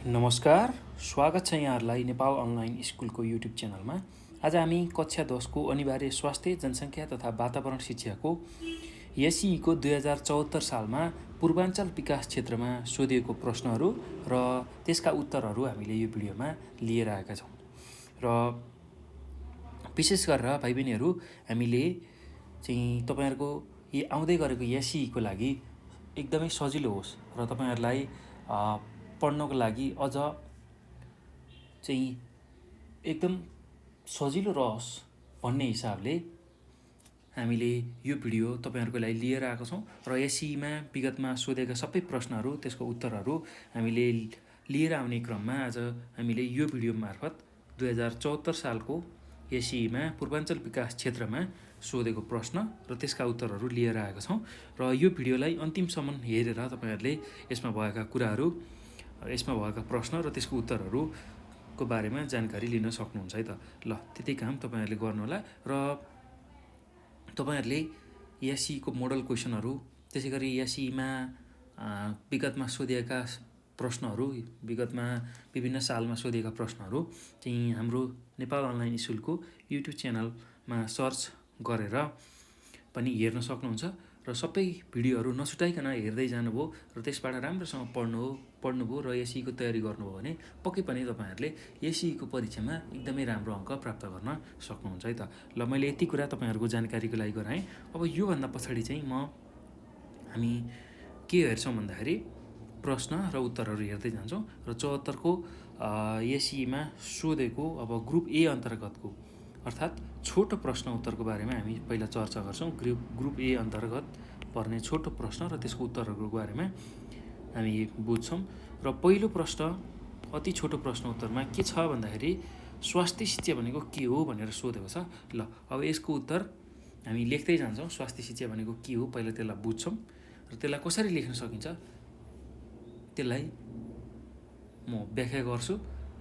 नमस्कार, स्वागत छ यहाँहरूलाई नेपाल अनलाइन स्कुलको युट्युब च्यानलमा। आज हामी कक्षा 10को अनिवार्य स्वास्थ्य, जनसङ्ख्या तथा वातावरण शिक्षाको एसइको 2074 सालमा पूर्वाञ्चल विकास क्षेत्रमा सोधिएको प्रश्नहरू र त्यसका उत्तरहरू हामीले यो भिडियोमा लिएर आएका छौँ। र विशेष गरेर भाइ बहिनीहरू, हामीले चाहिँ तपाईहरुको यो आउँदै गरेको एसइको लागि एकदमै सजिलो होस् र तपाईहरुलाई पढ्नको लागि अझ चाहिँ एकदम सजिलो रहोस् भन्ने हिसाबले हामीले यो भिडियो तपाईहरुको लागि लिएर आएको छौं र एसइमा विगतमा सोधेका सबै प्रश्नहरू, त्यसको उत्तरहरू हामीले लिएर आउने क्रममा आज हामीले यो भिडियो मार्फत 2074 सालको एसइमा पूर्वाञ्चल विकास क्षेत्रमा सोधेको प्रश्न र त्यसका उत्तरहरू लिएर आएका छौं र यो भिडियोलाई अन्तिमसम्म हेरेर तपाईहरुले यसमा भएका कुराहरू, यसमा भएका प्रश्न र त्यसको उत्तरहरूको बारेमा जानकारी लिन सक्नुहुन्छ है त। ल, त्यति काम तपाईहरुले गर्नुहोला र तपाईहरुले एसइको मोडल क्वेशनहरू, त्यसैगरी एसइमा विगतमा सोधिएका प्रश्नहरू, विगतमा विभिन्न सालमा सोधिएका प्रश्नहरू चाहिँ हाम्रो नेपाल अनलाइन स्कुलको युट्युब च्यानलमा सर्च गरेर पनि हेर्न सक्नुहुन्छ र सबै भिडियोहरू नछुटाइकन हेर्दै जानुभयो र त्यसबाट राम्रोसँग पढ्नुभयो र एसइको तयारी गर्नुभयो भने पक्कै पनि तपाईहरुले एसइको परीक्षामा एकदमै राम्रो अङ्क प्राप्त गर्न सक्नुहुन्छ है त। ल, मैले यति कुरा तपाईहरुको जानकारीको लागि गराएँ। अब योभन्दा पछाडि चाहिँ हामी के हेर्छौँ भन्दाखेरि प्रश्न र उत्तरहरू हेर्दै जान्छौँ र 74 को एसइमा सोधेको अब ग्रुप ए अन्तर्गतको अर्थात् छोटो प्रश्न उत्तरको बारेमा हामी पहिला चर्चा गर्छौँ। ग्रुप ए अन्तर्गत पर्ने छोटो प्रश्न र त्यसको उत्तरहरूको बारेमा हामी बुझ्छौँ। र पहिलो प्रश्न अति छोटो प्रश्न उत्तरमा के छ भन्दाखेरि स्वास्थ्य शिक्षा भनेको के हो भनेर सोधेको छ। ल, अब यसको उत्तर हामी लेख्दै जान्छौँ। स्वास्थ्य शिक्षा भनेको के हो पहिला त्यसलाई बुझ्छौँ र त्यसलाई कसरी लेख्न सकिन्छ त्यसलाई म व्याख्या गर्छु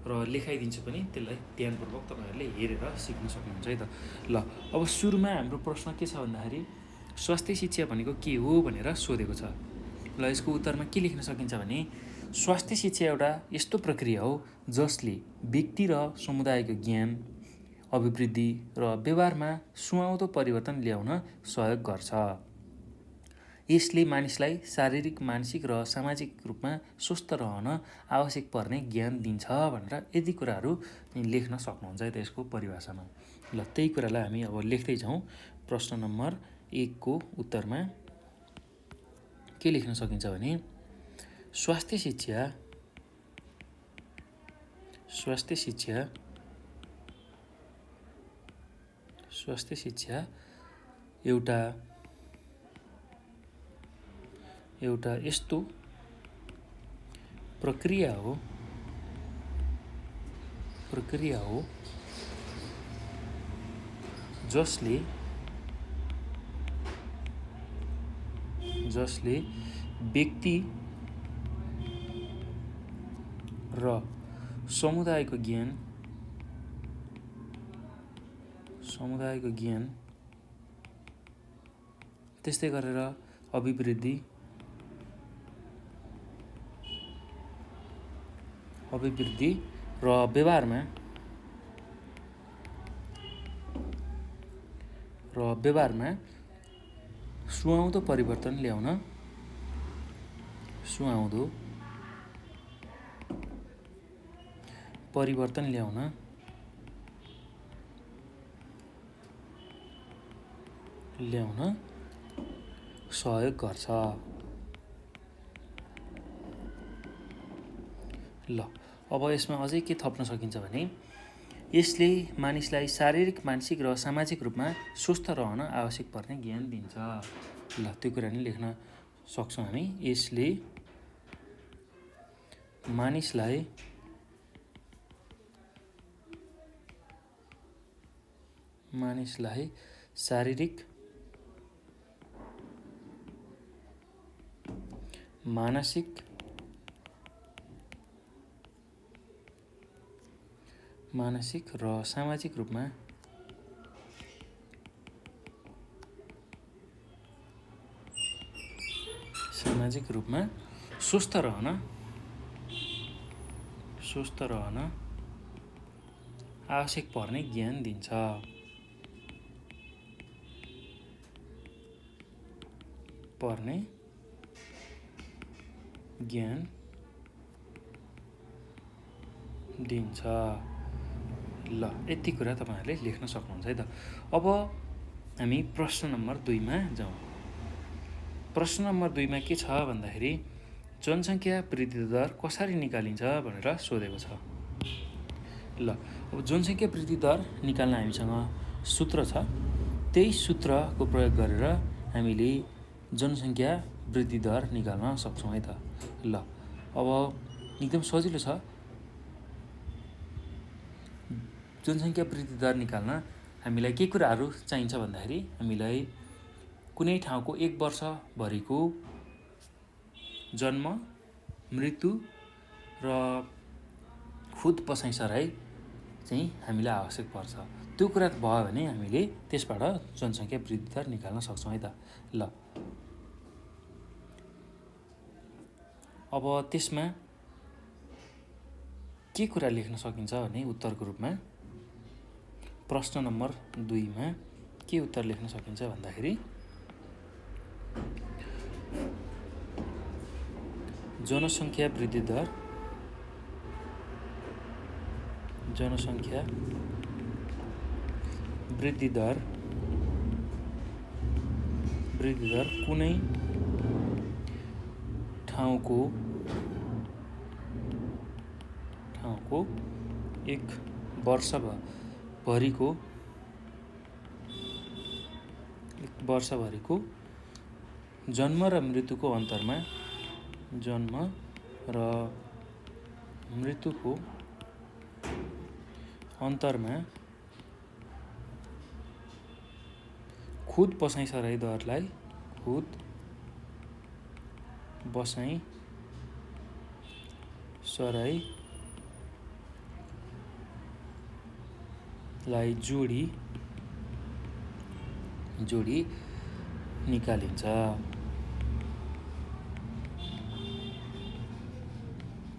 र लेखाइदिन्छु पनि। त्यसलाई ध्यानपूर्वक तपाईहरुले हेरेर सिक्न सक्नुहुन्छ है त। ल, अब सुरुमा हाम्रो प्रश्न के छ भन्दाखेरि स्वास्थ्य शिक्षा भनेको के हो भनेर सोधेको छ। ल, यसको उत्तरमा के लेख्न सकिन्छ भने स्वास्थ्य शिक्षा एउटा यस्तो प्रक्रिया हो जसले व्यक्ति र समुदायको ज्ञान, अभिवृद्धि र व्यवहारमा सुहाउँदो परिवर्तन ल्याउन सहयोग गर्छ। यसले मानिसलाई शारीरिक, मानसिक र सामाजिक रूपमा स्वस्थ रहन आवश्यक पर्ने ज्ञान दिन्छ भनेर यति कुराहरू लेख्न सक्नुहुन्छ है त यसको परिभाषामा। ल, त्यही कुरालाई हामी अब लेख्दै जाउँ। प्रश्न नम्बर 1 को उत्तरमा के लेख्न सकिन्छ भने स्वास्थ्य शिक्षा एउटा यस्तो प्रक्रिया हो जसले व्यक्ति र समुदायको ज्ञान त्यस्तै गरेर अभिवृद्धि र व्यवहारमा सुहाउँदो परिवर्तन ल्याउन सहयोग गर्छ। ल, अब यसमा अझै के थप्न सकिन्छ भने यसले मानिसलाई शारीरिक, मानसिक र सामाजिक रूपमा स्वस्थ रहन आवश्यक पर्ने ज्ञान दिन्छ। ल, त्यो कुरा नि लेख्न सक्छौँ हामी। यसले मानिसलाई शारीरिक, मानसिक र सामाजिक रूपमा स्वस्थ रहन स्वस्थ रहन आवश्यक पर्ने ज्ञान दिन्छ। पर्ने ज्ञान दिन्छ। ल यति कुरा तपाईहरुले लेख्न सक्नुहुन्छ है त। अब हामी प्रश्न नम्बर 2 मा जाउँ। प्रश्न नम्बर 2 मा के छ भन्दाखेरि जनसङ्ख्या वृद्धि दर कसरी निकालिन्छ भनेर सोधेको छ। ल अब जनसङ्ख्या वृद्धि दर निकाल्न हामीसँग सूत्र छ। त्यही सूत्रको प्रयोग गरेर हामीले जनसङ्ख्या वृद्धि दर निकाल्न सक्छौँ है त। ल अब एकदम सजिलो छ। जनसङ्ख्या वृद्धि दर निकाल्न हामीलाई के कुराहरू चाहिन्छ भन्दाखेरि हामीलाई कुनै ठाउँको 1 वर्षभरिको जन्म, मृत्यु र खुद बसाइसराई चाहिँ हामीलाई आवश्यक पर्छ। त्यो कुरा भयो भने हामीले त्यसबाट जनसङ्ख्या वृद्धि दर निकाल्न सक्छौँ है त। ल अब त्यसमा के कुरा लेख्न सकिन्छ भने उत्तरको रूपमा प्रश्न नम्बर 2 मा के उत्तर लेख्न सकिन्छ भन्दाखेरि जनसङ्ख्या वृद्धि दर कुनै ठाउँको 1 वर्षभरिको जन्म र मृत्युको अन्तरमा खुद बसाइसराई दरलाई जोडी निकालिन्छ।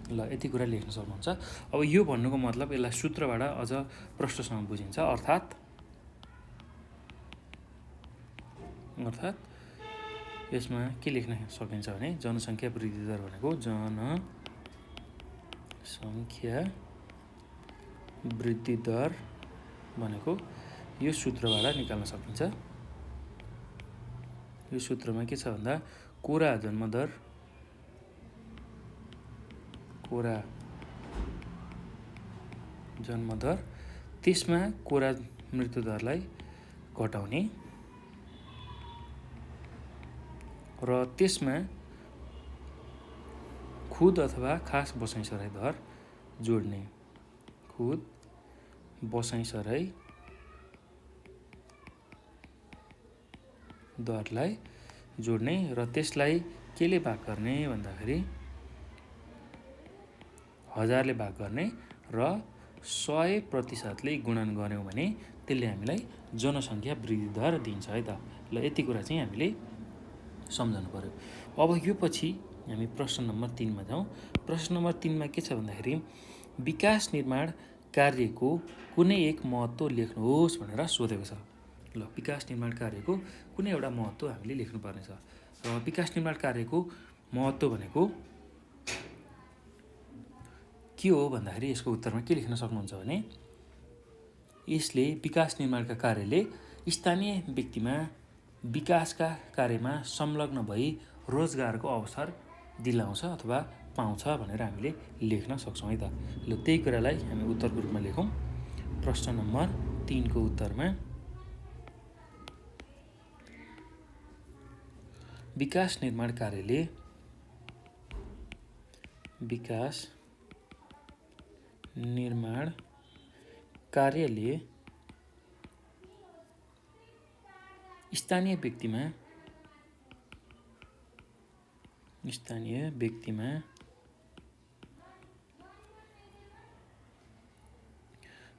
ल यति कुरा लेख्न सक्नुहुन्छ। अब यो भन्नुको मतलब यसलाई सूत्रबाट अझ प्रश्नसँग बुझिन्छ। अर्थात् यसमा के लेख्न सकिन्छ भने जनसङ्ख्या वृद्धि दर भनेको जनसङ्ख्या वृद्धि दर भनेको यो सूत्रबाट निकाल्न सकिन्छ। यो सूत्रमा के छ भन्दा कोरा जन्मदर त्यसमा कोरा मृत्यु दरलाई घटाउने र त्यसमा खुद अथवा खास बसाइसराई दर जोड्ने दरलाई जोड्ने र त्यसलाई केले भाग गर्ने भन्दाखेरि 1000 ले भाग गर्ने र 100% गुणन गर्यौं भने त्यसले हामीलाई जनसङ्ख्या वृद्धि दर दिन्छ है त। ल यति कुरा चाहिँ हामीले सम्झनु पर्यो। अब यो पछि हामी प्रश्न नम्बर 3 मा जाउँ। प्रश्न नम्बर 3 मा के छ भन्दाखेरि विकास निर्माण कार्यको कुनै एक महत्त्व लेख्नुहोस् भनेर सोधेको छ। ल विकास निर्माण कार्यको कुनै एउटा महत्त्व हामीले लेख्नुपर्ने छ। र विकास निर्माण कार्यको महत्त्व भनेको के हो भन्दाखेरि यसको उत्तरमा के लेख्न सक्नुहुन्छ भने यसले विकास निर्माणका कार्यले स्थानीय व्यक्तिमा विकासका कार्यमा संलग्न भई रोजगारको अवसर दिलाउँछ अथवा पाउँछ भनेर हामीले लेख्न सक्छौँ है त। ल त्यही कुरालाई हामी उत्तरको रूपमा लेखौँ। प्रश्न नम्बर 3 को उत्तरमा विकास निर्माण कार्यले स्थानीय व्यक्तिमा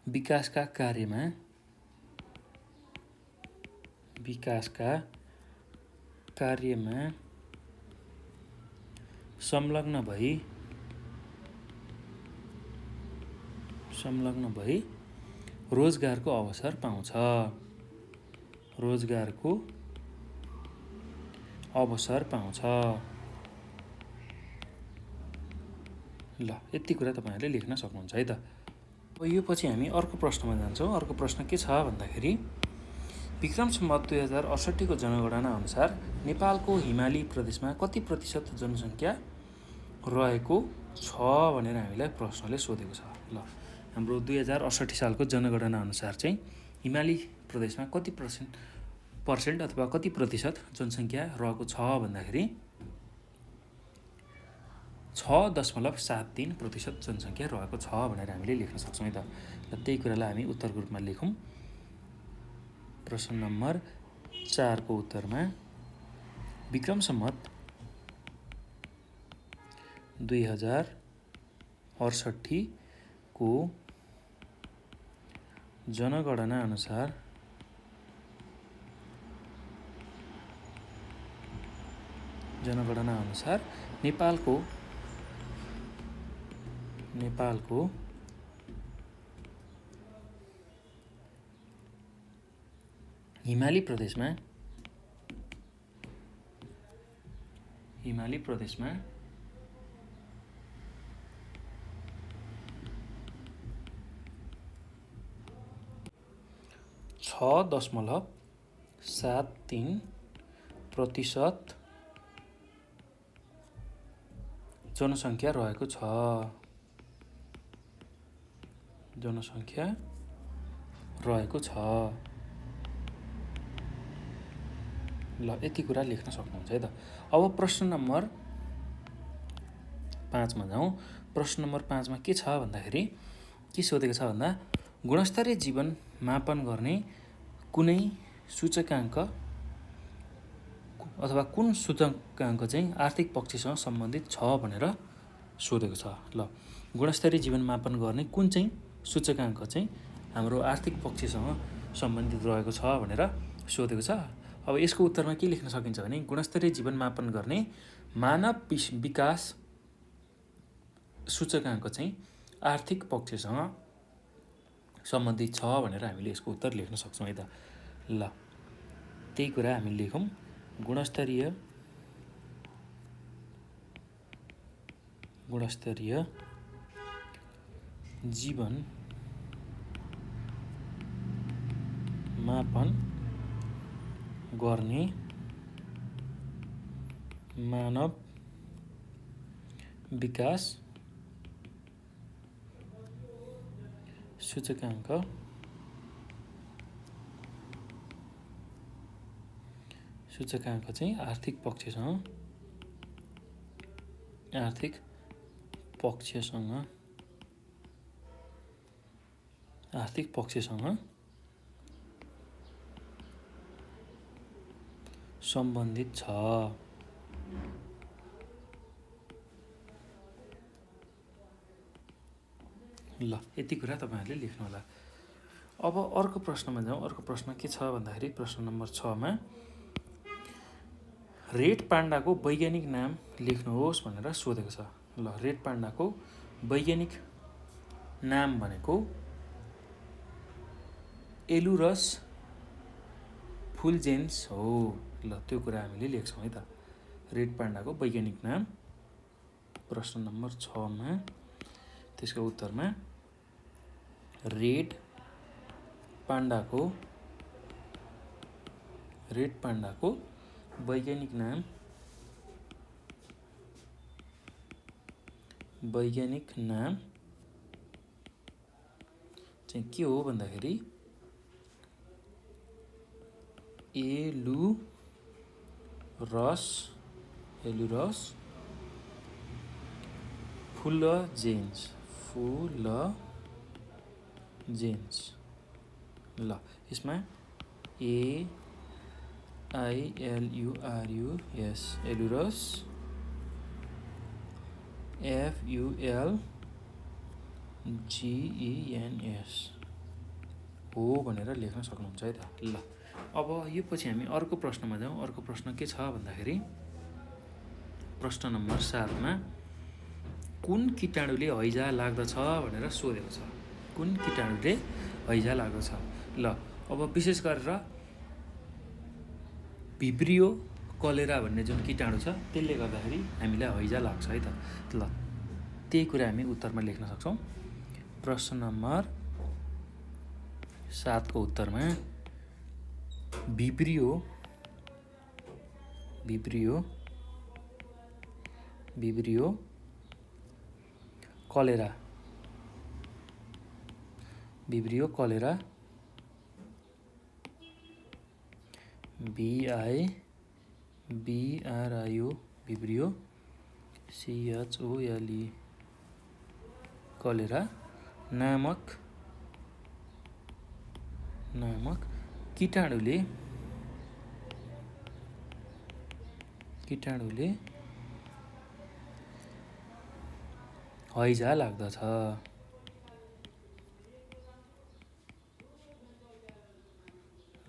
विकासका कार्यमा संलग्न भई संलग्न भई रोजगारको अवसर पाउँछ। रोजगारको अवसर पाउँछ। ल यति कुरा तपाईँहरूले लेख्न सक्नुहुन्छ है त। अब यो पछि हामी अर्को प्रश्नमा जान्छौँ। अर्को प्रश्न के छ भन्दाखेरि विक्रम सम्वत 2068 को जनगणना अनुसार नेपालको हिमाली प्रदेशमा कति प्रतिशत जनसङ्ख्या रहेको छ भनेर हामीलाई प्रश्नले सोधेको छ। ल हाम्रो 2068 सालको जनगणना अनुसार चाहिँ हिमाली प्रदेशमा कति पर्सेन्ट अथवा कति प्रतिशत जनसङ्ख्या रहेको छ भन्दाखेरि 6.73% जनसङ्ख्या रहेको छ भनेर हामीले लेख्न सक्छौँ है त। र त्यही कुरालाई हामी उत्तरको रूपमा लेखौँ। प्रश्न नम्बर 4 को उत्तरमा विक्रम सम्वत 2068 को जनगणना अनुसार नेपालको हिमाली प्रदेशमा 6.73% जनसङ्ख्या रहेको छ। ल यति कुरा लेख्न सक्नुहुन्छ है त। अब प्रश्न नम्बर 5 मा जाउँ। प्रश्न नम्बर 5 मा के छ भन्दाखेरि के सोधेको छ भन्दा गुणस्तरीय जीवन मापन गर्ने कुनै सूचकाङ्क अथवा कुन सूचकाङ्क चाहिँ आर्थिक पक्षसँग सम्बन्धित छ भनेर सोधेको छ। ल गुणस्तरीय जीवन मापन गर्ने कुन चाहिँ सूचकाङ्क चाहिँ हाम्रो आर्थिक पक्षसँग सम्बन्धित रहेको छ भनेर सोधेको छ। अब यसको उत्तरमा के लेख्न सकिन्छ भने गुणस्तरीय जीवन मापन गर्ने मानव विकास सूचकाङ्क चाहिँ आर्थिक पक्षसँग सम्बन्धित छ भनेर हामीले यसको उत्तर लेख्न सक्छौँ है त। ल त्यही कुरा हामी लेखौँ। गुणस्तरीय जीवन मापन गर्ने मानव विकास सूचकाङ्क चाहिँ आर्थिक पक्षसँग सम्बन्धित छ। ल यति कुरा तपाईँहरूले लेख्नु होला। अब अर्को प्रश्नमा जाउँ। अर्को प्रश्न के छ भन्दाखेरि प्रश्न नम्बर 6 मा रेड पान्डाको वैज्ञानिक नाम लेख्नुहोस् भनेर सोधेको छ। ल रेड पान्डाको वैज्ञानिक नाम भनेको एलुरस फुल्जेन्स हो। ल त्यो कुरा हामीले लेख्छौँ है त। रेड पान्डाको वैज्ञानिक नाम प्रश्न नम्बर 6 मा त्यसको उत्तरमा रेड पान्डाको वैज्ञानिक नाम चाहिँ के हो भन्दाखेरि एलुरस फुल्जेन्स। ल यसमा AILURUS एलुरस FULGENS हो भनेर लेख्न सक्नुहुन्छ है त। ल अब यो पछि हामी अर्को प्रश्नमा जाउँ। अर्को प्रश्न के छ भन्दाखेरि प्रश्न नम्बर 7 मा कुन कीटाणुले हैजा लाग्दछ भनेर सोधेको छ। कुन कीटाणुले हैजा लागेको छ। ल अब विशेष गरेर भिब्रियो कलेरा भन्ने जुन कीटाणु छ त्यसले गर्दाखेरि हामीलाई हैजा लाग्छ है त। ल त्यही कुरा हामी उत्तरमा लेख्न सक्छौँ। प्रश्न नम्बर 7 को उत्तरमा Vibrio cholera Vibrio cholera VIBRIO Vibrio CHOLE cholera नामक कीटाणुले हैजा लाग्दछ।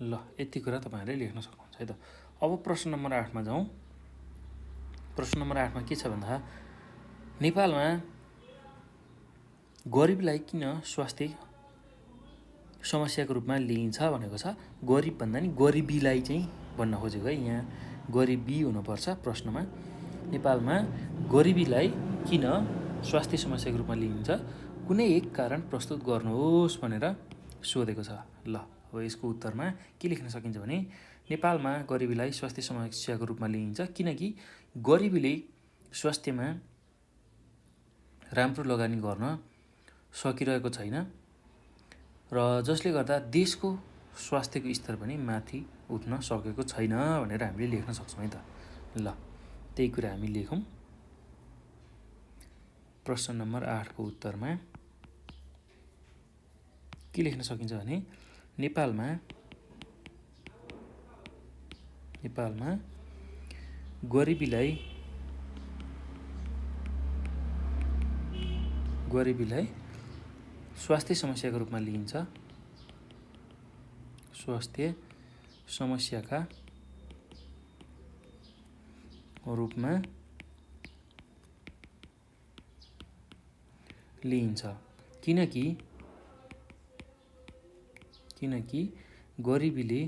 ल यति कुरा तपाईहरुले लेख्न सक्नुहुन्छ है त। अब प्रश्न नम्बर 8 मा जाउँ। प्रश्न नम्बर 8 मा के छ भन्दा नेपालमा गरिबीलाई किन स्वास्थ्य समस्याको रूपमा लिइन्छ भनेको छ। गरिब भन्दा नि गरिबीलाई चाहिँ भन्न खोजेको है। यहाँ गरिबी हुनुपर्छ प्रश्नमा। नेपालमा गरिबीलाई किन स्वास्थ्य समस्याको रूपमा लिइन्छ, कुनै एक कारण प्रस्तुत गर्नुहोस् भनेर सोधेको छ। ल अब यसको उत्तरमा के लेख्न सकिन्छ भने नेपालमा गरिबीलाई स्वास्थ्य समस्याको रूपमा लिइन्छ किनकि गरिबीले स्वास्थ्यमा राम्रो लगानी गर्न सकिरहेको छैन र जसले गर्दा देशको स्वास्थ्यको स्तर पनि माथि उठ्न सकेको छैन भनेर हामीले लेख्न सक्छौँ है त। ल त्यही कुरा हामी लेखौँ। प्रश्न नम्बर 8 को उत्तरमा के लेख्न सकिन्छ भने नेपालमा गरिबीलाई स्वास्थ्य समस्याको रूपमा लिइन्छ। स्वास्थ्य समस्याका रूपमा लिइन्छ किनकि गरिबीले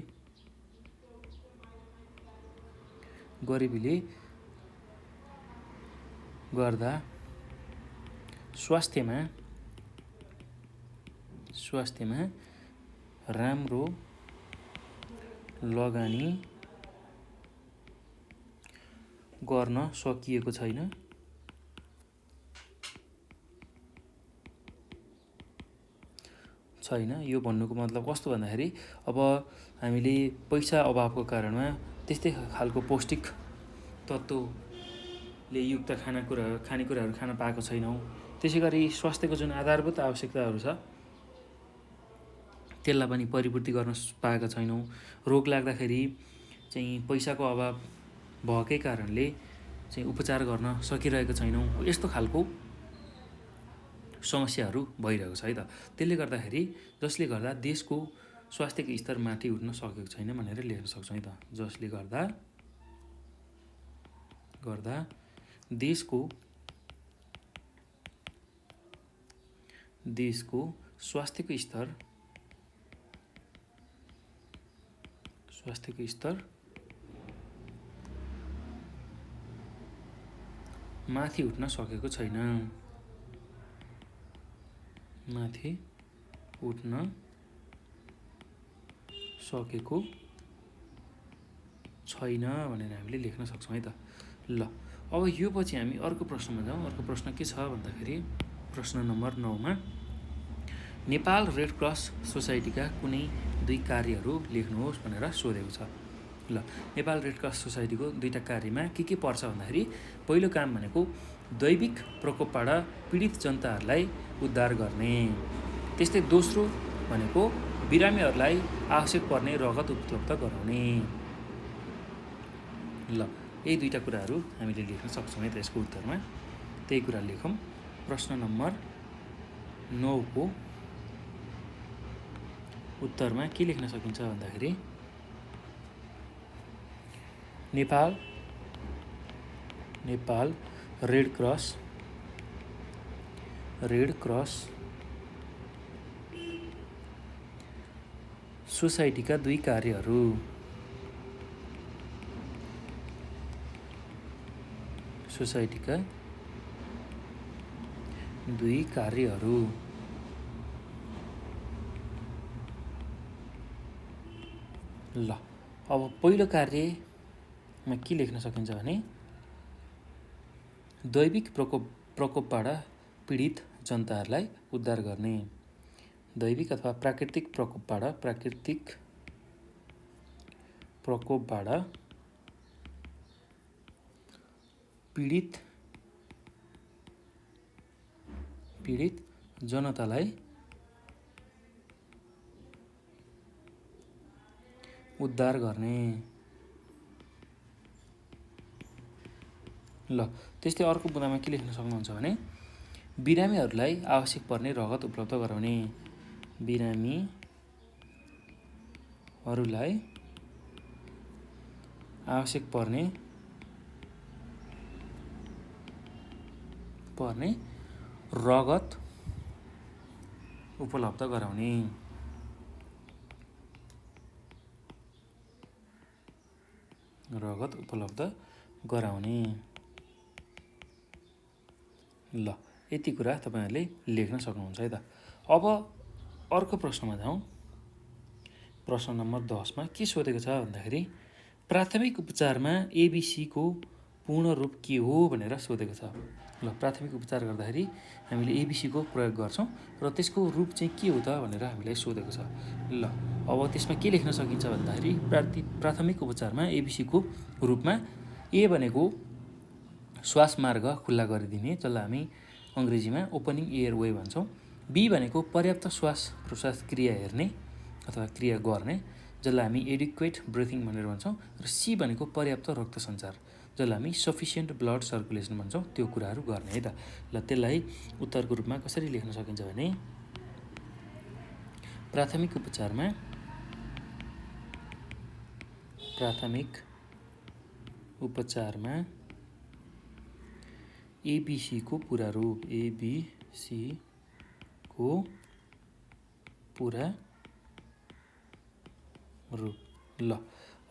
गर्दा स्वास्थ्यमा राम्रो लगानी गर्न सकिएको छैन। यो भन्नुको मतलब कस्तो भन्दाखेरि अब हामीले पैसा अभावको कारणमा त्यस्तै खालको पौष्टिक तत्त्वले युक्त खानेकुराहरू खान पाएको छैनौँ। त्यसैगरी स्वास्थ्यको जुन आधारभूत आवश्यकताहरू छ त्यसलाई पनि परिपूर्ति गर्न पाएका छैनौँ। रोग लाग्दाखेरि चाहिँ पैसाको अभाव भएकै कारणले चाहिँ उपचार गर्न सकिरहेको छैनौँ। यस्तो खालको समस्याहरू भइरहेको छ है त। त्यसले गर्दाखेरि जसले गर्दा देशको स्वास्थ्यको स्तर माथि उठ्न सकेको छैन भनेर लेख्न सक्छौँ है त। जसले गर्दा देशको स्वास्थ्यको स्तर माथि उठ्न सकेको छैन। भनेर हामीले लेख्न सक्छौँ है त। ल अब यो पछि हामी अर्को प्रश्नमा जाउँ। अर्को प्रश्न के छ भन्दाखेरि प्रश्न नम्बर 9 मा नेपाल रेड क्रस सोसाइटीका कुनै 2 कार्यहरू लेख्नुहोस् भनेर सोधेको छ। ल नेपाल रेड क्रस सोसाइटीको 2टा कार्यमा के पर्छ भन्दाखेरि पहिलो काम भनेको दैविक प्रकोपबाट पीडित जनताहरूलाई उद्धार गर्ने, त्यस्तै दोस्रो भनेको बिरामीहरूलाई आवश्यक पर्ने रगत उपलब्ध गराउने। ल यही 2टा कुराहरू हामीले लेख्न सक्छौँ है त यसको उत्तरमा। त्यही कुरा लेखौँ। प्रश्न नम्बर 9 को उत्तरमा के लेख्न सकिन्छ भन्दाखेरि नेपाल रेड क्रस सोसाइटीका दुई कार्यहरू। सोसाइटीका दुई कार्यहरू। ल अब पहिलो कार्यमा के लेख्न सकिन्छ भने दैविक प्रकोपबाट पीडित जनताहरूलाई उद्धार गर्ने। दैविक अथवा प्राकृतिक प्रकोपबाट पीडित जनतालाई उद्धार गर्ने। ल त्यस्तै अर्को बुँदामा के लेख्न सक्नुहुन्छ भने बिरामीहरूलाई आवश्यक पर्ने रगत उपलब्ध गराउने। बिरामीहरूलाई आवश्यक पर्ने रगत उपलब्ध गराउने। ल यति कुरा तपाईहरुले लेख्न सक्नुहुन्छ है त। अब अर्को प्रश्नमा जाउँ। प्रश्न नम्बर 10 मा के सोधेको छ भन्दाखेरि प्राथमिक उपचारमा एबीसी को पूर्ण रूप के हो भनेर सोधेको छ। ल प्राथमिक उपचार गर्दाखेरि हामीले एबीसी को प्रयोग गर्छौं र त्यसको रूप चाहिँ के हो त भनेर हामीलाई सोधेको छ। ल अब त्यसमा के लेख्न सकिन्छ भन्दाखेरि प्राथमिक उपचारमा एबीसी को रूपमा ए भनेको श्वास मार्ग खुल्ला गरिदिने जसलाई हामी अंग्रेजीमा ओपनिङ एयर वे भन्छौं। बी भनेको पर्याप्त श्वास प्रश्वास क्रिया हेर्ने अथवा क्रिया गर्ने जसलाई हामी एडिक्वेट ब्रिथिङ भनेर भन्छौं। र सी भनेको पर्याप्त रक्त सञ्चार जसलाई हामी सफिसिएन्ट ब्लड सर्कुलेसन भन्छौं। त्यो कुराहरू गर्ने है त। ल त्यसलाई उत्तरको रूपमा कसरी लेख्न सकिन्छ भने प्राथमिक उपचारमा एबीसी को पूरा रूप ल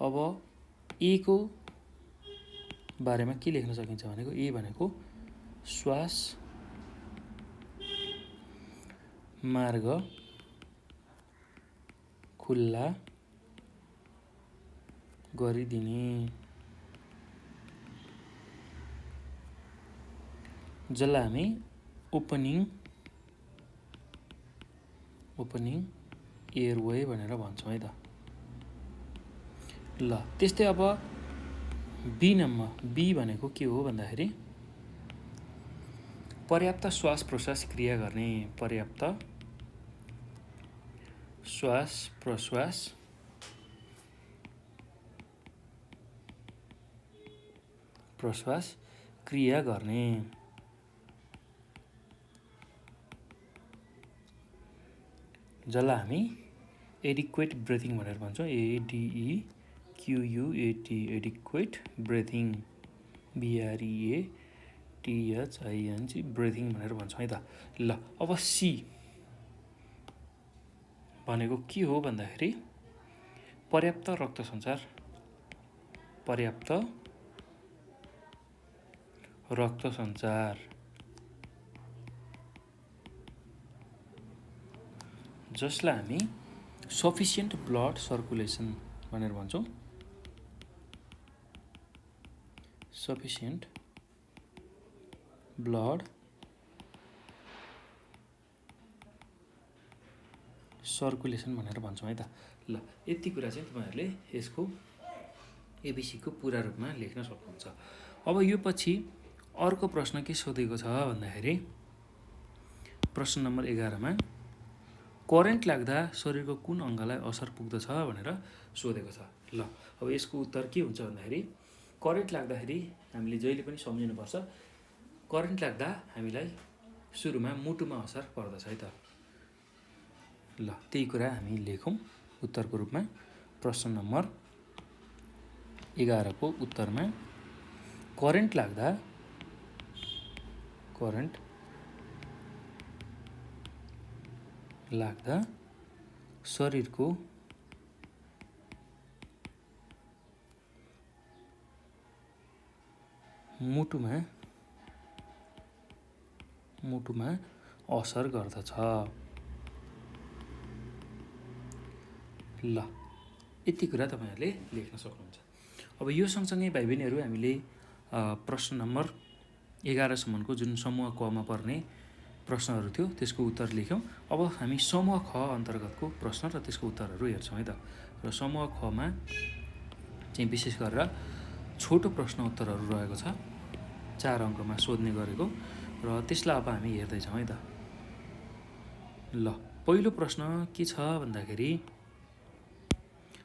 अब ए को बारेमा के लेख्न सकिन्छ भनेको ए भनेको श्वास मार्ग खुल्ला गरिदिने जसलाई हामी ओपनिङ एयरवे भनेर भन्छौं है त। ल त्यस्तै अब बी भनेको के हो भन्दाखेरि पर्याप्त श्वास प्रश्वास क्रिया गर्ने। पर्याप्त श्वास प्रश्वास क्रिया गर्ने जसलाई हामी एडिक्वेट ब्रिथिङ भनेर भन्छौं। ADEQUAT adequate breathing BREATHING breathing भनेर भन्छौं है त। ल अब सी भनेको के हो भन्दाखेरि पर्याप्त रक्त सञ्चार जसलाई हामी सफिसिएन्ट ब्लड सर्कुलेसन भनेर भन्छौं। सफिसिएन्ट ब्लड सर्कुलेसन भनेर भन्छौं है त। ल यति कुरा चाहिँ तपाईहरुले यसको एबीसी को पूरा रूपमा लेख्न सक्नुहुन्छ। अब यो पछि अर्को प्रश्न के सोधेको छ भन्दाखेरि प्रश्न नम्बर 11 मा करेन्ट लाग्दा शरीरको कुन अंगलाई असर पुग्दछ भनेर सोधेको छ। ल अब यसको उत्तर के हुन्छ भन्दाखेरि करेन्ट लाग्दाखेरि हामीले जहिले पनि सम्झिनु पर्छ करेन्ट लाग्दा हामीलाई सुरुमा मुटुमा असर पर्दछ है त। ल त्यही कुरा हामी लेखौं उत्तरको रूपमा। प्रश्न नम्बर 11 को उत्तरमा करेन्ट लाग्दा शरीरको मुटुमा असर गर्दछ। ल यति कुरा तपाईँहरूले लेख्न सक्नुहुन्छ। अब यो सँगसँगै भाइ बहिनीहरू हामीले प्रश्न नम्बर 11सम्मको जुन समूह कमा पर्ने प्रश्नहरू थियो त्यसको उत्तर लेख्यौँ। अब हामी समूह ख अन्तर्गतको प्रश्न र त्यसको उत्तरहरू हेर्छौँ है त। र समूह खमा चाहिँ विशेष गरेर छोटो प्रश्न उत्तरहरू रहेको छ, 4 अङ्कमा सोध्ने गरेको, र त्यसलाई अब हामी हेर्दैछौँ है त। ल पहिलो प्रश्न के छ भन्दाखेरि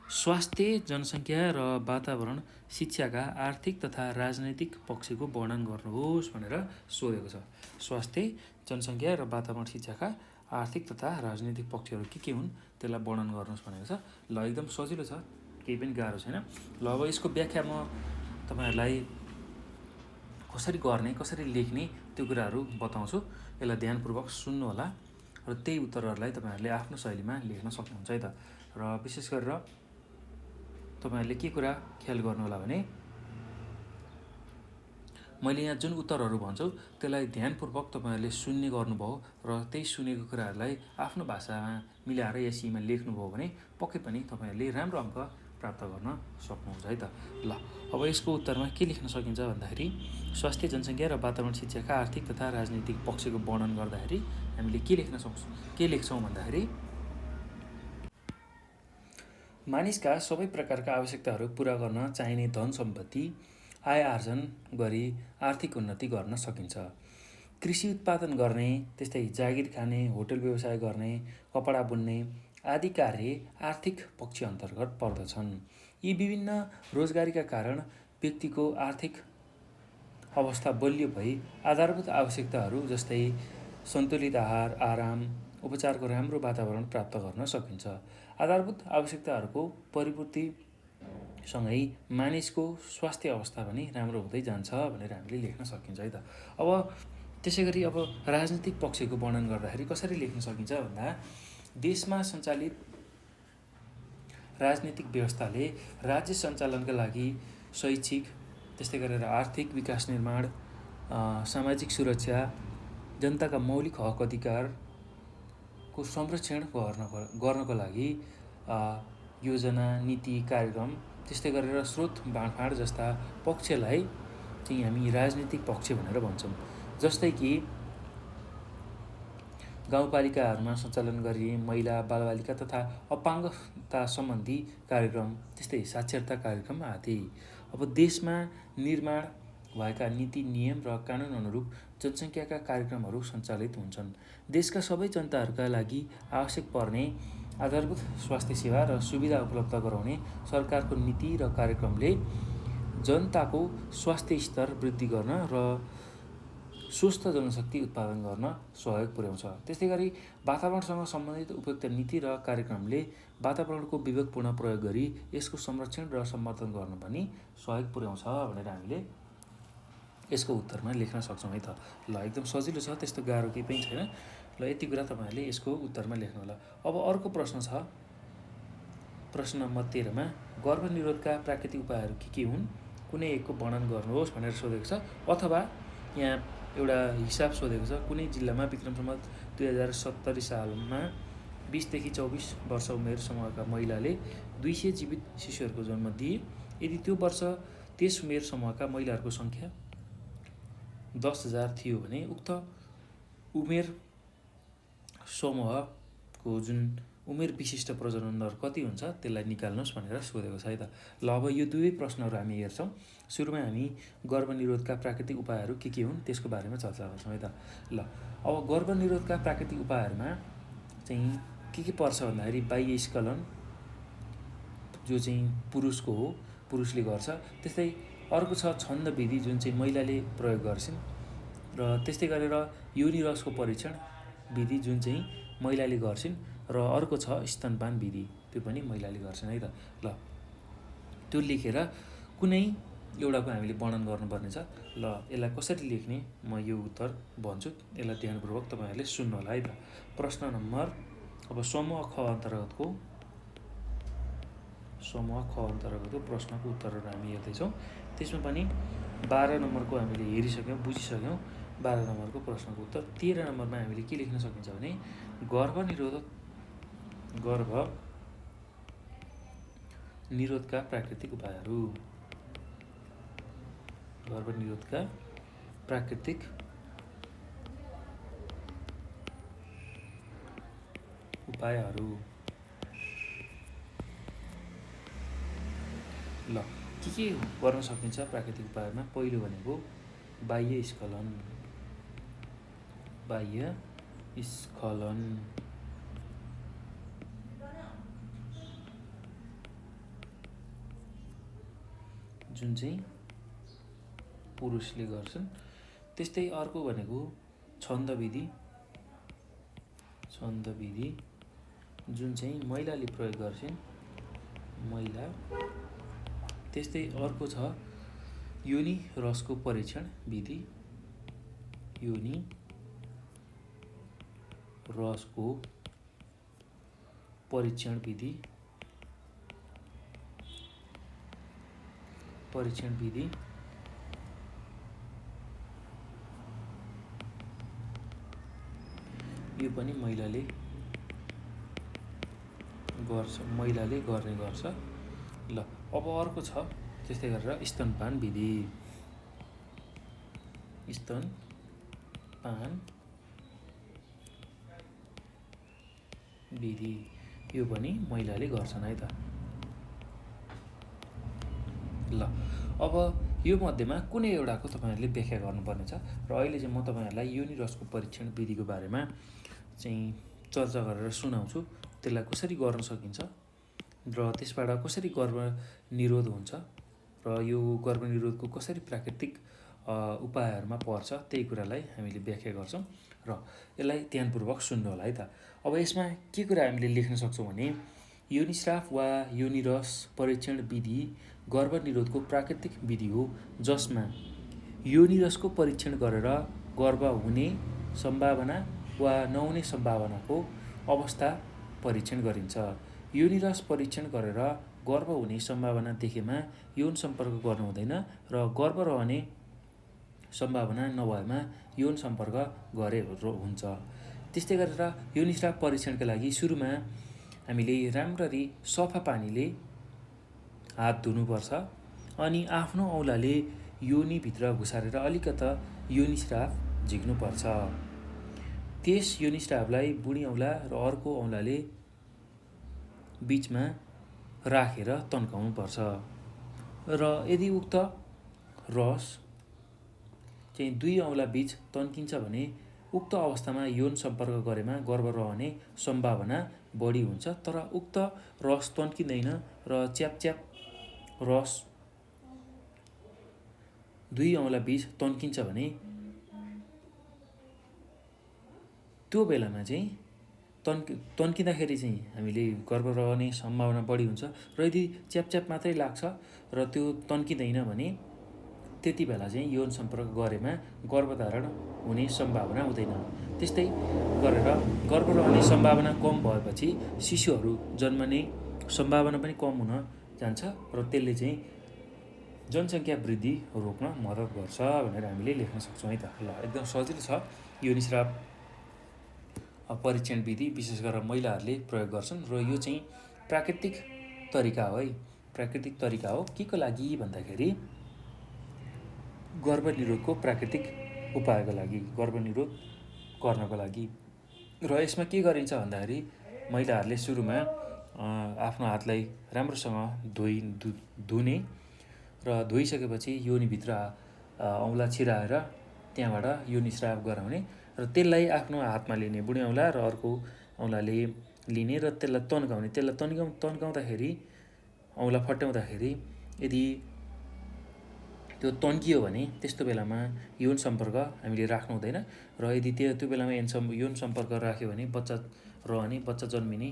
स्वास्थ्य, जनसङ्ख्या र वातावरण शिक्षाका आर्थिक तथा राजनैतिक पक्षको वर्णन गर्नुहोस् भनेर सोधेको छ। स्वास्थ्य, जनसङ्ख्या र वातावरण शिक्षाका आर्थिक तथा राजनैतिक पक्षहरू के हुन् त्यसलाई वर्णन गर्नुहोस् भनेको छ। ल एकदम सजिलो छ, केही पनि गाह्रो छैन। ल अब यसको व्याख्या म तपाईँहरूलाई कसरी गर्ने, कसरी लेख्ने त्यो कुराहरू बताउँछु। यसलाई ध्यानपूर्वक सुन्नु होला र त्यही उत्तरहरूलाई तपाईँहरूले आफ्नो शैलीमा लेख्न सक्नुहुन्छ है त। र विशेष गरेर तपाईँहरूले के कुरा ख्याल गर्नु होला भने मैले यहाँ जुन उत्तरहरू भन्छु त्यसलाई ध्यानपूर्वक तपाईँहरूले सुन्ने गर्नुभयो र त्यही सुनेको कुराहरूलाई आफ्नो भाषामा मिलाएर यसैमा लेख्नुभयो भने पक्कै पनि तपाईँहरूले राम्रो अङ्क प्राप्त गर्न सक्नुहुन्छ है त। ल अब यसको उत्तरमा के लेख्न सकिन्छ भन्दाखेरि स्वास्थ्य, जनसङ्ख्या र वातावरण शिक्षाका आर्थिक तथा राजनीतिक पक्षको वर्णन गर्दाखेरि हामीले के लेख्छौँ भन्दाखेरि मानिसका सबै प्रकारका आवश्यकताहरू पुरा गर्न चाहिने धन सम्पत्ति आय आर्जन गरी आर्थिक उन्नति गर्न सकिन्छ। कृषि उत्पादन गर्ने, त्यस्तै जागिर खाने, होटल व्यवसाय गर्ने, कपडा बुन्ने आदि कार्य आर्थिक पक्ष अन्तर्गत पर्दछन्। यी विभिन्न रोजगारीका कारण व्यक्तिको आर्थिक अवस्था बलियो भई आधारभूत आवश्यकताहरू जस्तै सन्तुलित आहार, आराम, उपचारको राम्रो वातावरण प्राप्त गर्न सकिन्छ। आधारभूत आवश्यकताहरूको परिपूर्तिसँगै मानिसको स्वास्थ्य अवस्था पनि राम्रो हुँदै जान्छ भनेर हामीले लेख्न सकिन्छ है त। अब त्यसै गरी अब राजनीतिक पक्षको वर्णन गर्दाखेरि कसरी लेख्न सकिन्छ भन्दा देशमा सञ्चालित राजनीतिक व्यवस्थाले राज्य सञ्चालनका लागि शैक्षिक, त्यस्तै गरेर आर्थिक विकास निर्माण, सामाजिक सुरक्षा, जनताका मौलिक हक अधिकारको संरक्षण गर्नको लागि योजना, नीति, कार्यक्रम, त्यस्तै गरेर स्रोत बाँडफाँड जस्ता पक्षलाई चाहिँ हामी राजनीतिक पक्ष भनेर भन्छौँ। जस्तै कि गाउँपालिकाहरूमा सञ्चालन गरिने महिला, बालबालिका तथा अपाङ्गता सम्बन्धी कार्यक्रम, त्यस्तै साक्षरता कार्यक्रम आदि। अब देशमा निर्माण भएका नीति, नियम र कानुन अनुरूप जनसङ्ख्याका कार्यक्रमहरू सञ्चालित हुन्छन्। देशका सबै जनताहरूका लागि आवश्यक पर्ने आधारभूत स्वास्थ्य सेवा र सुविधा उपलब्ध गराउने सरकारको नीति र कार्यक्रमले जनताको स्वास्थ्य स्तर वृद्धि गर्न र स्वस्थ जनशक्ति उत्पादन गर्न सहयोग पुर्याउँछ। त्यस्तै गरी वातावरणसँग सम्बन्धित उपयुक्त नीति र कार्यक्रमले वातावरणको विवेकपूर्ण प्रयोग गरी यसको संरक्षण र सम्वर्धन गर्न पनि सहयोग पुर्याउँछ भनेर हामीले यसको उत्तरमा लेख्न सक्छौँ है त। ल एकदम सजिलो छ, त्यस्तो गाह्रो केही पनि छैन। ल यति कुरा तपाईँहरूले यसको उत्तरमा लेख्नु होला। अब अर्को प्रश्न छ, प्रश्न नम्बर 13मा गर्भनिरोधका प्राकृतिक उपायहरू के हुन्, कुनै एकको वर्णन गर्नुहोस् भनेर सोधेको छ। अथवा यहाँ एउटा हिसाब सोधेको छ, कुनै जिल्लामा विक्रम सम्वत 2070 सालमा 20 देखि 24 वर्ष उमेर समूहका महिलाले 200 जीवित शिशुहरूको जन्म दिए। यदि त्यो वर्ष त्यस उमेर समूहका महिलाहरूको सङ्ख्या 10,000 थियो भने उक्त उमेर समूहको जुन उमेर विशिष्ट प्रजनन दर कति हुन्छ त्यसलाई निकाल्नुहोस् भनेर सोधेको छ है त। ल अब यो दुवै प्रश्नहरू हामी हेर्छौँ। सुरुमा हामी गर्भनिरोधका प्राकृतिक उपायहरू के हुन् त्यसको बारेमा चर्चा गर्छौँ है त। ल अब गर्भनिरोधका प्राकृतिक उपायहरूमा चाहिँ के पर्छ भन्दाखेरि बाह्य स्खलन जो चाहिँ पुरुषको हो, पुरुषले गर्छ। त्यस्तै अर्को छ छन्द विधि जुन चाहिँ महिलाले प्रयोग गर्छिन्, र त्यस्तै गरेर योनि रसको परीक्षण विधि जुन चाहिँ महिलाले गर्छिन्, र अर्को छ स्तनपान विधि, त्यो पनि महिलाले गर्छन् है त। ल त्यो लेखेर कुनै एउटाको हामीले वर्णन गर्नुपर्ने छ। ल यसलाई कसरी लेख्ने म यो उत्तर भन्छु, यसलाई ध्यानपूर्वक तपाईँहरूले सुन्नु होला है त। प्रश्न नम्बर अब समूह ख अन्तर्गतको प्रश्नको उत्तरहरू हामी हेर्दैछौँ। त्यसमा पनि 12 नम्बरको हामीले हेरिसक्यौँ, बुझिसक्यौँ 12 नम्बरको प्रश्नको उत्तर। 13 नम्बरमा हामीले के लेख्न सकिन्छ भने गर्भनिरोधका प्राकृतिक उपायहरू। गर्भनिरोधका प्राकृतिक उपायहरू। ल के गर्न सकिन्छ प्राकृतिक उपायमा? पहिलो भनेको बाह्य स्खलन। जुन चाहिँ पुरुषले गर्छन्। त्यस्तै अर्को भनेको छन्द विधि जुन चाहिँ महिलाले प्रयोग गर्छिन्, महिला। त्यस्तै अर्को छ योनि रसको परीक्षण विधि। योनि रसको परीक्षण विधि। यो पनि महिलाले गर्ने गर्छ। ल अब अर्को छ त्यस्तै गरेर स्तनपान विधि। यो पनि महिलाले गर्छन् है त। ल अब यो मध्येमा कुनै एउटाको तपाईहरुले व्याख्या गर्नुपर्ने छ र अहिले चाहिँ म तपाईहरुलाई योनि रसको परीक्षण विधिको बारेमा चाहिँ चर्चा गरेर सुनाउँछु। त्यसलाई कसरी गर्न सकिन्छ र त्यसबाट कसरी गर्भनिरोध हुन्छ र यो गर्भनिरोधको कसरी प्राकृतिक उपायहरुमा पर्छ त्यही कुरालाई हामीले व्याख्या गर्छौं र यसलाई ध्यानपूर्वक सुन्नु होला है त। अब यसमा के कुरा हामीले लेख्न सक्छौं भने योनिस्राव वा योनिरस परीक्षण विधि गर्भनिरोधको प्राकृतिक विधि हो जसमा योनिरसको परीक्षण गरेर गर्भ हुने सम्भावना वा नहुने सम्भावनाको अवस्था परीक्षण गरिन्छ। योनिरस परीक्षण गरेर गर्भ हुने सम्भावना देखेमा यौन सम्पर्क गर्नु हुँदैन र गर्भ रहने सम्भावना नभएमा यौन सम्पर्क गरे हुन्छ। त्यस्तै गरेर योनिस्राव परीक्षणका लागि सुरुमा हामीले राम्ररी सफा पानीले हात धुनुपर्छ अनि आफ्नो औँलाले योनिभित्र घुसारेर अलिकता योनिस्राव झिक्नुपर्छ। त्यस योनिस्रावलाई बुढी औँला र अर्को औँलाले बीचमा राखेर तन्काउनुपर्छ र यदि उक्त रस चाहिँ दुई औँला बीच तन्किन्छ भने उक्त अवस्थामा यौन सम्पर्क गरेमा गर्भ रहने सम्भावना बढी हुन्छ। तर उक्त रस तन्किँदैन र च्यापच्याप रस दुई औँला बीच तन्किन्छ भने त्यो बेलामा चाहिँ तन्किँदाखेरि चाहिँ हामीले गर्भ रहने सम्भावना बढी हुन्छ र यदि च्यापच्याप मात्रै लाग्छ र त्यो तन्किँदैन भने त्यति बेला चाहिँ यौन सम्पर्क गरेमा गर्भधारण हुने सम्भावना हुँदैन। त्यस्तै गरेर गर्भ रहने सम्भावना कम भएपछि शिशुहरू जन्मने सम्भावना पनि कम हुन जान्छ र त्यसले चाहिँ जनसङ्ख्या वृद्धि रोक्न मद्दत गर्छ भनेर हामीले लेख्न सक्छौं है त। ल एकदम सजिलो छ। योनिस्राव परीक्षण विधि विशेष गरेर महिलाहरूले प्रयोग गर्छन् र यो चाहिँ प्राकृतिक तरिका हो है। प्राकृतिक तरिका हो के को लागि भन्दाखेरि गर्भनिरोधको प्राकृतिक उपायको लागि, गर्भनिरोध गर्नको लागि। र यसमा के गरिन्छ भन्दाखेरि महिलाहरूले सुरुमा आफ्नो हातलाई राम्रोसँग धुने र धोइसकेपछि योनिभित्र औँला छिराएर त्यहाँबाट योनिस्राव गराउने र त्यसलाई आफ्नो हातमा लिने बुढी औँला र अर्को औँलाले लिने र त्यसलाई तन्काउने। त्यसलाई तन्काउँदाखेरि औँला फट्याउँदाखेरि यदि त्यो तन्कियो भने त्यस्तो बेलामा यौन सम्पर्क हामीले राख्नु हुँदैन र यदि त्यो बेलामा यौन सम्पर्क राख्यो भने बच्चा जन्मिने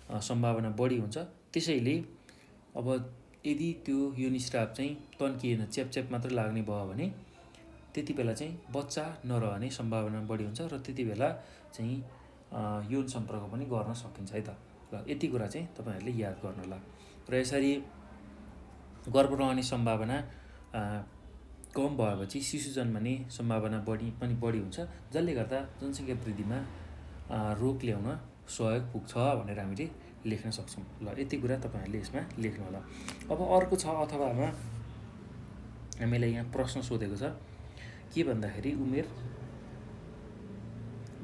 सम्भावना बढी हुन्छ। त्यसैले अब यदि त्यो योनिस्राव चाहिँ तन्किएन, च्यापच्याप मात्र लाग्ने भयो भने त्यति बेला चाहिँ बच्चा नरहने सम्भावना बढी हुन्छ र त्यति बेला चाहिँ यौन सम्पर्क पनि गर्न सकिन्छ है त। ल यति कुरा चाहिँ तपाईहरुले याद गर्नु होला। र यसरी गर्भ रहने सम्भावना कम भएपछि शिशु जन्मने सम्भावना पनि बढी हुन्छ, जसले गर्दा जनसङ्ख्या वृद्धिमा रोक ल्याउन सहयोग पुग्छ भनेर हामीले लेख्न सक्छौँ। ल यति कुरा तपाईँहरूले यसमा लेख्नु होला। अब अर्को छ अथवामा हामीलाई यहाँ प्रश्न सोधेको छ के भन्दाखेरि उमेर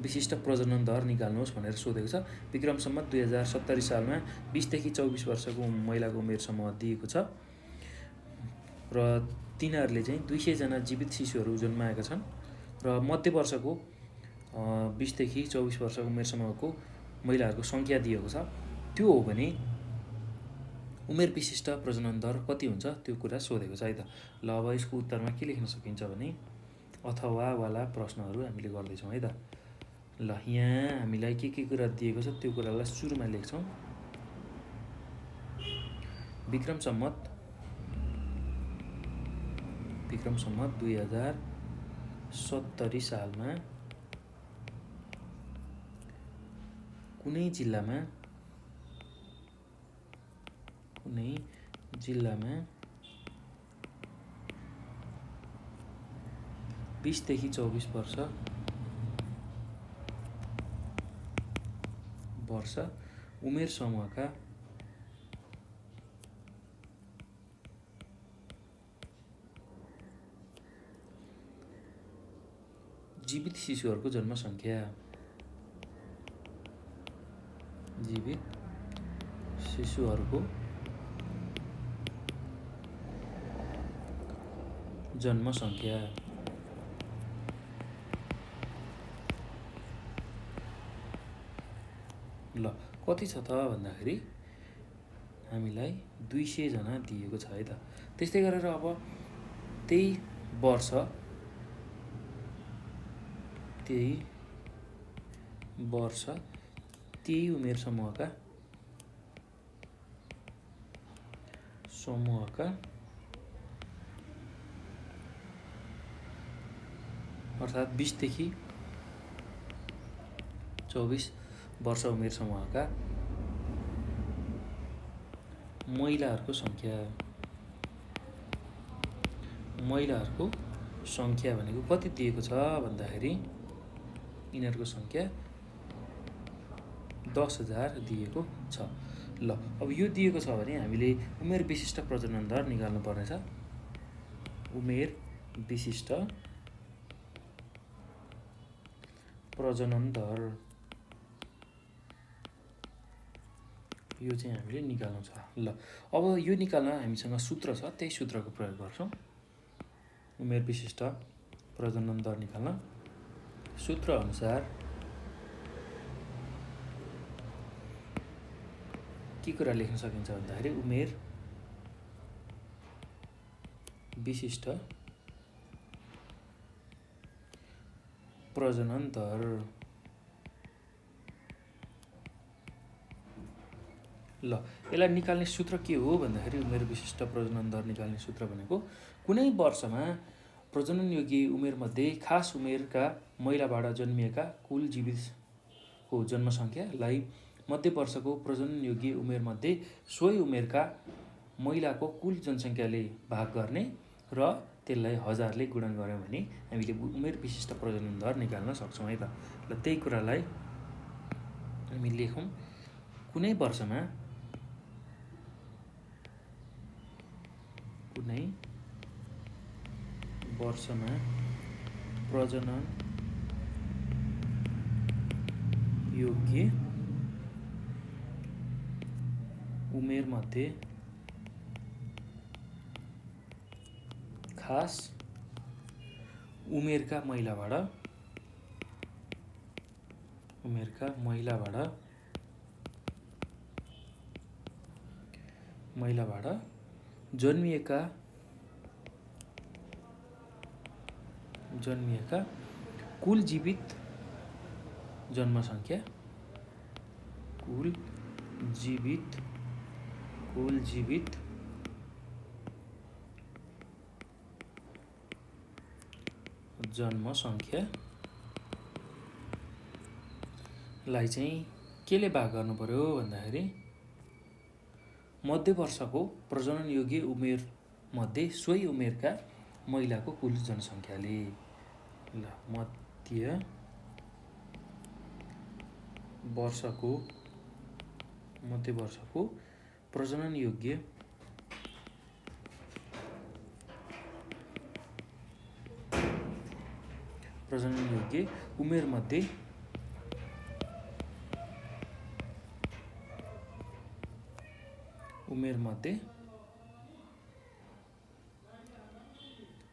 विशिष्ट प्रजनन दर निकाल्नुहोस् भनेर सोधेको छ। विक्रम सम्वत 2070 सालमा 20 देखि 24 वर्षको महिलाको उमेर समूह दिएको छ र तिनीहरूले चाहिँ 200 जना जीवित शिशुहरू जन्माएका छन् र मध्य वर्षको 20 देखि 24 वर्षको उमेर समूहको महिलाहरूको सङ्ख्या दिएको छ। त्यो हो भने उमेर विशिष्ट प्रजनन दर कति हुन्छ त्यो कुरा सोधेको छ है त। ल अब यसको उत्तरमा के लेख्न सकिन्छ भने अथवा वाला प्रश्नहरू हामीले गर्दैछौँ है त। ल यहाँ हामीलाई के कुरा दिएको छ त्यो कुरालाई सुरुमा लेख्छौँ। विक्रम सम्वत 2070 सालमा कुनै जिल्लामा 20 देखि 24 वर्ष उमेर समूहका जीवित शिशुहरूको जनसङ्ख्या ल कति छ त भन्दाखेरि हामीलाई 200 जना दिएको छ है त। त्यस्तै गरेर अब त्यही वर्ष त्यही उमेर समूहका अर्थात् 20 देखि 24 वर्ष उमेर समूहका महिलाहरूको सङ्ख्या भनेको कति दिएको छ भन्दाखेरि यिनीहरूको सङ्ख्या 10,000 दिएको छ। ल अब यो दिएको छ भने हामीले उमेर विशिष्ट प्रजनन दर निकाल्नु पर्नेछ। उमेर विशिष्ट प्रजनन दर यो चाहिँ हामीले निकाल्नु छ। ल अब यो निकाल्न हामीसँग सूत्र छ, त्यही सूत्रको प्रयोग गर्छौँ। उमेर विशिष्ट प्रजनन दर निकाल्न सूत्र अनुसार के कुरा लेख्न सकिन्छ भन्दाखेरि उमेर विशिष्ट प्रजनन दर ल यसलाई निकाल्ने सूत्र के हो भन्दाखेरि उमेर विशिष्ट प्रजनन दर निकाल्ने सूत्र भनेको कुनै वर्षमा प्रजनन योग्य उमेरमध्ये खास उमेरका महिलाबाट जन्मिएका कुल जीवितको जनसङ्ख्यालाई मध्य वर्षको प्रजनन योग्य उमेरमध्ये सोही उमेरका महिलाको कुल जनसङ्ख्याले भाग गर्ने र त्यसलाई 1000ले गुणन गर्यौँ भने हामीले उमेर विशिष्ट प्रजनन दर निकाल्न सक्छौँ है त। ल त्यही कुरालाई हामी लेखौँ। कुनै वर्षमा प्रजनन योग्य उमेरमध्ये खास उमेरका महिलाबाट जन्मिएका कुल जीवित जनसङ्ख्या लाई चाहिँ केले भाग गर्नु पर्यो भन्दाखेरि मध्य वर्षको प्रजनन योग्य उमेर मध्ये सोही उमेरका महिलाको कुल जनसङ्ख्याले। ल मध्य वर्षको प्रजनन योग्य उमेर मध्ये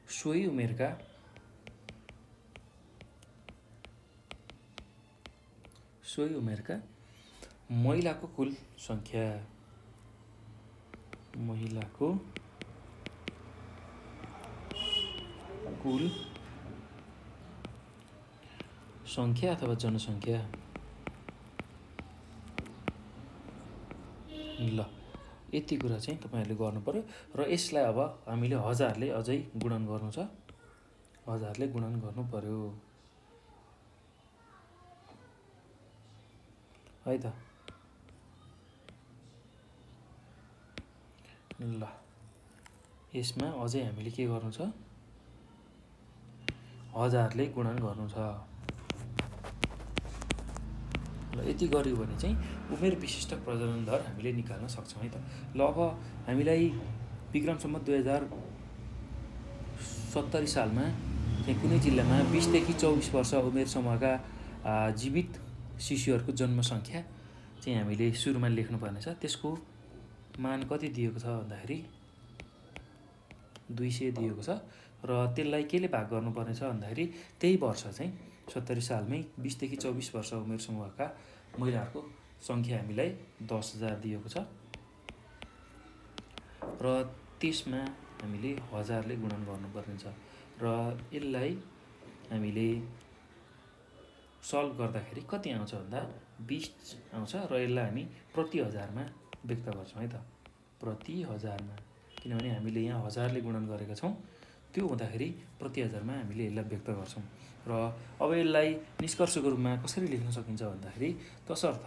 सोही उमेरका महिलाको कुल सङ्ख्या अथवा जनसङ्ख्या। ल यति कुरा चाहिँ तपाईहरुले गर्नु पर्यो र यसलाई अब हामीले हजारले अझै गुणन गर्नु छ। हजारले गुणन गर्नु पर्यो है त। ल यसमा अझै हामीले के गर्नु छ, हजारले गुणन गर्नु छ। ल यति गर्यो भने चाहिँ उमेर विशिष्ट प्रजनन दर हामीले निकाल्न सक्छौँ है त। ल अब हामीलाई विक्रम सम्वत 2070 सालमा चाहिँ कुनै जिल्लामा 20 देखि 24 वर्ष उमेर समूहका जीवित शिशुहरूको जन्मसङ्ख्या चाहिँ हामीले सुरुमा लेख्नुपर्ने छ। त्यसको मान कति दिएको छ भन्दाखेरि 200 दिएको छ र त्यसलाई केले भाग गर्नुपर्ने छ भन्दाखेरि त्यही वर्ष चाहिँ 70 सालमै 20 देखि 24 वर्ष उमेर समूहका महिलाहरूको सङ्ख्या हामीलाई 10,000 दिएको छ र त्यसमा हामीले हजारले गुणन गर्नुपर्ने छ र यसलाई हामीले सल्भ गर्दाखेरि कति आउँछ भन्दा 20 आउँछ र यसलाई हामी प्रति हजारमा व्यक्त गर्छौँ है त, प्रति हजारमा। किनभने हामीले यहाँ हजारले गुणन गरेका छौँ, त्यो हुँदाखेरि प्रति हजारमा हामीले यसलाई व्यक्त गर्छौँ। र अब यसलाई निष्कर्षको रूपमा कसरी लेख्न सकिन्छ भन्दाखेरि तसर्थ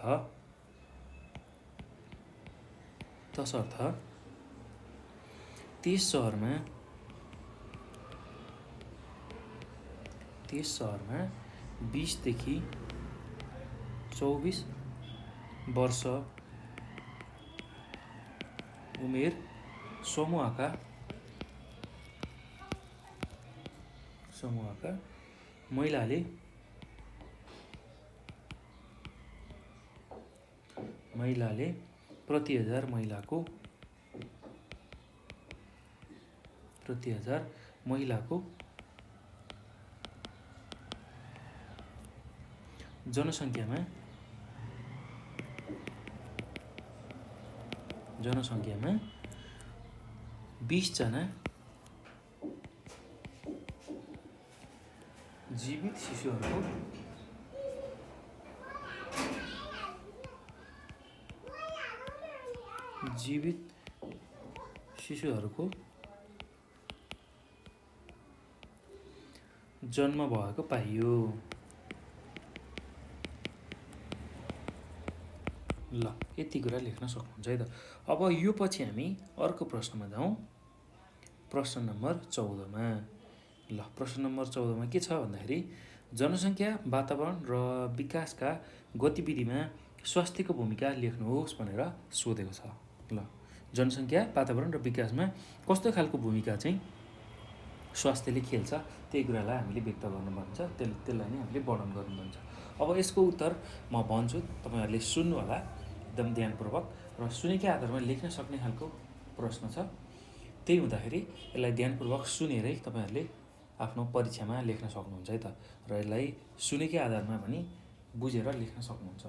त्यस सहरमा 20 देखि 24 वर्ष उमेर समूहका महिलाले प्रति हजार महिलाको जनसङ्ख्यामा 20 जना जीवित शिशुहरूको जन्म भएको पाइयो। ल यति कुरा लेख्न सक्नुहुन्छ है त। अब यो पछि हामी अर्को प्रश्नमा जाउँ, प्रश्न नम्बर 14मा। ल प्रश्न नम्बर 14मा के छ भन्दाखेरि जनसङ्ख्या, वातावरण र विकासका गतिविधिमा स्वास्थ्यको भूमिका लेख्नुहोस् भनेर सोधेको छ। ल जनसङ्ख्या, वातावरण र विकासमा कस्तो खालको भूमिका चाहिँ स्वास्थ्यले खेल्छ त्यही कुरालाई हामीले व्यक्त गर्नुपर्ने छ, त्यसलाई नै हामीले वर्णन गर्नुपर्ने छ। अब यसको उत्तर म भन्छु, तपाईहरुले सुन्नु होला एकदम ध्यानपूर्वक र सुनेकै आधारमा लेख्न सक्ने खालको प्रश्न छ। त्यही हुँदाखेरि यसलाई ध्यानपूर्वक सुनेरै तपाईहरुले आफ्नो परीक्षामा लेख्न सक्नुहुन्छ है त। र यसलाई सुनेकै आधारमा पनि बुझेर लेख्न सक्नुहुन्छ।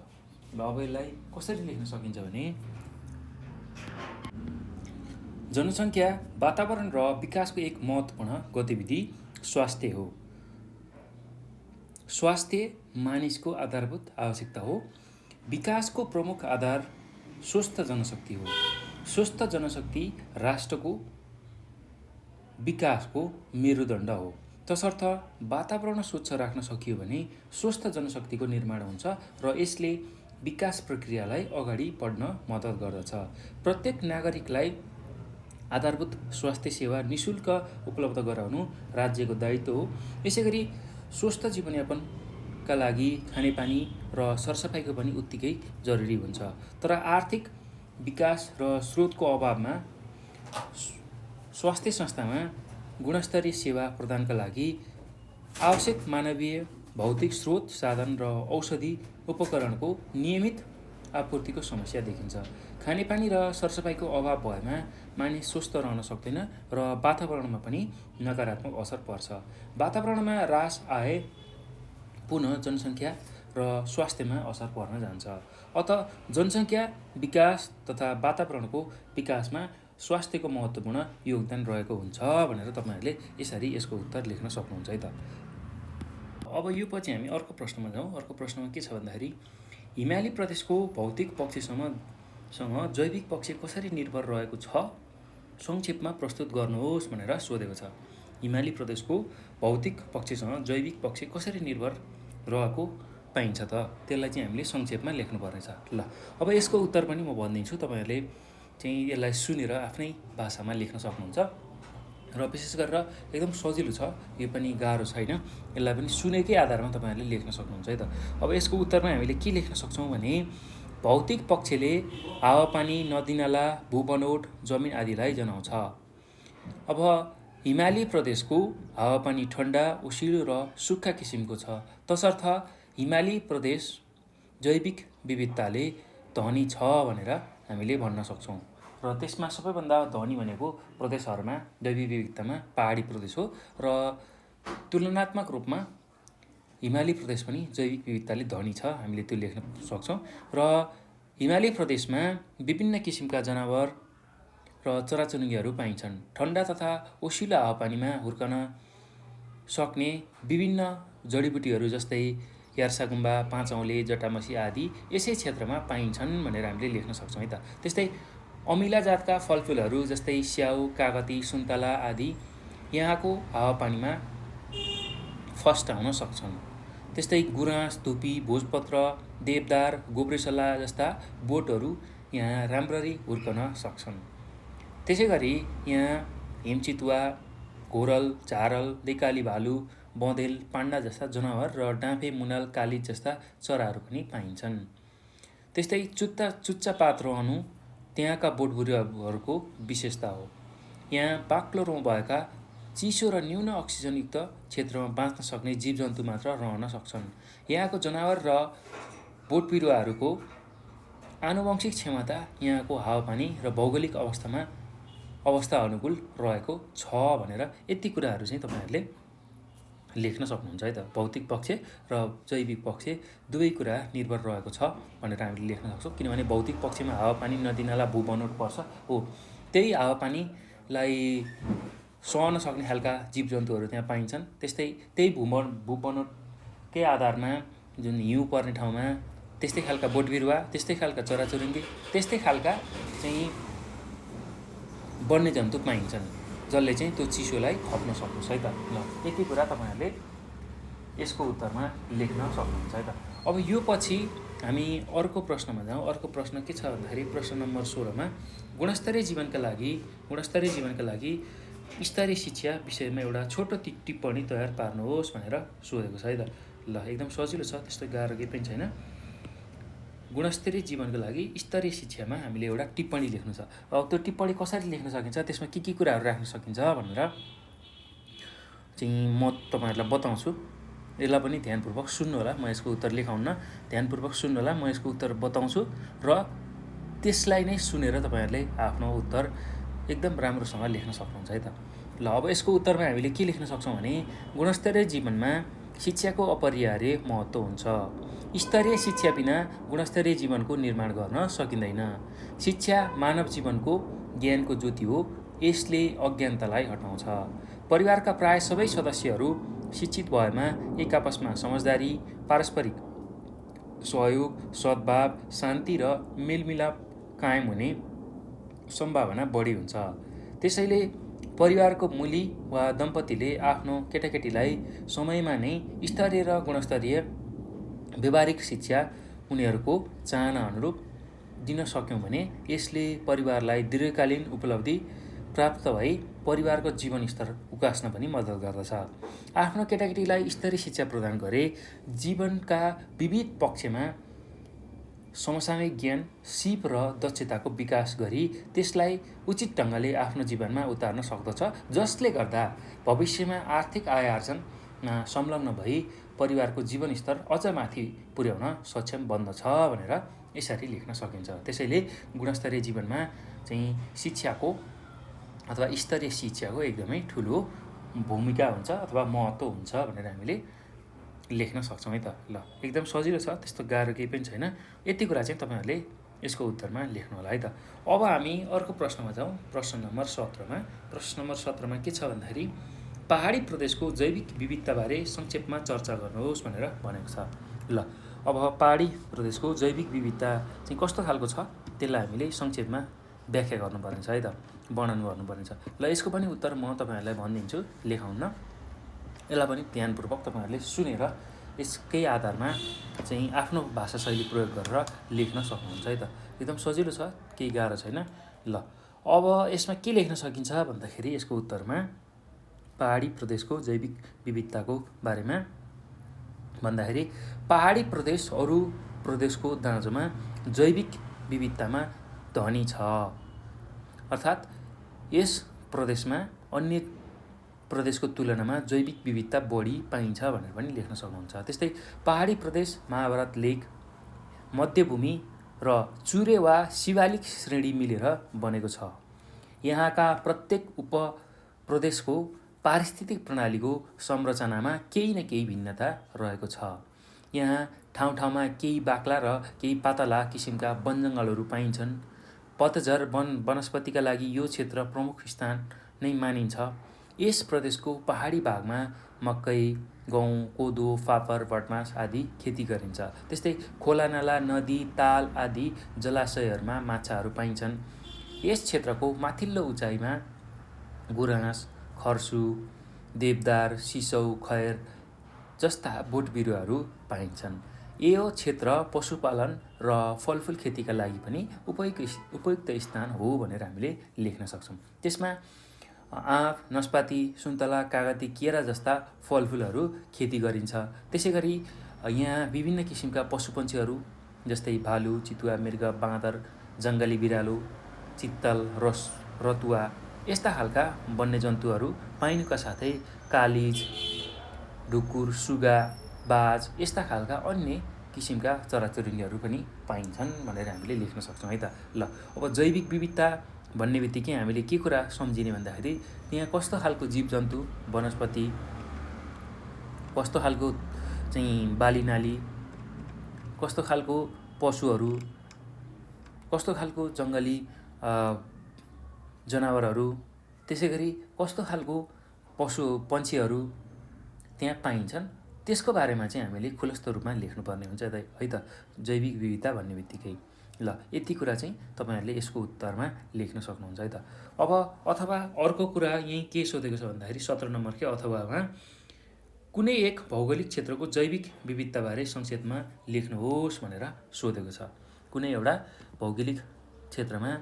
ल अब यसलाई कसरी लेख्न सकिन्छ भने जनसङ्ख्या, वातावरण र विकासको एक महत्त्वपूर्ण गतिविधि स्वास्थ्य हो। स्वास्थ्य मानिसको आधारभूत आवश्यकता हो। विकासको प्रमुख आधार स्वस्थ जनशक्ति हो। स्वस्थ जनशक्ति राष्ट्रको विकासको मेरुदण्ड हो। तसर्थ वातावरण स्वच्छ राख्न सकियो भने स्वस्थ जनशक्तिको निर्माण हुन्छ र यसले विकास प्रक्रियालाई अगाडि बढ्न मद्दत गर्दछ। प्रत्येक नागरिकलाई आधारभूत स्वास्थ्य सेवा निःशुल्क उपलब्ध गराउनु राज्यको दायित्व हो। यसै गरी स्वस्थ जीवनयापनका लागि खानेपानी र सरसफाइको पनि उत्तिकै जरुरी हुन्छ। तर आर्थिक विकास र स्रोतको अभावमा स्वास्थ्य संस्थामा गुणस्तरीय सेवा प्रदानका लागि आवश्यक मानवीय भौतिक स्रोत साधन र औषधि उपकरणको नियमित आपूर्तिको समस्या देखिन्छ। खानेपानी र सरसफाइको अभाव भएमा मानिस स्वस्थ रहन सक्दैन र वातावरणमा पनि नकारात्मक असर पर्छ। वातावरणमा ह्रास आए पुनः जनसङ्ख्या र स्वास्थ्यमा असर पर्न जान्छ। अत जनसङ्ख्या विकास तथा वातावरणको विकासमा स्वास्थ्यको महत्त्वपूर्ण योगदान रहेको हुन्छ भनेर तपाईँहरूले यसरी यसको उत्तर लेख्न सक्नुहुन्छ है त। अब यो पछि हामी अर्को प्रश्नमा जाउँ। अर्को प्रश्नमा के छ भन्दाखेरि हिमाली प्रदेशको भौतिक पक्षसँग जैविक पक्ष कसरी निर्भर रहेको छ, संक्षेपमा प्रस्तुत गर्नुहोस् भनेर सोधेको छ। हिमाली प्रदेशको भौतिक पक्षसँग जैविक पक्ष कसरी निर्भर रहेको पाइन्छ त, त्यसलाई चाहिँ हामीले संक्षेपमा लेख्नुपर्नेछ। ल अब यसको उत्तर पनि म भनिदिन्छु, तपाईँहरूले चाहिँ यसलाई सुनेर आफ्नै भाषामा लेख्न सक्नुहुन्छ र विशेष गरेर एकदम सजिलो छ, यो पनि गाह्रो छैन। यसलाई पनि सुनेकै आधारमा तपाईँहरूले लेख्न सक्नुहुन्छ है त। अब यसको उत्तरमा हामीले के लेख्न सक्छौँ भने भौतिक पक्षले हावापानी, नदीनाला, भूबनोट, जमिन आदिलाई जनाउँछ। अब हिमाली प्रदेशको हावापानी ठन्डा, ओसिलो र सुक्खा किसिमको छ, तसर्थ हिमाली प्रदेश जैविक विविधताले धनी छ भनेर हामीले भन्न सक्छौँ। र त्यसमा सबैभन्दा धनी भनेको प्रदेशहरूमा जैविक विविधतामा पहाडी प्रदेश हो र तुलनात्मक रूपमा हिमाली प्रदेश पनि जैविक विविधताले धनी छ, हामीले त्यो लेख्न सक्छौँ। र हिमाली प्रदेशमा विभिन्न किसिमका जनावर र चराचुरुङ्गीहरू पाइन्छन्। ठन्डा तथा ओसिलो हावापानीमा हुर्कन सक्ने विभिन्न जडीबुटीहरू जस्तै यार्सागुम्बा, पाँचौँले, जटामसी आदि यसै क्षेत्रमा पाइन्छन् भनेर हामीले लेख्न सक्छौँ है त। त्यस्तै अमिला जातका फलफुलहरू जस्तै स्याउ, कागती, सुन्तला आदि यहाँको हावापानीमा फस्टाउन सक्छन्। त्यस्तै गुराँस, धुपी, भोजपत्र, देवदार, गोब्रेसल्ला जस्ता बोटहरू यहाँ राम्ररी हुर्कन सक्छन्। त्यसै गरी यहाँ हिमचितुवा, घोरल, झारल, दैकाली भालु, बँदेल, पाण्डा जस्ता जनावर र डाँफे, मुनाल, कालिज जस्ता चराहरू पनि पाइन्छन्। त्यस्तै चुच्चा पात रहनु त्यहाँका बोटबिरुवाहरूको विशेषता हो। यहाँ बाक्लो रौँ भएका चिसो र न्यून अक्सिजनयुक्त क्षेत्रमा बाँच्न सक्ने जीवजन्तु मात्र रहन सक्छन्। यहाँको जनावर र बोटबिरुवाहरूको आनुवंशिक क्षमता यहाँको हावापानी र भौगोलिक अवस्था अनुकूल रहेको छ भनेर यति कुराहरू चाहिँ तपाईँहरूले लेख्न सक्नुहुन्छ है त। भौतिक पक्ष र जैविक पक्ष दुवै कुरा निर्भर रहेको छ भनेर हामीले लेख्न सक्छौँ, किनभने भौतिक पक्षमा हावापानी, नदीनाला, भूबनोट पर्छ हो। त्यही हावापानीलाई सहन सक्ने खालका जीवजन्तुहरू त्यहाँ पाइन्छन्। त्यस्तै त्यही भूबनोटकै आधारमा जुन हिउँ पर्ने ठाउँमा त्यस्तै खालका बोटबिरुवा, त्यस्तै खालका चराचुरुङ्गी, त्यस्तै खालका चाहिँ वन्यजन्तु पाइन्छन् जसले चाहिँ त्यो चिसोलाई खप्न सक्नुहुन्छ है त। ल यति कुरा तपाईँहरूले यसको उत्तरमा लेख्न सक्नुहुन्छ है त। अब यो पछि हामी अर्को प्रश्नमा जाउँ। अर्को प्रश्न के छ भन्दाखेरि प्रश्न नम्बर 16मा गुणस्तरीय जीवनका लागि स्तरीय शिक्षा विषयमा एउटा छोटो टिप्पणी तयार पार्नुहोस् भनेर सोधेको छ है त। ल एकदम सजिलो छ, त्यस्तो गाह्रो केही पनि छैन। गुणस्तरीय जीवनको लागि स्तरीय शिक्षामा हामीले एउटा टिप्पणी लेख्नु छ। अब त्यो टिप्पणी कसरी लेख्न सकिन्छ, त्यसमा के कुराहरू राख्न सकिन्छ भनेर चाहिँ म तपाईँहरूलाई बताउँछु। यसलाई पनि ध्यानपूर्वक सुन्नु होला, म यसको उत्तर लेखाउन्न, ध्यानपूर्वक सुन्नु होला, म यसको उत्तर बताउँछु र त्यसलाई नै सुनेर तपाईँहरूले आफ्नो उत्तर एकदम राम्रोसँग लेख्न सक्नुहुन्छ है त। ल अब यसको उत्तरमा हामीले के लेख्न सक्छौँ भने गुणस्तरीय जीवनमा शिक्षाको अपरिहार्य महत्त्व हुन्छ। स्तरीय शिक्षा बिना गुणस्तरीय जीवनको निर्माण गर्न सकिँदैन। शिक्षा मानव जीवनको ज्ञानको ज्योति हो, यसले अज्ञानतालाई हटाउँछ। परिवारका प्राय सबै सदस्यहरू शिक्षित भएमा एक आपसमा समझदारी, पारस्परिक सहयोग, सद्भाव, शान्ति र मेलमिलाप कायम हुने सम्भावना बढी हुन्छ। त्यसैले परिवारको मुली वा दम्पतिले आफ्नो केटाकेटीलाई समयमा नै स्तरीय र गुणस्तरीय व्यवहारिक शिक्षा उनीहरूको चाहना अनुरूप दिन सक्यौँ भने यसले परिवारलाई दीर्घकालीन उपलब्धि प्राप्त भई परिवारको जीवनस्तर उकास्न पनि मद्दत गर्दछ। आफ्नो केटाकेटीलाई स्तरीय शिक्षा प्रदान गरे जीवनका विविध पक्षमा समसामयिक ज्ञान, सिप र दक्षताको विकास गरी त्यसलाई उचित ढङ्गले आफ्नो जीवनमा उतार्न सक्दछ, जसले गर्दा भविष्यमा आर्थिक आय आर्जनमा संलग्न भई परिवारको जीवनस्तर अझ माथि पुर्याउन सक्षम बन्दछ भनेर यसरी लेख्न सकिन्छ। त्यसैले गुणस्तरीय जीवनमा चाहिँ शिक्षाको अथवा स्तरीय शिक्षाको एकदमै ठुलो भूमिका हुन्छ अथवा महत्त्व हुन्छ भनेर हामीले लेख्न सक्छौँ है त। ल, एकदम सजिलो छ, त्यस्तो गाह्रो केही पनि छैन। यति कुरा चाहिँ तपाईँहरूले यसको उत्तरमा लेख्नु होला है त। अब हामी अर्को प्रश्नमा जाउँ, प्रश्न नम्बर 17मा। प्रश्न नम्बर 17मा के छ भन्दाखेरि पहाडी प्रदेशको जैविक विविधताबारे संक्षेपमा चर्चा गर्नुहोस् भनेर भनेको छ। ल, अब पहाडी प्रदेशको जैविक विविधता चाहिँ कस्तो खालको छ त्यसलाई हामीले संक्षेपमा व्याख्या गर्नुपर्ने छ है त, वर्णन गर्नुपर्ने छ। ल, यसको पनि उत्तर म तपाईँहरूलाई भनिदिन्छु, लेखाउन। यसलाई पनि ध्यानपूर्वक तपाईँहरूले सुनेर यसकै आधारमा चाहिँ आफ्नो भाषा शैली प्रयोग गरेर लेख्न सक्नुहुन्छ है त। एकदम सजिलो छ, केही गाह्रो छैन। ल, अब यसमा के लेख्न सकिन्छ भन्दाखेरि यसको उत्तरमा पहाडी प्रदेशको जैविक विविधताको बारेमा भन्दाखेरि पहाडी प्रदेश अरू प्रदेशको दाँजोमा जैविक विविधतामा धनी छ, अर्थात् यस प्रदेशमा अन्य प्रदेशको तुलनामा जैविक विविधता बढी पाइन्छ भनेर पनि लेख्न सक्नुहुन्छ। त्यस्तै पहाडी प्रदेश महाभारत लेक, मध्यभूमि र चुरे वा शिवालिक श्रेणी मिलेर बनेको छ। यहाँका प्रत्येक उपप्रदेशको पारिस्थितिक प्रणालीको संरचनामा केही न केही भिन्नता रहेको छ। यहाँ ठाउँ ठाउँमा केही बाक्ला र केही पातला किसिमका वनजङ्गलहरू पाइन्छन्। पतझर वनस्पतिका लागि यो क्षेत्र प्रमुख स्थान नै मानिन्छ। यस प्रदेशको पहाडी भागमा मकै, गहुँ, कोदो, फापर, भटमास आदि खेती गरिन्छ। त्यस्तै खोलानाला, नदी, ताल आदि जलाशयहरूमा माछाहरू पाइन्छन्। यस क्षेत्रको माथिल्लो उचाइमा गुराँस, खर्सु, देवदार, सिसौ, खैर जस्ता बोट बिरुवाहरू पाइन्छन्। यो क्षेत्र पशुपालन र फलफुल खेतीका लागि पनि उपयुक्त स्थान हो भनेर हामीले लेख्न सक्छौँ। त्यसमा आँप, नास्पाती, सुन्तला, कागती, केरा जस्ता फलफुलहरू खेती गरिन्छ। त्यसै गरी यहाँ विभिन्न किसिमका पशुपन्छीहरू जस्तै भालु, चितुवा, मृग, बाँदर, जङ्गली बिरालो, चित्तल, रतुवा यस्ता खालका वन्यजन्तुहरू पाइनुका साथै कालिज, ढुकुर, सुगा, बाज यस्ता खालका अन्य किसिमका चराचुरुङ्गीहरू पनि पाइन्छन् भनेर हामीले लेख्न सक्छौँ है त। ल, अब जैविक विविधता भन्ने बित्तिकै हामीले के कुरा सम्झिने भन्दाखेरि यहाँ कस्तो खालको जीवजन्तु, वनस्पति, कस्तो खालको चाहिँ बालीनाली, कस्तो खालको पशुहरू, कस्तो खालको जङ्गली जनावरहरू, त्यसै गरी कस्तो खालको पन्छीहरू त्यहाँ पाइन्छन्, त्यसको बारेमा चाहिँ हामीले खुलस्त रूपमा लेख्नुपर्ने हुन्छ है त जैविक विविधता भन्ने बित्तिकै। ल, यति कुरा चाहिँ तपाईँहरूले यसको उत्तरमा लेख्न सक्नुहुन्छ है त। अब अथवा अर्को कुरा यहीँ के सोधेको छ भन्दाखेरि 17 नम्बरकै अथवामा कुनै एक भौगोलिक क्षेत्रको जैविक विविधताबारे संक्षेपमा लेख्नुहोस् भनेर सोधेको छ। कुनै एउटा भौगोलिक क्षेत्रमा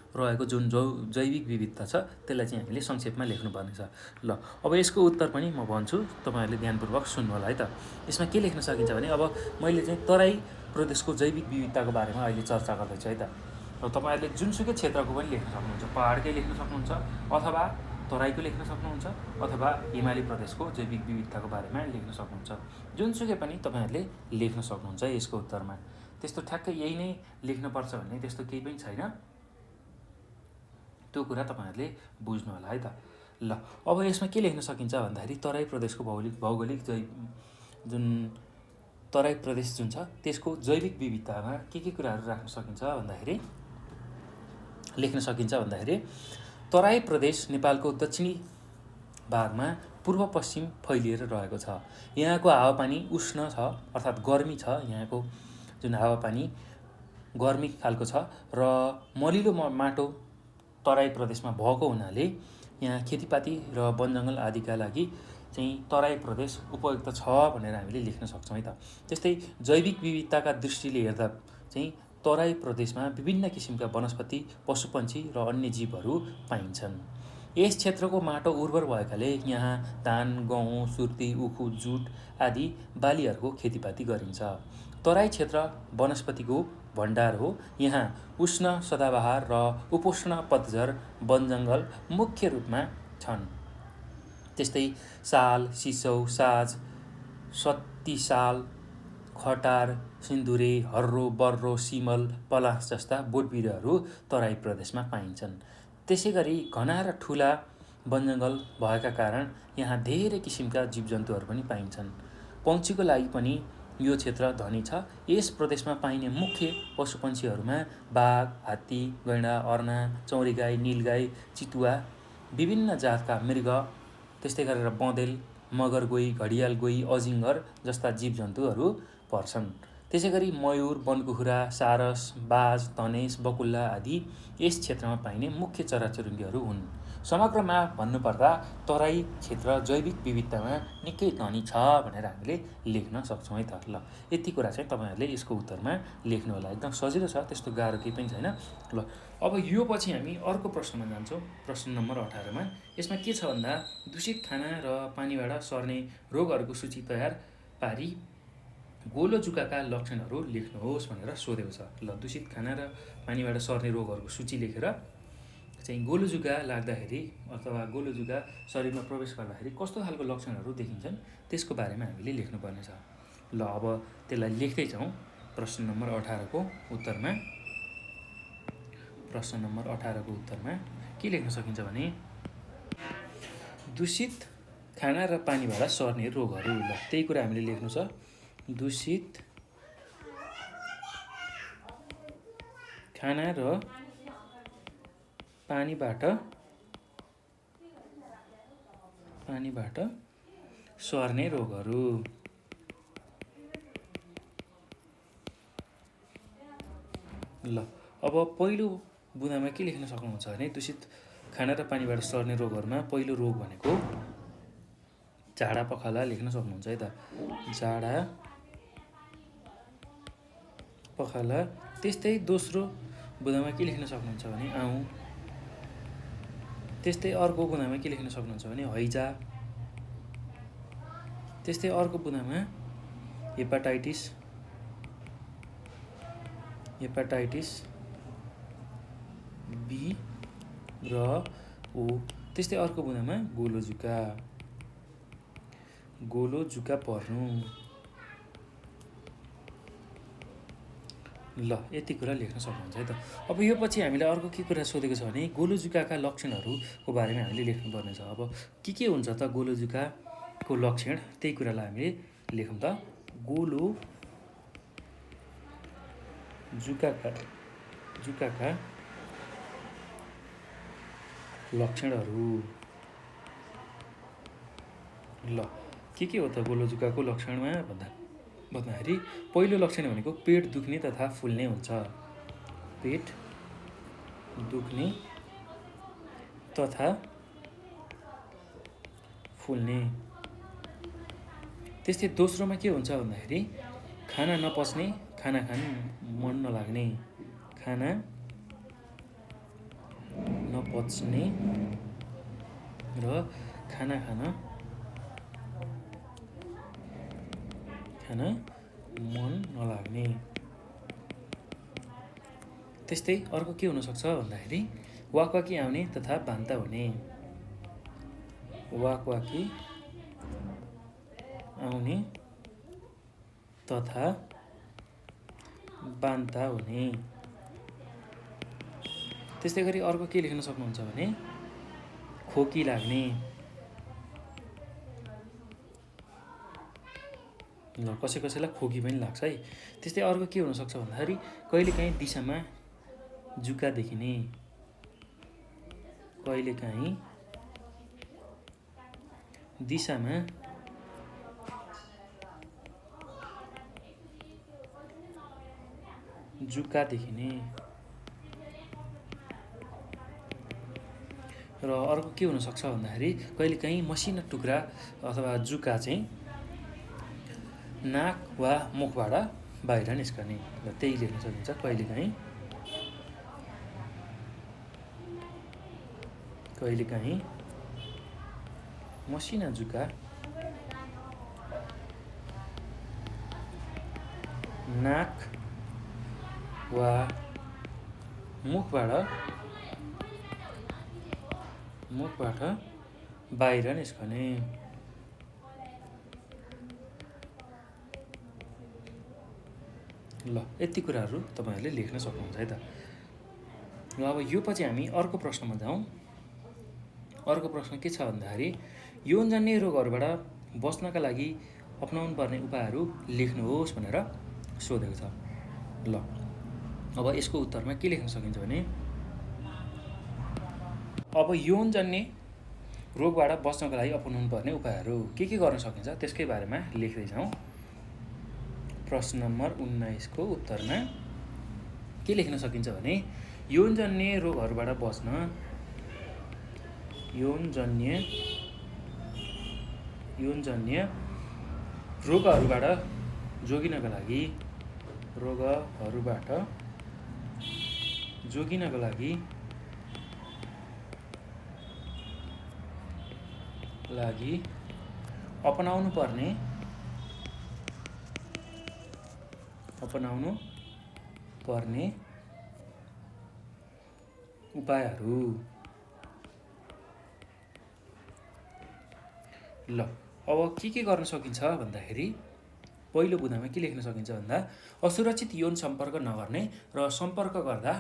रहेको जुन जैविक विविधता छ त्यसलाई चाहिँ हामीले संक्षेपमा लेख्नुपर्ने छ। ल, अब यसको उत्तर पनि म भन्छु, तपाईँहरूले ध्यानपूर्वक सुन्नु होला है त। यसमा के लेख्न सकिन्छ भने अब मैले चाहिँ तराई प्रदेशको जैविक विविधताको बारेमा अहिले चर्चा गर्दैछु है त। र तपाईँहरूले जुनसुकै क्षेत्रको पनि लेख्न सक्नुहुन्छ, पहाडकै लेख्न सक्नुहुन्छ अथवा तराईको लेख्न सक्नुहुन्छ अथवा हिमाली प्रदेशको जैविक विविधताको बारेमा लेख्न सक्नुहुन्छ। जुनसुकै पनि तपाईँहरूले लेख्न सक्नुहुन्छ यसको उत्तरमा। त्यस्तो ठ्याक्कै यही नै लेख्नुपर्छ भन्ने त्यस्तो केही पनि छैन, त्यो कुरा तपाईँहरूले बुझ्नु होला है त। ल, अब यसमा के लेख्न सकिन्छ भन्दाखेरि तराई प्रदेशको भौगोलिक जुन तराई प्रदेश जुन छ त्यसको जैविक विविधतामा के कुराहरू राख्न सकिन्छ भन्दाखेरि लेख्न सकिन्छ भन्दाखेरि तराई प्रदेश नेपालको दक्षिणी भागमा पूर्व पश्चिम फैलिएर रहेको छ। यहाँको हावापानी उष्ण छ, अर्थात् गर्मी छ। यहाँको जुन हावापानी गर्मी खालको छ र मलिलो माटो तराई प्रदेशमा भएको हुनाले यहाँ खेतीपाती र वनजङ्गल आदिका लागि चाहिँ तराई प्रदेश उपयुक्त छ भनेर हामीले लेख्न सक्छौँ है त। त्यस्तै जैविक विविधताका दृष्टिले हेर्दा चाहिँ तराई प्रदेशमा विभिन्न किसिमका वनस्पति, पशुपन्छी र अन्य जीवहरू पाइन्छन्। यस क्षेत्रको माटो उर्वर भएकाले यहाँ धान, गहुँ, सुर्ती, उखु, जुट आदि बालीहरूको खेतीपाती गरिन्छ। तराई क्षेत्र वनस्पतिको भण्डार हो। यहाँ उष्ण सदाबहार र उपोष्ण पतझर वनजङ्गल मुख्य रूपमा छन्। त्यस्तै साल, सिसौ, साज, सत्तिसाल, खटार, सिन्दुरे, हर्रो, बर्रो, सिमल, पलास जस्ता बोटबिरुवाहरू तराई प्रदेशमा पाइन्छन्। त्यसै गरी घना र ठुला वनजङ्गल भएका कारण यहाँ धेरै किसिमका जीवजन्तुहरू पनि पाइन्छन्। पन्छीको लागि पनि यो क्षेत्र धनी छ। यस प्रदेशमा पाइने मुख्य पशुपन्छीहरूमा बाघ, हात्ती, गैँडा, अर्ना, चौरीगाई, नीलगाई, चितुवा, विभिन्न जातका मृग, त्यस्तै गरेर बँदेल, मगर गोही, घडियाल गोही, अजिङ्गर जस्ता जीवजन्तुहरू पर्छन्। त्यसै गरी मयूर, बनकुखुरा, सारस, बाज, धनेश, बकुल्ला आदि यस क्षेत्रमा पाइने मुख्य चराचुरुङ्गीहरू हुन्। समग्रमा भन्नुपर्दा तराई क्षेत्र जैविक विविधतामा निकै धनी छ भनेर हामीले लेख्न सक्छौँ है त। ल, यति कुरा चाहिँ तपाईँहरूले यसको उत्तरमा लेख्नु होला। एकदम सजिलो छ, त्यस्तो गाह्रो केही पनि छैन। ल, अब यो पछि हामी अर्को प्रश्नमा जान्छौँ, प्रश्न नम्बर 18मा। यसमा के छ भन्दा दूषित खाना र पानीबाट सर्ने रोगहरूको सूची तयार पारी गोलो जुकाका लक्षणहरू लेख्नुहोस् भनेर सोधेको छ। ल, दूषित खाना र पानीबाट सर्ने रोगहरूको सूची लेखेर चाहिँ गोलो जुका लाग्दाखेरि अथवा गोलो जुका शरीरमा प्रवेश गर्दाखेरि कस्तो खालको लक्षणहरू देखिन्छन् त्यसको बारेमा हामीले लेख्नुपर्ने छ। ल, अब त्यसलाई लेख्दै जाउँ। प्रश्न नम्बर 18को उत्तरमा के लेख्न सकिन्छ भने दूषित खाना र पानीबाट सर्ने रोगहरू। ल, त्यही कुरा हामीले लेख्नु छ। दूषित खाना र पानीबाट सर्ने रोगहरू। ल, अब पहिलो बुँदामा के लेख्न सक्नुहुन्छ भने दूषित खाना र पानीबाट सर्ने रोगहरूमा पहिलो रोग भनेको झाडा पखाला लेख्न सक्नुहुन्छ है त। झाडा पखाला। त्यस्तै दोस्रो बुँदामा के लेख्न सक्नुहुन्छ भने आउँ। त्यस्तै अर्को बुँदामा के लेख्न सक्नुहुन्छ भने हैजा। त्यस्तै अर्को बुँदामा हेपाटाइटिस बी र ओ। त्यस्तै अर्को बुँदामा गोलो जुका पर्नु। ल, यति कुरा लेख्न सक्नुहुन्छ है त। अब यो पछि हामीलाई अर्को के कुरा सोधेको छ भने गोलो जुकाका लक्षणहरूको बारेमा हामीले लेख्नुपर्ने छ। अब के हुन्छ त गोलो जुकाको लक्षण, त्यही कुरालाई हामीले लेखौँ त। गोलो जुकाका लक्षणहरू। ल, के हो त गोलो जुकाको लक्षणमा भन्दाखेरि पहिलो लक्षण भनेको पेट दुख्ने तथा फुल्ने हुन्छ। पेट दुख्ने तथा फुल्ने। त्यस्तै दोस्रोमा के हुन्छ भन्दाखेरि खाना नपच्ने, खाना खानु मन नलाग्ने। खाना नपच्ने र खाना मन नलाग्ने। त्यस्तै अर्को के हुनसक्छ भन्दाखेरि वाकवाकी आउने तथा बान्ता हुने। वाकवाकी आउने तथा बान्ता हुने। त्यस्तै गरी अर्को के लेख्न सक्नुहुन्छ भने खोकी लाग्ने। ल, कसैलाई खोकी पनि लाग्छ है। त्यस्तै अर्को के हुनसक्छ भन्दाखेरि कहिलेकाहीँ दिशामा जुका देखिने। कहिलेकाहीँ दिशामा जुका देखिने। र अर्को के हुनसक्छ भन्दाखेरि कहिलेकाहीँ मसिना टुक्रा अथवा जुका चाहिँ नाक वा मुखबाट बाहिर निस्कने। ल त्यही लेख्न सकिन्छ। कहिलेकाहीँ मसिना जुका नाक वा मुखबाट बाहिर निस्कने। ल यति कुराहरू तपाईहरुले लेख्न सक्नुहुन्छ है त। ल अब यो पछि हामी अर्को प्रश्नमा जाउँ। अर्को प्रश्न के छ भन्दाखेरि यौनजन्य रोगहरूबाट बच्नका लागि अपनाउनु पर्ने उपायहरू लेख्नुहोस् भनेर सोधेको छ। ल अब यसको उत्तरमा के लेख्न सकिन्छ भने अब यौनजन्य रोगबाट बच्नका लागि अपनाउनु पर्ने उपायहरू के गर्न सकिन्छ त्यसकै बारेमा लेख्दै जाउँ। प्रश्न नम्बर 19 को उत्तरमा के लेख्न सकिन्छ भने यौनजन्य रोगहरूबाट बच्न यौनजन्य रोगहरूबाट जोगिनका लागि अपनाउनु पर्ने उपायहरू। ल अब के गर्न सकिन्छ भन्दाखेरि पहिलो बुँदामा के लेख्न सकिन्छ भन्दा असुरक्षित यौन सम्पर्क नगर्ने र सम्पर्क गर्दा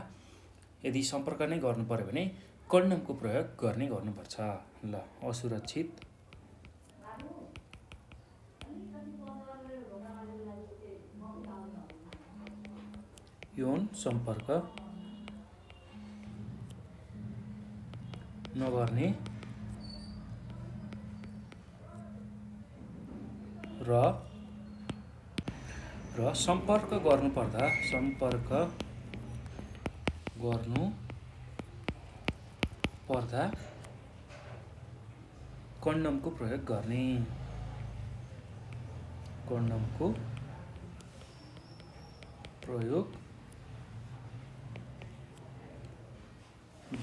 यदि सम्पर्क नै गर्नु पर्यो भने कन्डमको प्रयोग गर्नुपर्छ। ल असुरक्षित यौन सम्पर्क नगर्ने र सम्पर्क गर्नुपर्दा कन्डमको प्रयोग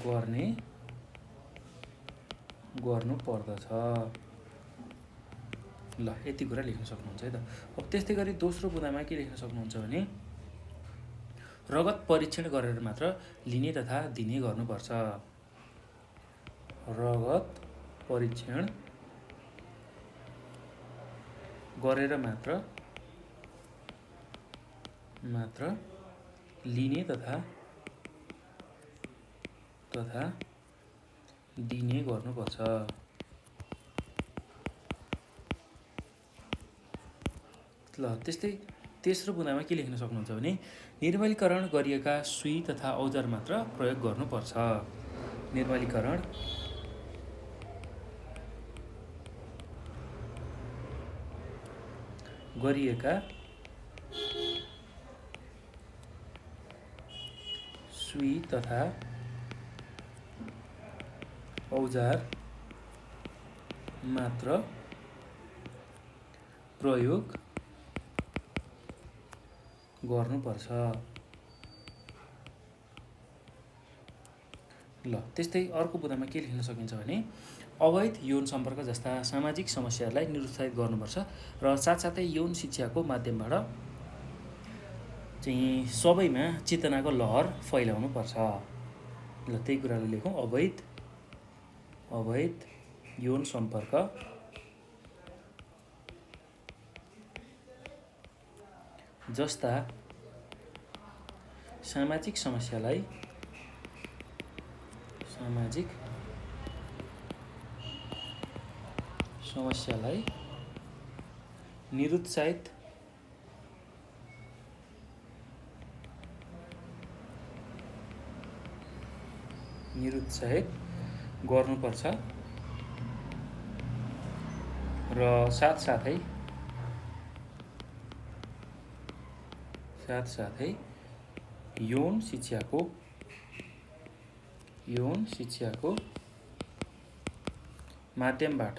गर्ने। गर्नुपर्दछ। ल यति कुरा लेख्न सक्नुहुन्छ है त। अब त्यस्तै गरी दोस्रो बुँदामा के लेख्न सक्नुहुन्छ भने रगत परीक्षण गरेर मात्र लिने तथा दिने गर्नुपर्छ। रगत परीक्षण गरेर मात्र लिने तथा दिने गर्नुपर्छ। ल त्यस्तै तेस्रो बुँदामा के लेख्न सक्नुहुन्छ भने निर्मलीकरण गरिएका सुई तथा औजार मात्र प्रयोग गर्नुपर्छ। निर्मलीकरण गरिएका सुई तथा औजार मात्र प्रयोग गर्नुपर्छ। ल त्यस्तै अर्को बुँदामा के लेख्न सकिन्छ भने अवैध यौन सम्पर्क जस्ता सामाजिक समस्याहरूलाई निरुत्साहित गर्नुपर्छ र साथसाथै यौन शिक्षाको माध्यमबाट चाहिँ सबैमा चेतनाको लहर फैलाउनु पर्छ। ल त्यही कुराले लेखौँ। अवैध यौन सम्पर्क जस्ता सामाजिक समस्यालाई निरुत्साहित गर्नुपर्छ र साथसाथै यौन शिक्षाको माध्यमबाट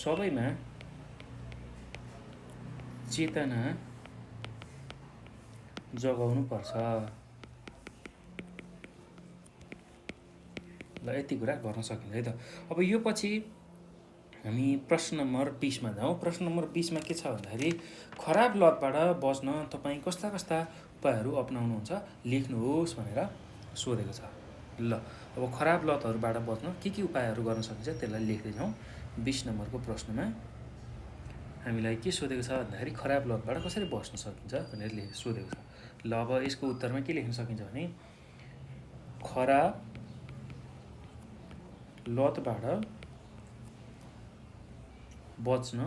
सबैमा चेतना जगाउनु पर्छ। ल यति कुरा गर्न सकिन्छ है त। अब यो पछि हामी प्रश्न नम्बर 20 मा जाउँ। प्रश्न नम्बर 20 मा के छ भन्दाखेरि खराब लतबाट बच्न तपाईँ कस्ता कस्ता उपायहरू अपनाउनुहुन्छ लेख्नुहोस् भनेर सोधेको छ। ल अब खराब लतहरूबाट बच्न के उपायहरू गर्न सकिन्छ त्यसलाई लेख्दै जाउँ। 20 नम्बरको प्रश्नमा हामीलाई के सोधेको छ भन्दाखेरि खराब लतबाट कसरी बच्न सकिन्छ भनेर सोधेको छ। ल अब यसको उत्तरमा के लेख्न सकिन्छ भने खराब लतबाट बच्न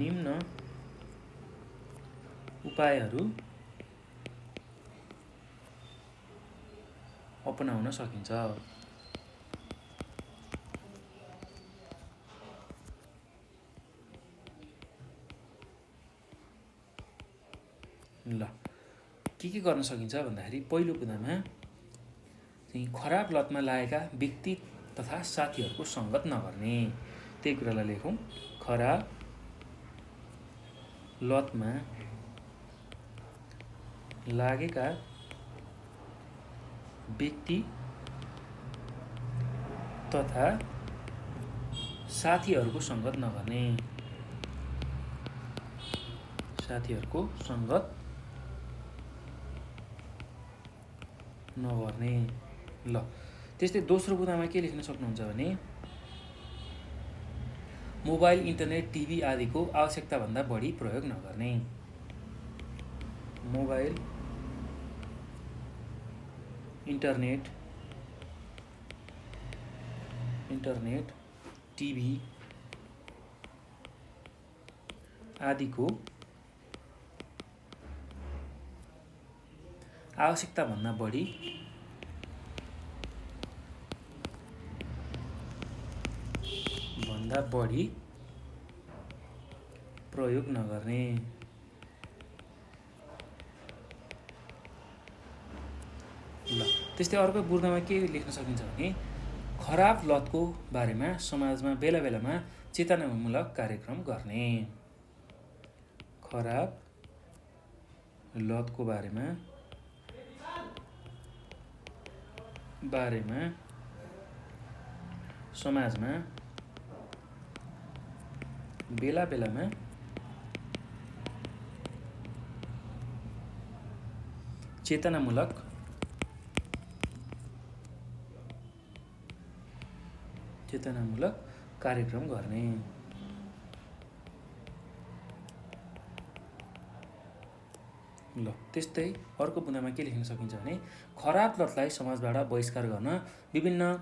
निम्न उपायहरू अपनाउन सकिन्छ। ल के गर्न सकिन्छ भन्दाखेरि पहिलो कुरामा चाहिँ खराब लतमा लागेका व्यक्ति तथा साथीहरूको सङ्गत नगर्ने, त्यही कुरालाई लेखौँ। खराब लतमा लागेका व्यक्ति तथा साथीहरूको सङ्गत नगर्ने, साथीहरूको सङ्गत नगर्ने। ल त्यस्तै दोस्रो कुरामा के लेख्न सक्नुहुन्छ भने मोबाइल, इन्टरनेट, टिभी आदिको आवश्यकताभन्दा बढी प्रयोग नगर्ने। मोबाइल, इन्टरनेट, टिभी आदिको आवश्यकताभन्दा बढी प्रयोग नगर्ने। ल त्यस्तै अर्को बुर्दामा के लेख्न सकिन्छ भने खराब लतको बारेमा समाजमा बेला बेलामा चेतनामूलक कार्यक्रम गर्ने। खराब लतको बारेमा समाजमा बेला बेलामा चेतनामूलक कार्यक्रम गर्ने। ल त्यस्तै अर्को बुँदामा के लेख्न सकिन्छ भने खराब लतलाई समाजबाट बहिष्कार गर्न विभिन्न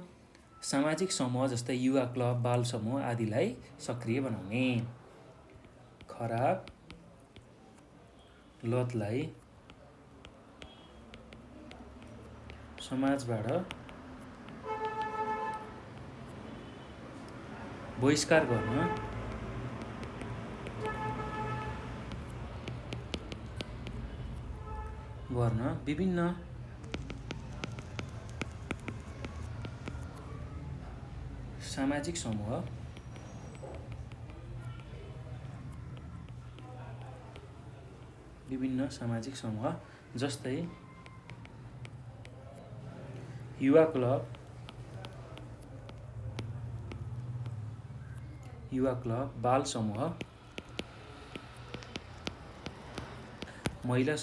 सामाजिक समूह जस्तै युवा क्लब, बाल समूह आदिलाई सक्रिय बनाउने। खराब लतलाई समाजबाट बहिष्कार गर्न विभिन्न सामाजिक समूह जस्तै युवा क्लब, बाल समूह, महिला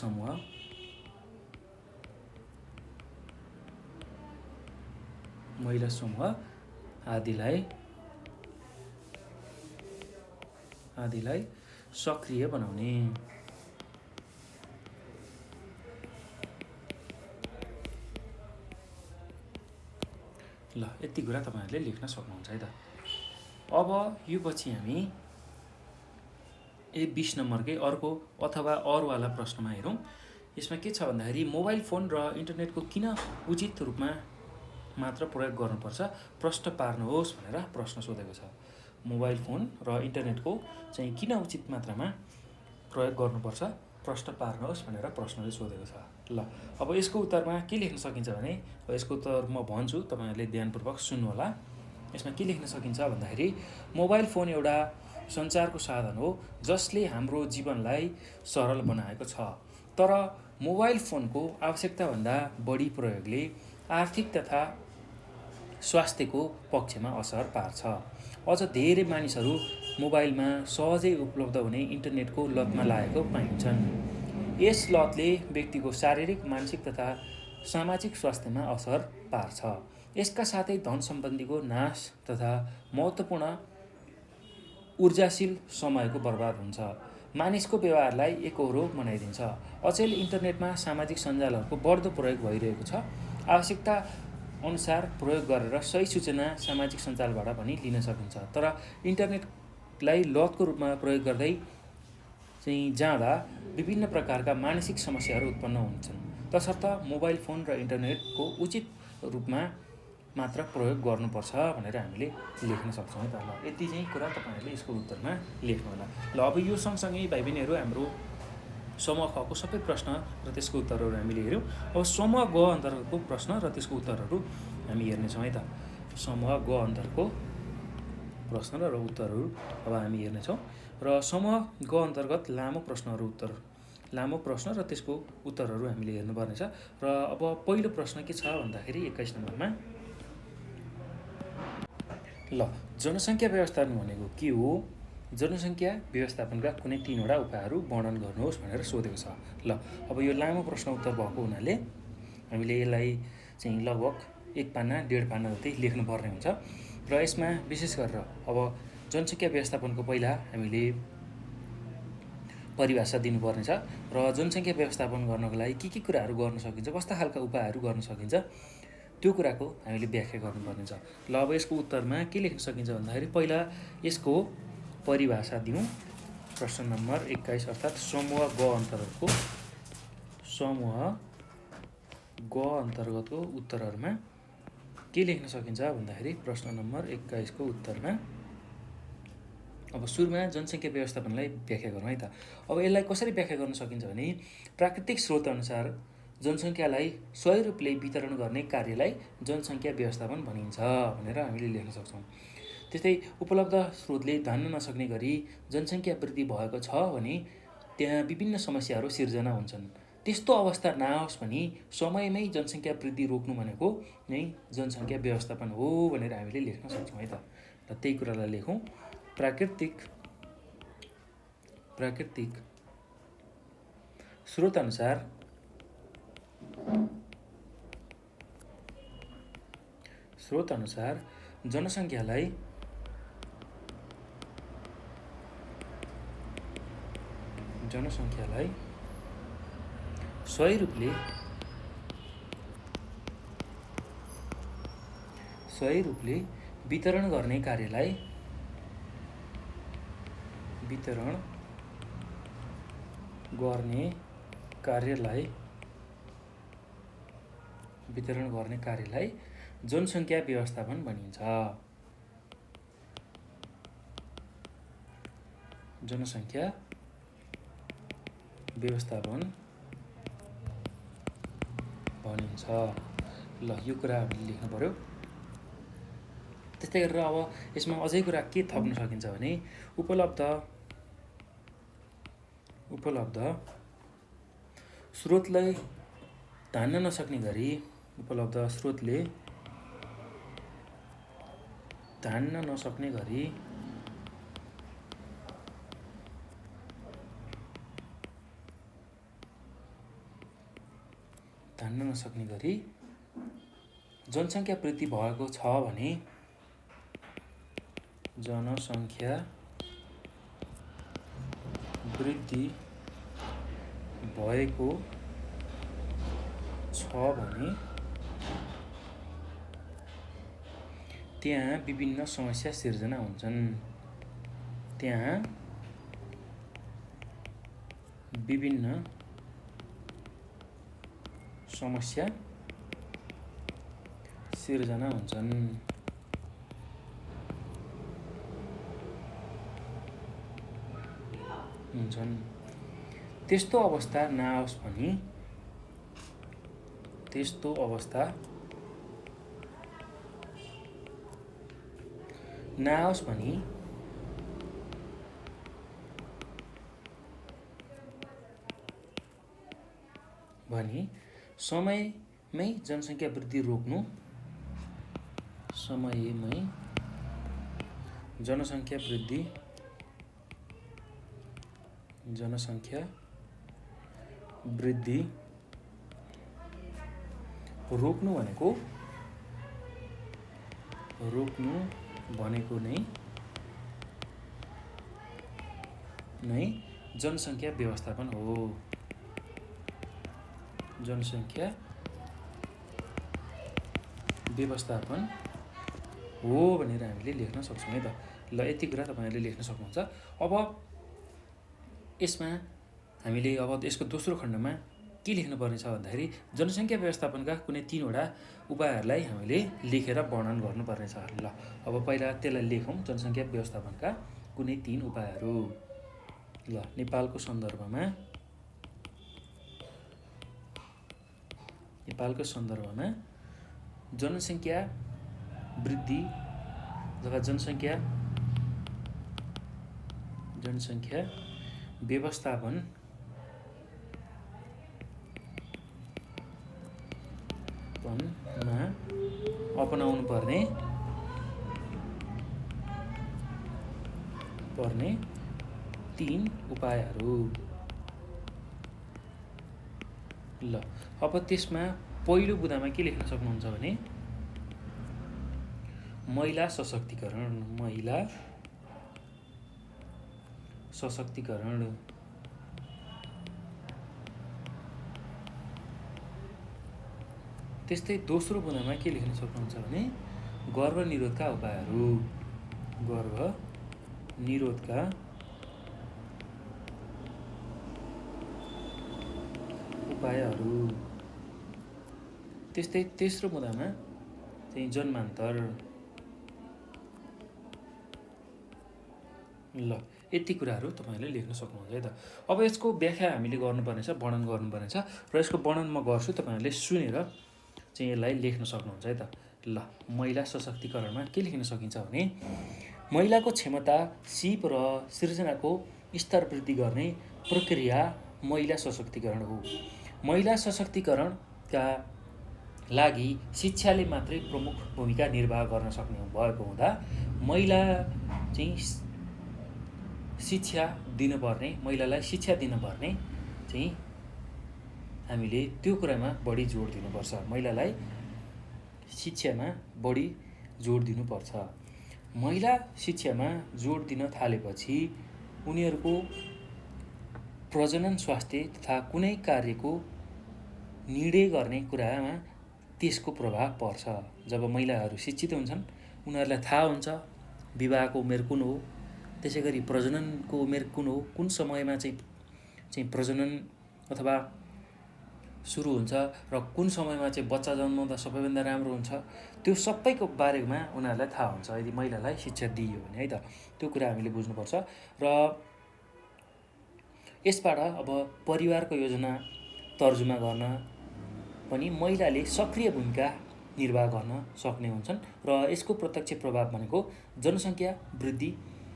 समूह आदिलाई सक्रिय बनाउने। ल यति कुरा तपाईहरुले लेख्न सक्नुहुन्छ है त। अब यो पछि हामी 20 नम्बरकै अर्को अथवा अरूवाला प्रश्नमा हेरौँ। यसमा के छ भन्दाखेरि मोबाइल फोन र इन्टरनेटको किन उचित रूपमा मात्र प्रयोग गर्नुपर्छ प्रश्न पार्नुहोस् भनेर प्रश्न सोधेको छ। मोबाइल फोन र इन्टरनेटको चाहिँ किन उचित मात्रामा प्रयोग गर्नुपर्छ प्रश्न पार्नुहोस् भनेर प्रश्नले सोधेको छ। ल अब यसको उत्तरमा के लेख्न सकिन्छ भने यसको उत्तर म भन्छु, तपाईहरुले ध्यानपूर्वक सुन्नु होला। यसमा के लेख्न सकिन्छ भन्दाखेरि मोबाइल फोन एउटा सञ्चारको साधन हो जसले हाम्रो जीवनलाई सरल बनाएको छ। तर मोबाइल फोनको आवश्यकताभन्दा बढी प्रयोगले आर्थिक तथा स्वास्थ्यको पक्षमा असर पार्छ। अझ धेरै मानिसहरू मोबाइलमा सहजै उपलब्ध हुने इन्टरनेटको लतमा लागेको पाइन्छन्। यस लतले व्यक्तिको शारीरिक, मानसिक तथा सामाजिक स्वास्थ्यमा असर पार्छ। यसका साथै धन सम्बन्धीको नाश तथा महत्त्वपूर्ण ऊर्जाशील समयको बर्बाद हुन्छ। मानिसको व्यवहारलाई एकहोरो बनाइदिन्छ। अचेल इन्टरनेटमा सामाजिक सञ्जालहरूको बढ्दो प्रयोग भइरहेको छ। आवश्यकता अनुसार प्रयोग गरेर सही सूचना सामाजिक सञ्जालबाट पनि लिन सकिन्छ। तर इन्टरनेटलाई लतको रूपमा प्रयोग गर्दै जाँदा विभिन्न प्रकारका मानसिक समस्याहरू उत्पन्न हुन्छन्। तसर्थ मोबाइल फोन र इन्टरनेटको उचित रूपमा मात्र प्रयोग गर्नुपर्छ भनेर हामीले लेख्न सक्छौँ है त। ल यति चाहिँ कुरा तपाईँहरूले यसको उत्तरमा लेख्नु होला। ल अब यो सँगसँगै भाइ बहिनीहरू हाम्रो समूह खको सबै प्रश्न र त्यसको उत्तरहरू हामीले हेऱ्यौँ। अब समूह ग अन्तर्गतको प्रश्न र त्यसको उत्तरहरू हामी हेर्नेछौँ है त। समूह ग अन्तरको प्रश्न र उत्तरहरू अब हामी हेर्नेछौँ। र समूह ग अन्तर्गत लामो प्रश्न र त्यसको उत्तरहरू हामीले हेर्नुपर्नेछ। र अब पहिलो प्रश्न के छ भन्दाखेरि 21 नम्बरमा ल जनसङ्ख्या व्यवस्थापन भनेको के हो? जनसङ्ख्या व्यवस्थापनका कुनै 3वटा उपायहरू वर्णन गर्नुहोस् भनेर सोधेको छ। ल अब यो लामो प्रश्न उत्तर भएको हुनाले हामीले यसलाई चाहिँ लगभग 1 पाना 1.5 पाना जति लेख्नुपर्ने हुन्छ। र यसमा विशेष गरेर अब जनसङ्ख्या व्यवस्थापनको पहिला हामीले परिभाषा दिनुपर्नेछ र जनसङ्ख्या व्यवस्थापन गर्नको लागि के कुराहरू गर्न सकिन्छ, कस्ता खालका उपायहरू गर्न सकिन्छ त्यो कुराको हामीले व्याख्या गर्नुपर्ने छ। ल अब यसको उत्तरमा के लेख्न सकिन्छ भन्दाखेरि पहिला यसको परिभाषा दिउँ। प्रश्न नम्बर 21 अर्थात् समूह ग अन्तर्गतको उत्तरहरूमा के लेख्न सकिन्छ भन्दाखेरि प्रश्न नम्बर 21 को उत्तरमा अब सुरुमा जनसङ्ख्या व्यवस्थापनलाई व्याख्या गरौँ है त। अब यसलाई कसरी व्याख्या गर्न सकिन्छ भने प्राकृतिक स्रोत अनुसार जनसङ्ख्यालाई सही रूपले वितरण गर्ने कार्यलाई जनसङ्ख्या व्यवस्थापन भनिन्छ भनेर हामीले लेख्न सक्छौँ। त्यस्तै उपलब्ध स्रोतले धान्न नसक्ने गरी जनसङ्ख्या वृद्धि भएको छ भने त्यहाँ विभिन्न समस्याहरू सिर्जना हुन्छन्। त्यस्तो अवस्था नआओस् भनी समयमै जनसङ्ख्या वृद्धि रोक्नु भनेको नै जनसङ्ख्या व्यवस्थापन हो भनेर हामीले लेख्न सक्छौँ है त। र त्यही कुरालाई लेखौँ। प्राकृतिक स्रोत अनुसार जनसङ्ख्यालाई सही रूपले वितरण गर्ने कार्यलाई जनसङ्ख्या व्यवस्थापन भनिन्छ। जनसङ्ख्या व्यवस्थापन भनिन्छ। ल यो कुरा हामीले लेख्नु पर्यो। त्यस्तै गरेर अब यसमा अझै कुरा के थप्न सकिन्छ भने उपलब्ध स्रोतलाई धान्न नसक्ने गरी जनसङ्ख्या वृद्धि भएको छ भने त्यहाँ विभिन्न समस्या सिर्जना हुन्छन्। त्यस्तो अवस्था नआओस् भनी नआओस् भनी समयमै जनसङ्ख्या वृद्धि रोक्नु, समयमै जनसङ्ख्या वृद्धि रोक्नु भनेको नै जनसङ्ख्या व्यवस्थापन हो। जनसङ्ख्या व्यवस्थापन हो भनेर हामीले लेख्न सक्छौँ है त। ल यति कुरा तपाईँहरूले लेख्न सक्नुहुन्छ। अब यसमा हामीले अब यसको दोस्रो खण्डमा के लेख्नुपर्ने छ भन्दाखेरि जनसङ्ख्या व्यवस्थापनका कुनै 3वटा उपायहरूलाई हामीले लेखेर वर्णन गर्नुपर्ने छ। ल अब पहिला त्यसलाई लेखौँ। जनसङ्ख्या व्यवस्थापनका कुनै 3 उपायहरू। ल नेपालको सन्दर्भमा जनसङ्ख्या वृद्धि अथवा जनसङ्ख्या व्यवस्थापनमा अपनाउनु पर्ने 3 उपायहरू। ल अब त्यसमा पहिलो बुँदामा के लेख्न सक्नुहुन्छ भने महिला सशक्तिकरण। त्यस्तै दोस्रो बुँदामा के लेख्न सक्नुहुन्छ भने गर्भनिरोधका उपायहरू। त्यस्तै तेस्रो बुँदामा चाहिँ जन्मान्तर। ल यति कुराहरू तपाईँहरूले लेख्न सक्नुहुन्छ है त। अब यसको व्याख्या हामीले गर्नुपर्ने छ, वर्णन गर्नुपर्ने छ र यसको वर्णन म गर्छु, तपाईँहरूले सुनेर चाहिँ यसलाई लेख्न सक्नुहुन्छ है त। ल महिला सशक्तिकरणमा के लेख्न सकिन्छ भने महिलाको क्षमता, सिप र सृजनाको स्तर वृद्धि गर्ने प्रक्रिया महिला सशक्तिकरण हो। महिला सशक्तिकरणका लागि शिक्षाले मात्रै प्रमुख भूमिका निर्वाह गर्न सक्ने भएको हुँदा महिलालाई शिक्षा दिनुपर्ने चाहिँ हामीले त्यो कुरामा बढी जोड दिनुपर्छ। महिलालाई शिक्षामा बढी जोड दिनुपर्छ। महिला शिक्षामा जोड दिन थालेपछि उनीहरूको प्रजनन, स्वास्थ्य तथा कुनै कार्यको निर्णय गर्ने कुरामा त्यसको प्रभाव पर्छ। जब महिलाहरू शिक्षित हुन्छन्, उनीहरूलाई थाहा हुन्छ विवाहको उमेर कुन हो, त्यसै गरी प्रजननको उमेर कुन हो, कुन समयमा चाहिँ प्रजनन अथवा सुरु हुन्छ र कुन समयमा चाहिँ बच्चा जन्माउँदा सबैभन्दा राम्रो हुन्छ, त्यो सबैको बारेमा उनीहरूलाई थाहा हुन्छ यदि महिलालाई शिक्षा दिइयो भने है त। त्यो कुरा हामीले बुझ्नुपर्छ। र यसबाट अब परिवारको योजना तर्जुमा गर्न पनि महिलाले सक्रिय भूमिका निर्वाह गर्न सक्ने हुन्छन् र यसको प्रत्यक्ष प्रभाव भनेको जनसङ्ख्या वृद्धि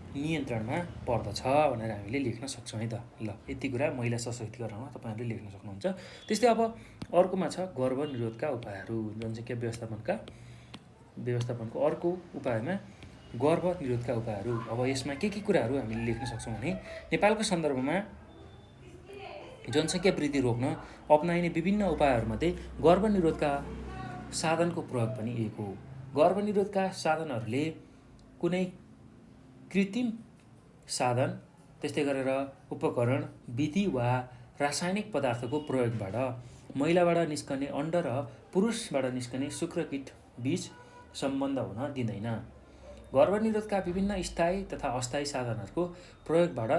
नियन्त्रणमा पर्दछ भनेर हामीले लेख्न सक्छौँ है त। ल यति कुरा महिला सशक्तिकरणमा तपाईँहरूले लेख्न सक्नुहुन्छ। त्यस्तै अब अर्कोमा छ गर्भनिरोधका उपायहरू। जनसङ्ख्या व्यवस्थापनको अर्को उपायमा गर्भनिरोधका उपायहरू। अब यसमा के कुराहरू हामीले लेख्न सक्छौँ भने नेपालको सन्दर्भमा जनसङ्ख्या वृद्धि रोक्न अपनाइने विभिन्न उपायहरूमध्ये गर्भनिरोधका साधनको प्रयोग पनि एक हो। गर्भनिरोधका साधनहरूले कुनै कृत्रिम साधन, त्यस्तै गरेर उपकरण, विधि वा रासायनिक पदार्थको प्रयोगबाट महिलाबाट निस्कने अण्ड र पुरुषबाट निस्कने शुक्रकीट बीच सम्बन्ध हुन दिँदैन। गर्भनिरोधका विभिन्न स्थायी तथा अस्थायी साधनहरूको प्रयोगबाट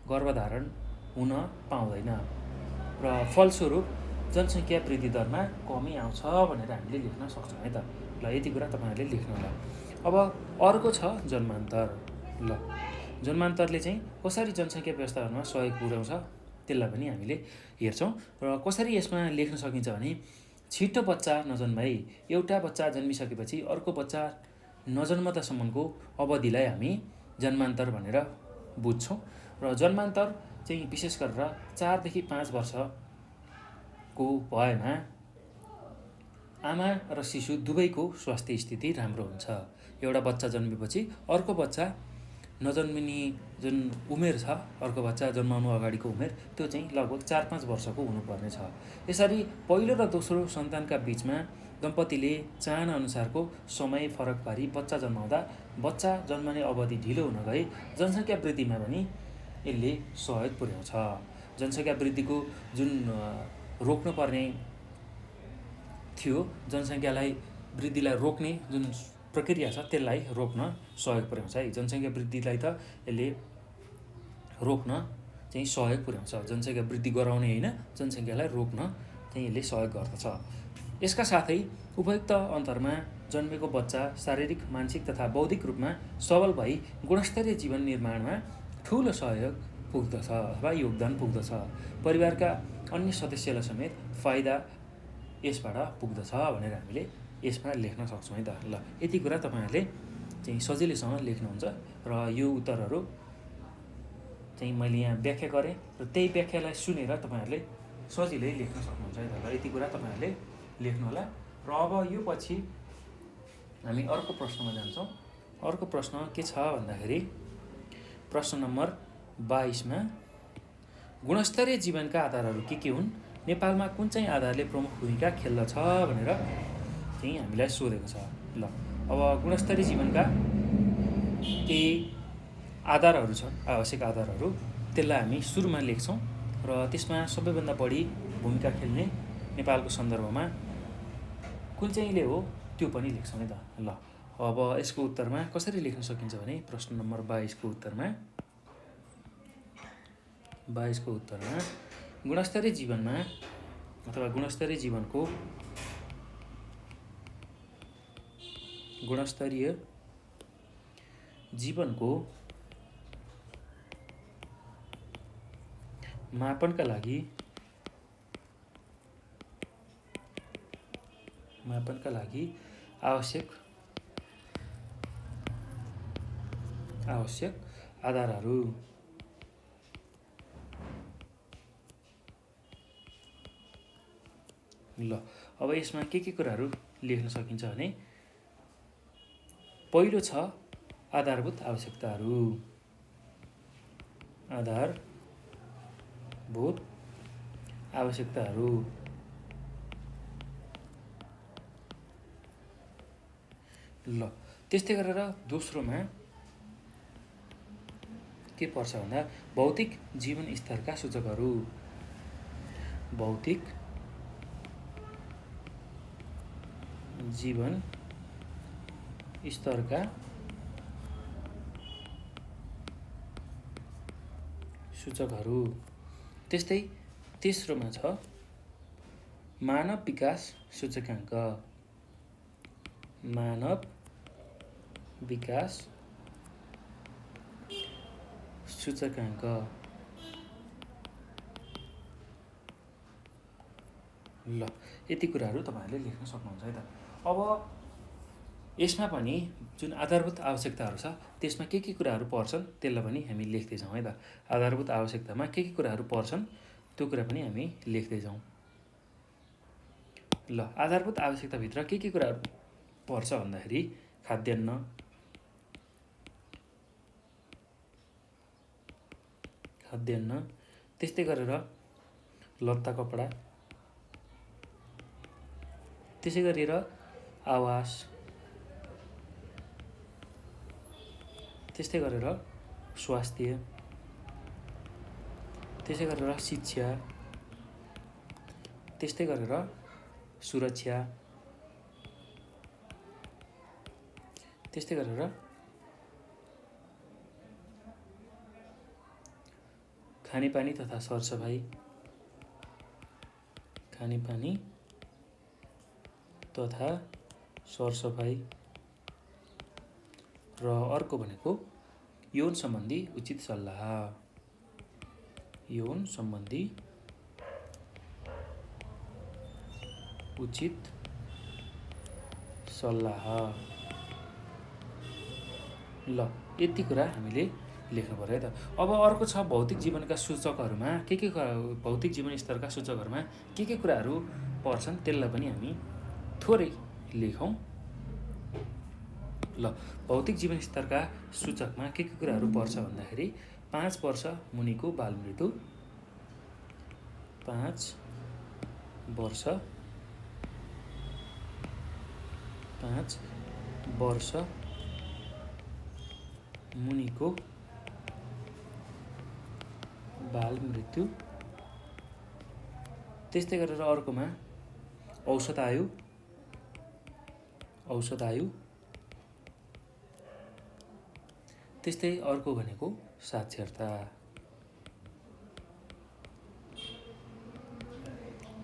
गर्भधारण हुन पाउँदैन र फलस्वरूप जनसङ्ख्या वृद्धि दरमा कमी आउँछ भनेर हामीले लेख्न सक्छौँ है त। ल यति कुरा तपाईँहरूले लेख्नु होला। अब अर्को छ जन्मान्तर। ल जन्मान्तरले चाहिँ कसरी जनसङ्ख्या व्यवस्थापनमा सहयोग पुर्याउँछ त्यसलाई पनि हामीले हेर्छौँ र कसरी यसमा लेख्न सकिन्छ भने छिटो बच्चा नजन्माई एउटा बच्चा जन्मिसकेपछि अर्को बच्चा नजन्मदासम्मको अवधिलाई हामी जन्मान्तर भनेर बुझ्छौँ र जन्मान्तर चाहिँ विशेष गरेर 4 देखि 5 वर्षको भएमा आमा र शिशु दुवैको स्वास्थ्य स्थिति राम्रो हुन्छ। एउटा बच्चा जन्मेपछि अर्को बच्चा नजन्मिने जुन उमेर छ, अर्को बच्चा जन्माउनु अगाडिको उमेर, त्यो चाहिँ लगभग 4-5 वर्षको हुनुपर्ने छ। यसरी पहिलो र दोस्रो सन्तानका बिचमा दम्पतिले चाहना अनुसारको समय फरक पारी बच्चा जन्माउँदा बच्चा जन्मने अवधि ढिलो हुन गए जनसङ्ख्या वृद्धिमा पनि यसले सहयोग पुर्याउँछ। जनसङ्ख्या वृद्धिको जुन रोक्नुपर्ने थियो, जनसङ्ख्यालाई वृद्धिलाई रोक्ने जुन प्रक्रिया छ त्यसलाई रोक्न सहयोग पुर्याउँछ है। जनसङ्ख्या वृद्धिलाई त यसले रोक्न चाहिँ सहयोग पुर्याउँछ। जनसङ्ख्या वृद्धि गराउने होइन, जनसङ्ख्यालाई रोक्न चाहिँ यसले सहयोग गर्दछ। यसका साथै उपयुक्त अन्तरमा जन्मेको बच्चा शारीरिक, मानसिक तथा बौद्धिक रूपमा सबल भई गुणस्तरीय जीवन निर्माणमा ठुलो सहयोग पुग्दछ अथवा योगदान पुग्दछ। परिवारका अन्य सदस्यलाई समेत फाइदा यसबाट पुग्दछ भनेर हामीले यसमा लेख्न सक्छौँ है त। ल, यति कुरा तपाईँहरूले चाहिँ सजिलैसँग लेख्नुहुन्छ र यो उत्तरहरू चाहिँ मैले यहाँ व्याख्या गरेँ र त्यही व्याख्यालाई सुनेर तपाईँहरूले सजिलै लेख्न सक्नुहुन्छ है त। ल, यति कुरा तपाईँहरूले लेख्नु होला। र अब यो पछि हामी अर्को प्रश्नमा जान्छौँ। अर्को प्रश्न के छ भन्दाखेरि प्रश्न नम्बर 22मा गुणस्तरीय जीवनका आधारहरू के हुन्, नेपालमा कुन चाहिँ आधारले प्रमुख भूमिका खेल्दछ भनेर चाहिँ हामीलाई सोधेको छ। ल, अब गुणस्तरीय जीवनका केही आधारहरू छन्, आवश्यक आधारहरू, त्यसलाई हामी सुरुमा लेख्छौँ र त्यसमा सबैभन्दा बढी भूमिका खेल्ने नेपालको सन्दर्भमा कुन चाहिँले हो त्यो पनि लेख्छौँ है त। ल, अब यसको उत्तरमा कसरी लेख्न सकिन्छ भने प्रश्न नम्बर 22को उत्तरमा गुणस्तरीय जीवनमा अथवा गुणस्तरीय जीवनको मापनका लागि आवश्यक आधारहरू। ल, अब यसमा के कुराहरू लेख्न सकिन्छ भने पहिलो छ आधारभूत आवश्यकताहरू। ल, त्यस्तै गरेर दोस्रोमा के पर्छ भन्दा भौतिक जीवन स्तरका सूचकहरू। भौतिक जीवन स्तरका सूचकहरू। त्यस्तै तेस्रोमा छ मानव विकास सूचकाङ्क। ल, यति कुराहरू तपाईँहरूले लेख्न सक्नुहुन्छ है त। अब यसमा पनि जुन आधारभूत आवश्यकताहरू छ त्यसमा के कुराहरू पर्छन् त्यसलाई पनि हामी लेख्दै जाउँ है त। आधारभूत आवश्यकतामा के कुराहरू पर्छन् त्यो कुरा पनि हामी लेख्दै जाउँ। ल, आधारभूत आवश्यकताभित्र के कुराहरू पर्छ भन्दाखेरि खाद्यान्न, त्यस्तै गरेर लत्ता कपडा, त्यसै गरेर आवास, त्यस्तै गरेर स्वास्थ्य, त्यसै गरेर शिक्षा, त्यस्तै गरेर सुरक्षा, त्यस्तै गरेर खानेपानी तथा सरसफाइ, र अर्को भनेको यौन सम्बन्धी उचित सल्लाह। ल यति कुरा हामीले लेख्नु पर्यो है त। अब अर्को छ भौतिक जीवनका सूचकहरूमा के भौतिक जीवन स्तरका सूचकहरूमा के कुराहरू पर्छन् त्यसलाई पनि हामी थोरै लेखौँ। ल भौतिक जीवन स्तरका सूचकमा के कुराहरू पर्छ भन्दाखेरि 5 वर्ष मुनिको बाल मृत्यु, 5 वर्ष मुनिको बाल मृत्यु। त्यस्तै गरेर अर्कोमा औसत आयु, त्यस्तै अर्को भनेको साक्षरता।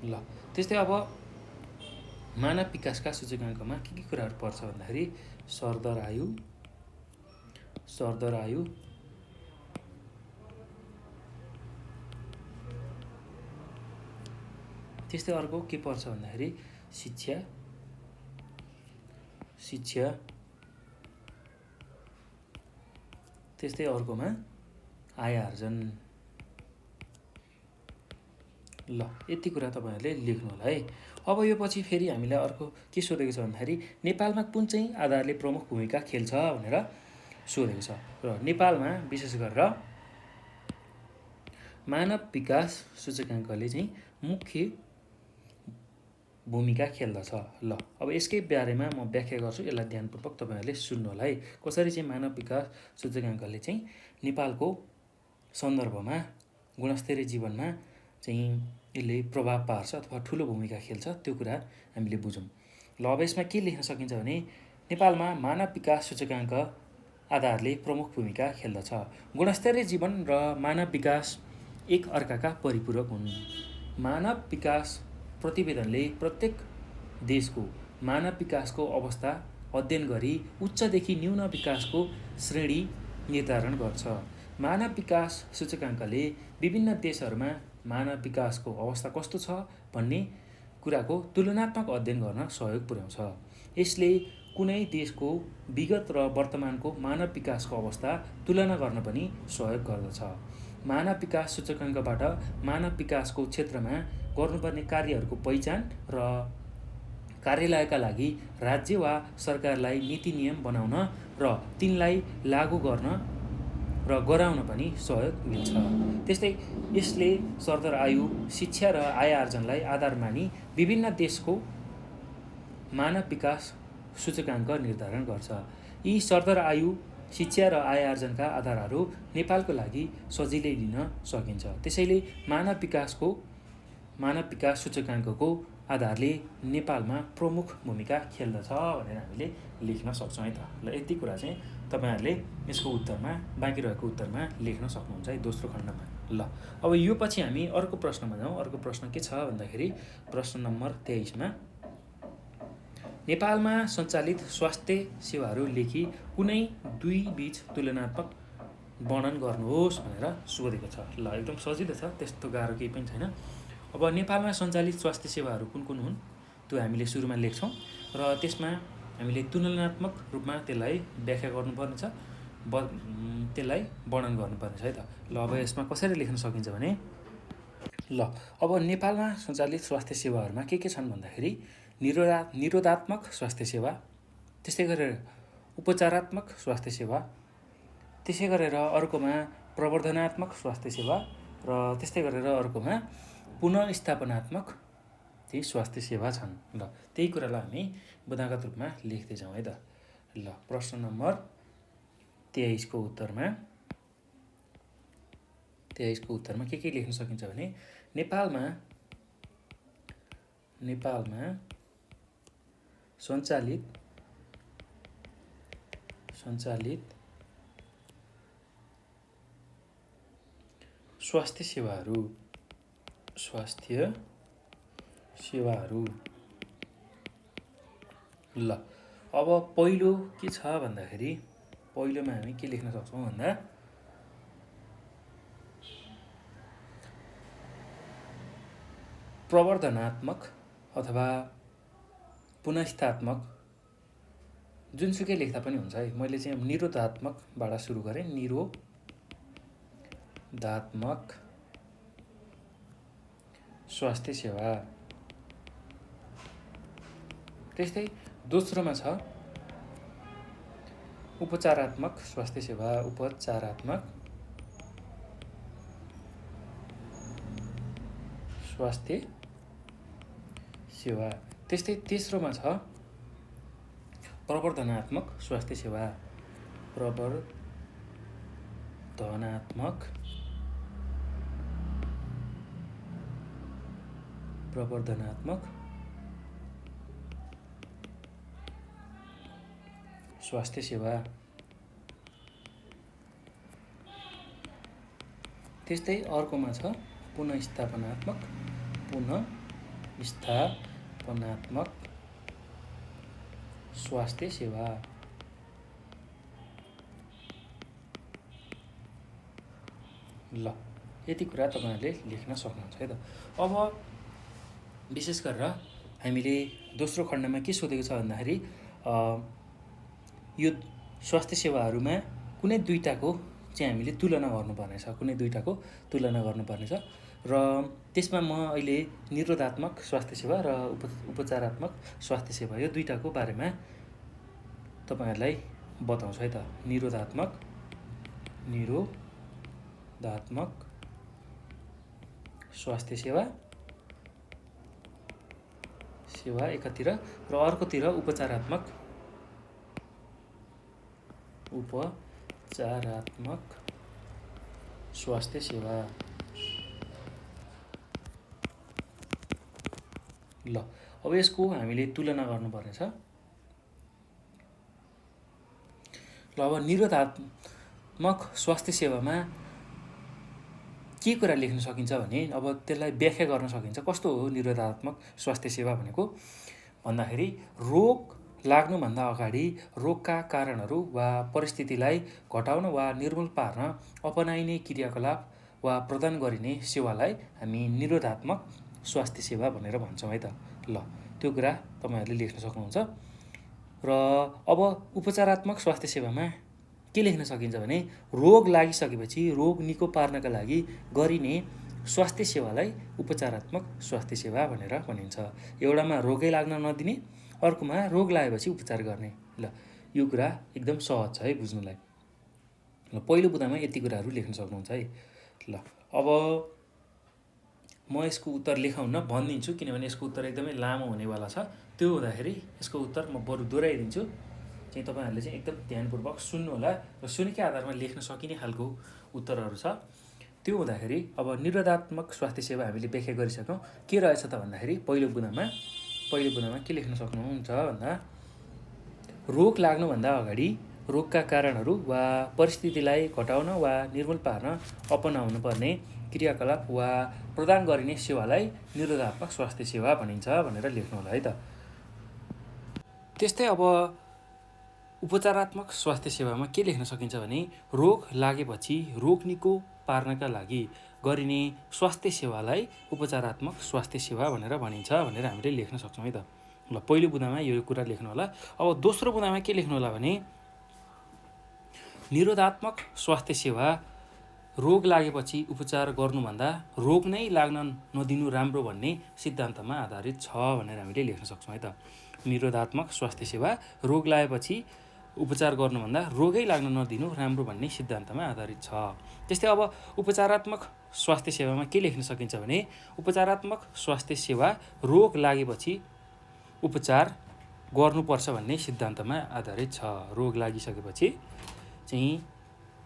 ल त्यस्तै अब मानव विकासका सूचकाङ्कमा के कुराहरू पर्छ भन्दाखेरि सरदर आयु, त्यस्तै अर्को के पर्छ भन्दाखेरि शिक्षा, त्यस्तै अर्कोमा आय आर्जन। ल यति कुरा तपाईँहरूले लेख्नु होला है। अब यो पछि फेरि हामीलाई अर्को के सोधेको छ भन्दाखेरि नेपालमा कुन चाहिँ आधारले प्रमुख भूमिका खेल्छ भनेर सोधेको छ। र नेपालमा विशेष गरेर मानव विकास सूचकाङ्कले चाहिँ मुख्य भूमिका खेल्दछ। ल अब यसकै बारेमा म व्याख्या गर्छु, यसलाई ध्यानपूर्वक तपाईँहरूले सुन्नु होला है। कसरी चाहिँ मानव विकास सूचकाङ्कले चाहिँ नेपालको सन्दर्भमा गुणस्तरीय जीवनमा चाहिँ यसले प्रभाव पार्छ अथवा ठुलो भूमिका खेल्छ त्यो कुरा हामीले बुझौँ। ल अब यसमा के लेख्न सकिन्छ भने नेपालमा मानव विकास सूचकाङ्क आधारले प्रमुख भूमिका खेल्दछ। गुणस्तरीय जीवन र मानव विकास एक अर्काका परिपूरक हुन्। मानव विकास प्रतिवेदनले प्रत्येक देशको मानव विकासको अवस्था अध्ययन गरी उच्चदेखि न्यून विकासको श्रेणी निर्धारण गर्छ। मानव विकास सूचकाङ्कले विभिन्न देशहरूमा मानव विकासको अवस्था कस्तो छ भन्ने कुराको तुलनात्मक अध्ययन गर्न सहयोग पुर्याउँछ। यसले कुनै देशको विगत र वर्तमानको मानव विकासको अवस्था तुलना गर्न पनि सहयोग गर्दछ। मानव विकास सूचकाङ्कबाट मानव विकासको क्षेत्रमा गर्नुपर्ने कार्यहरूको पहिचान र कार्यालयका लागि राज्य वा सरकारलाई नीति नियम बनाउन र तिनलाई लागू गर्न र गराउन पनि सहयोग मिल्छ। त्यस्तै यसले सरदर आयु, शिक्षा र आय आर्जनलाई आधार मानी विभिन्न देशको मानव विकास सूचकाङ्क निर्धारण गर्छ। यी सरदर आयु, शिक्षा र आय आर्जनका आधारहरू नेपालको लागि सजिलै लिन सकिन्छ। त्यसैले मानव विकास सूचकाङ्कको आधारले नेपालमा प्रमुख भूमिका खेल्दछ भनेर हामीले लेख्न सक्छौँ है त। ल यति कुरा चाहिँ तपाईँहरूले यसको उत्तरमा बाँकी रहेको उत्तरमा लेख्न सक्नुहुन्छ है दोस्रो खण्डमा। ल अब यो पछि हामी अर्को प्रश्नमा जाउँ। अर्को प्रश्न के छ भन्दाखेरि प्रश्न नम्बर 23मा नेपालमा सञ्चालित स्वास्थ्य सेवाहरू लेखी कुनै दुई बीच तुलनात्मक वर्णन गर्नुहोस् भनेर सोधेको छ। ल एकदम सजिलो छ, त्यस्तो गाह्रो केही पनि छैन। अब नेपालमा सञ्चालित स्वास्थ्य सेवाहरू कुन कुन हुन् त्यो हामीले सुरुमा लेख्छौँ र त्यसमा हामीले तुलनात्मक रूपमा त्यसलाई व्याख्या गर्नुपर्ने छ, त्यसलाई वर्णन गर्नुपर्ने छ है त। ल अब यसमा कसरी लेख्न सकिन्छ भने ल अब नेपालमा सञ्चालित स्वास्थ्य सेवाहरूमा के छन् भन्दाखेरि निरोधात्मक स्वास्थ्य सेवा, त्यस्तै गरेर उपचारात्मक स्वास्थ्य सेवा, त्यसै गरेर अर्कोमा प्रवर्धनात्मक स्वास्थ्य सेवा र त्यस्तै गरेर अर्कोमा पुनर्स्थापनात्मक ती स्वास्थ्य सेवा छन्। ल त्यही कुरालाई हामी बुदागत रूपमा लेख्दै जाउँ है त। ल प्रश्न नम्बर 23को उत्तरमा के लेख्न सकिन्छ भने नेपालमा सञ्चालित स्वास्थ्य सेवाहरू। ल अब पहिलो के छ भन्दाखेरि पहिलोमा हामी के लेख्न सक्छौँ भन्दा प्रवर्धनात्मक अथवा पुनस्थात्मक जुनसुकै लेख्दा पनि हुन्छ है। मैले चाहिँ निरोधात्मकबाट सुरु गरेँ, निरोधात्मक स्वास्थ्य सेवा। त्यस्तै दोस्रोमा छ उपचारात्मक स्वास्थ्य सेवा, उपचारात्मक स्वास्थ्य सेवा। त्यस्तै तेस्रोमा छ प्रवर्धनात्मक स्वास्थ्य सेवा, प्रवर्धनात्मक स्वास्थ्य सेवा। त्यस्तै अर्कोमा छ पुनःस्थापनात्मक स्वास्थ्य सेवा। ल यति कुरा तपाईहरुले लेख्न सक्नुहुन्छ है त। अब विशेष गरेर हामीले दोस्रो खण्डमा के सोधेको छ भन्दाखेरि यो स्वास्थ्य सेवाहरूमा कुनै दुईटाको चाहिँ हामीले तुलना गर्नुपर्नेछ, र त्यसमा म अहिले निरोधात्मक स्वास्थ्य सेवा र उपचारात्मक स्वास्थ्य सेवा यो दुईटाको बारेमा तपाईहरुलाई बताउँछु है त। निरोधात्मक स्वास्थ्य सेवा एकातिर र अर्कोतिर उपचारात्मक स्वास्थ्य सेवा। ल अब यसको हामीले तुलना गर्नुपर्नेछ। ल अब निरोधात्मक स्वास्थ्य सेवामा के कुरा लेख्न सकिन्छ भने अब त्यसलाई व्याख्या गर्न सकिन्छ। कस्तो हो निरोधात्मक स्वास्थ्य सेवा भनेको भन्दाखेरि रोग लाग्नुभन्दा अगाडि रोगका कारणहरू वा परिस्थितिलाई घटाउन वा निर्मूल पार्न अपनाइने क्रियाकलाप वा प्रदान गरिने सेवालाई हामी निरोधात्मक स्वास्थ्य सेवा भनेर भन्छौँ है त। ल त्यो कुरा तपाईहरुले लेख्न सक्नुहुन्छ। र अब उपचारात्मक स्वास्थ्य सेवामा के लेख्न सकिन्छ भने रोग लागिसकेपछि रोग निको पार्नका लागि गरिने स्वास्थ्य सेवालाई उपचारात्मक स्वास्थ्य सेवा भनेर भनिन्छ। एउटामा रोगै लाग्न नदिने, अर्कोमा रोग लागेपछि उपचार गर्ने। ल यो कुरा एकदम सहज छ है बुझ्नुलाई। ल पहिलो बुँदामा यति कुराहरू लेख्न सक्नुहुन्छ है। ल अब म यसको उत्तर लेखाउन भनिदिन्छु किनभने यसको उत्तर एकदमै लामो हुनेवाला छ। त्यो हुँदाखेरि यसको उत्तर म बरु दोहोऱ्याइदिन्छु, चाहिँ तपाईहरुले चाहिँ एकदम ध्यानपूर्वक सुन्नु होला र सुनेकै आधारमा लेख्न सकिने खालको उत्तरहरू छ। त्यो हुँदाखेरि अब निरोधात्मक स्वास्थ्य सेवा हामीले व्याख्या गरिसक्यौँ। के रहेछ त भन्दाखेरि पहिलो बुँदामा के लेख्न सक्नुहुन्छ भन्दा रोग लाग्नुभन्दा अगाडि रोगका कारणहरू वा परिस्थितिलाई घटाउन वा निर्मूल पार्न अपनाउनु पर्ने क्रियाकलाप वा प्रदान गरिने सेवालाई निरोधात्मक स्वास्थ्य सेवा भनिन्छ भनेर लेख्नु होला है त। त्यस्तै अब उपचारात्मक स्वास्थ्य सेवामा के लेख्न सकिन्छ भने रोग लागेपछि रोग निको पार्नका लागि गरिने स्वास्थ्य सेवालाई उपचारात्मक स्वास्थ्य सेवा भनेर भनिन्छ भनेर हामीले लेख्न सक्छौँ है त। ल पहिलो बुँदामा यो कुरा लेख्नु होला। अब दोस्रो बुँदामा के लेख्नु होला भने निरोधात्मक स्वास्थ्य सेवा रोग लागेपछि उपचार गर्नुभन्दा रोग नै लाग्न नदिनु राम्रो भन्ने सिद्धान्तमा आधारित छ भनेर हामीले लेख्न सक्छौँ है त। निरोधात्मक स्वास्थ्य सेवा रोग लागेपछि उपचार गर्नुभन्दा रोगै लाग्न नदिनु राम्रो भन्ने सिद्धान्तमा आधारित छ। त्यस्तै अब उपचारात्मक स्वास्थ्य सेवामा के लेख्न सकिन्छ भने उपचारात्मक स्वास्थ्य सेवा रोग लागेपछि उपचार गर्नुपर्छ भन्ने सिद्धान्तमा आधारित छ। रोग लागिसकेपछि चाहिँ